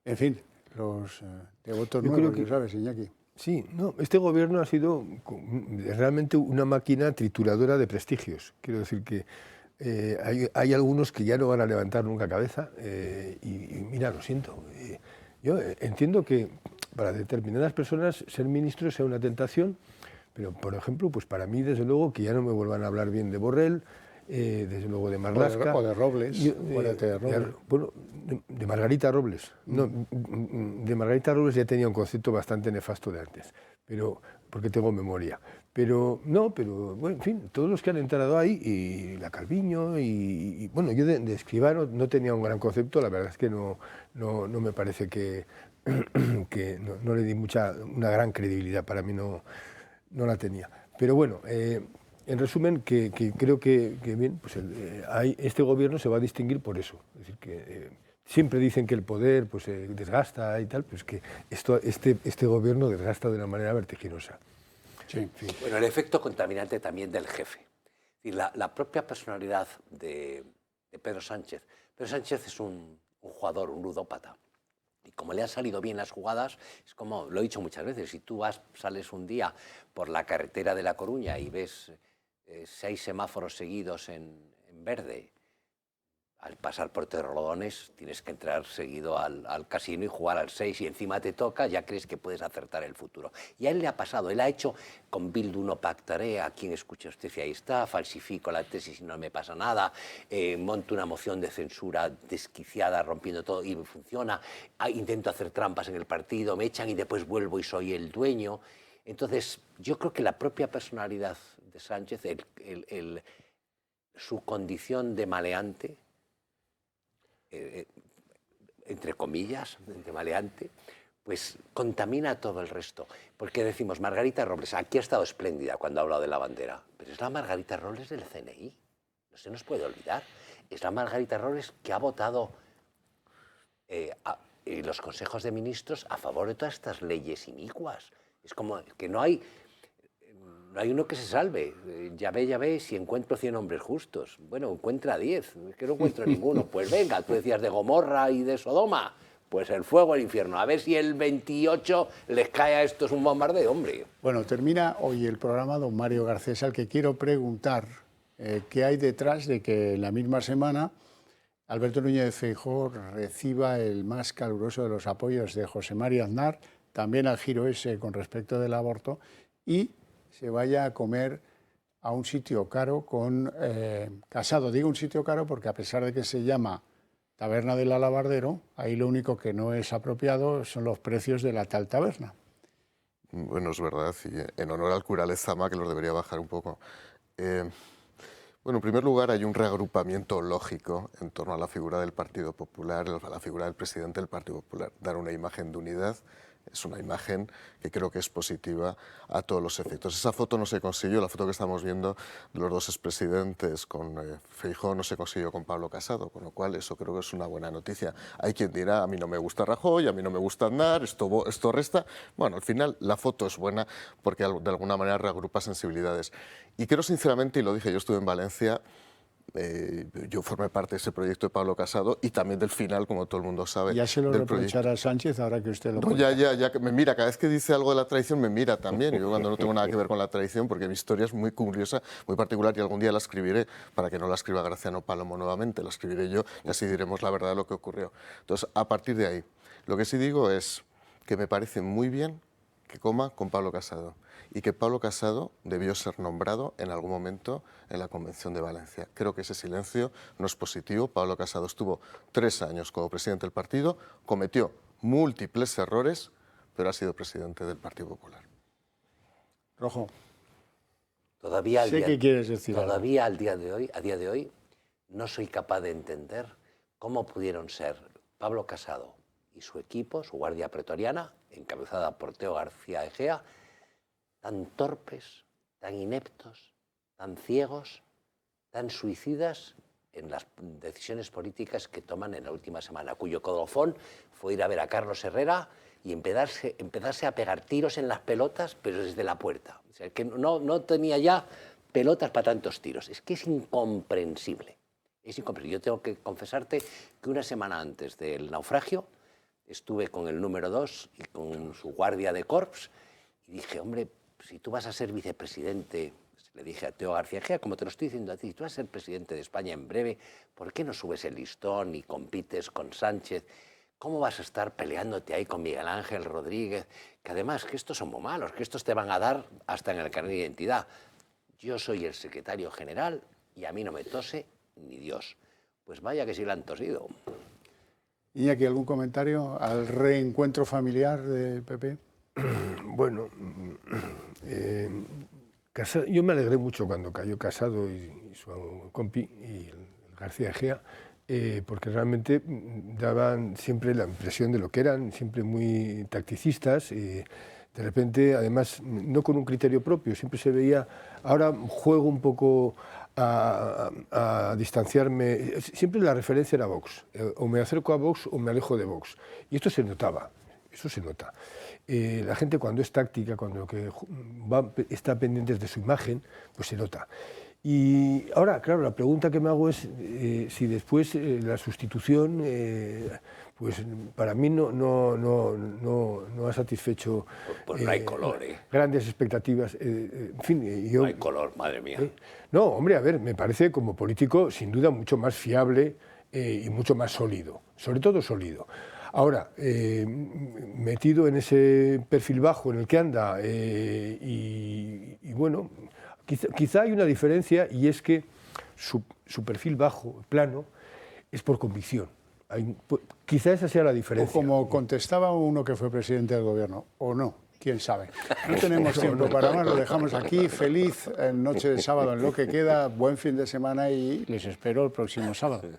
S1: En fin, los devotos nuevos, ¿lo sabes, Iñaki?
S4: Sí, no, este gobierno ha sido realmente una máquina trituradora de prestigios. Quiero decir que hay algunos que ya no van a levantar nunca cabeza y mira, lo siento. Yo entiendo que para determinadas personas ser ministro sea una tentación, pero por ejemplo, pues para mí desde luego que ya no me vuelvan a hablar bien de Borrell, desde luego de Marlaska.
S1: O de Robles.
S4: Bueno, de Margarita Robles. No, de Margarita Robles ya tenía un concepto bastante nefasto de antes, pero porque tengo memoria. Pero bueno, en fin, todos los que han entrado ahí, y la Calviño, y bueno, yo de Escrivá no tenía un gran concepto, la verdad es que no me parece que no le di una gran credibilidad, para mí no la tenía. Pero bueno, en resumen, que creo que bien, pues este gobierno se va a distinguir por eso. Es decir, que siempre dicen que el poder pues, desgasta y tal, pues que este gobierno desgasta de una manera vertiginosa.
S5: Sí. Bueno, el efecto contaminante también del jefe. Y la propia personalidad de Pedro Sánchez. Pedro Sánchez es un jugador, un ludópata. Y como le han salido bien las jugadas, es como, lo he dicho muchas veces, si tú sales un día por la carretera de La Coruña y ves 6 semáforos seguidos en verde, al pasar por Torrelodones tienes que entrar seguido al casino y jugar al 6 y encima te toca, ya crees que puedes acertar el futuro. Y a él le ha pasado, él ha hecho con Bildu no pactaré, a quien escucha usted y ahí está, falsifico la tesis y no me pasa nada, monto una moción de censura desquiciada rompiendo todo y funciona, intento hacer trampas en el partido, me echan y después vuelvo y soy el dueño. Entonces yo creo que la propia personalidad de Sánchez, su condición de maleante, entre comillas, de maleante, pues contamina todo el resto. Porque decimos, Margarita Robles, aquí ha estado espléndida cuando ha hablado de la bandera, pero es la Margarita Robles del CNI, no se nos puede olvidar. Es la Margarita Robles que ha votado en los consejos de ministros a favor de todas estas leyes inicuas. Es como que no hay uno que se salve. Ya ve, si encuentro 100 hombres justos. Bueno, encuentra 10, es que no encuentro ninguno. Pues venga, tú decías de Gomorra y de Sodoma, pues el fuego al infierno. A ver si el 28 les cae a estos un bombardeo, hombre.
S1: Bueno, termina hoy el programa don Mario Garcés, al que quiero preguntar qué hay detrás de que en la misma semana Alberto Núñez Feijóo reciba el más caluroso de los apoyos de José María Aznar, también al giro ese con respecto del aborto, y se vaya a comer a un sitio caro con Casado. Digo un sitio caro porque a pesar de que se llama Taberna del Alabardero, ahí lo único que no es apropiado son los precios de la tal taberna.
S3: Bueno, es verdad, y en honor al cura Lezama, que los debería bajar un poco. Bueno, en primer lugar, hay un reagrupamiento lógico en torno a la figura del Partido Popular, a la figura del presidente del Partido Popular. Dar una imagen de unidad es una imagen que creo que es positiva a todos los efectos. Esa foto no se consiguió, la foto que estamos viendo de los dos expresidentes con Feijóo no se consiguió con Pablo Casado, con lo cual eso creo que es una buena noticia. Hay quien dirá, a mí no me gusta Rajoy, a mí no me gusta Aznar, esto resta. Bueno, al final la foto es buena porque de alguna manera reagrupa sensibilidades. Y creo sinceramente, y lo dije, yo estuve en Valencia, yo formé parte de ese proyecto de Pablo Casado y también del final, como todo el mundo sabe.
S1: Ya se lo reprochará a Sánchez ahora que usted lo cuenta.
S3: Ya me mira, cada vez que dice algo de la traición me mira también. Yo cuando no tengo nada que ver con la traición, porque mi historia es muy curiosa, muy particular y algún día la escribiré, para que no la escriba Graciano Palomo nuevamente, la escribiré yo y así diremos la verdad de lo que ocurrió. Entonces, a partir de ahí, lo que sí digo es que me parece muy bien que coma con Pablo Casado y que Pablo Casado debió ser nombrado en algún momento en la Convención de Valencia. Creo que ese silencio no es positivo. Pablo Casado estuvo 3 años como presidente del partido, cometió múltiples errores, pero ha sido presidente del Partido Popular.
S1: Rojo.
S5: Todavía
S1: sé que quieres decir
S5: todavía a día de hoy, no soy capaz de entender cómo pudieron ser Pablo Casado y su equipo, su guardia pretoriana, encabezada por Teo García Egea, tan torpes, tan ineptos, tan ciegos, tan suicidas en las decisiones políticas que toman en la última semana, cuyo colofón fue ir a ver a Carlos Herrera y empezarse a pegar tiros en las pelotas, pero desde la puerta. O sea, que no tenía ya pelotas para tantos tiros. Es que es incomprensible. Es incomprensible. Yo tengo que confesarte que una semana antes del naufragio estuve con el número 2 y con su guardia de corps y dije, hombre, si tú vas a ser vicepresidente, le dije a Teo García Egea, como te lo estoy diciendo a ti, si tú vas a ser presidente de España en breve, ¿por qué no subes el listón y compites con Sánchez? ¿Cómo vas a estar peleándote ahí con Miguel Ángel Rodríguez? Que además, que estos son muy malos, que estos te van a dar hasta en el carnet de identidad. Yo soy el secretario general y a mí no me tose ni Dios. Pues vaya que sí le han tosido.
S1: Iñaki, ¿algún comentario al reencuentro familiar del PP?
S4: Bueno, yo me alegré mucho cuando cayó Casado y su compi, y el García Egea, porque realmente daban siempre la impresión de lo que eran, siempre muy tacticistas, De repente, además, no con un criterio propio, siempre se veía, ahora juego un poco a distanciarme, siempre la referencia era Vox, o me acerco a Vox o me alejo de Vox, y esto se notaba, eso se nota. La gente cuando es táctica, cuando está pendiente de su imagen, pues se nota. Y ahora, claro, la pregunta que me hago es si después la sustitución, pues para mí no ha satisfecho
S5: Pues no hay color,
S4: grandes expectativas. En fin, yo,
S5: no hay color, madre mía.
S4: No, hombre, a ver, me parece como político sin duda mucho más fiable y mucho más sólido, sobre todo sólido. Ahora, metido en ese perfil bajo en el que anda y bueno, quizá hay una diferencia, y es que su perfil bajo, plano, es por convicción. Quizá esa sea la diferencia.
S1: O como contestaba uno que fue presidente del gobierno, o no, quién sabe. No tenemos tiempo para más, lo dejamos aquí. Feliz noche de sábado en lo que queda, buen fin de semana y les espero el próximo sábado.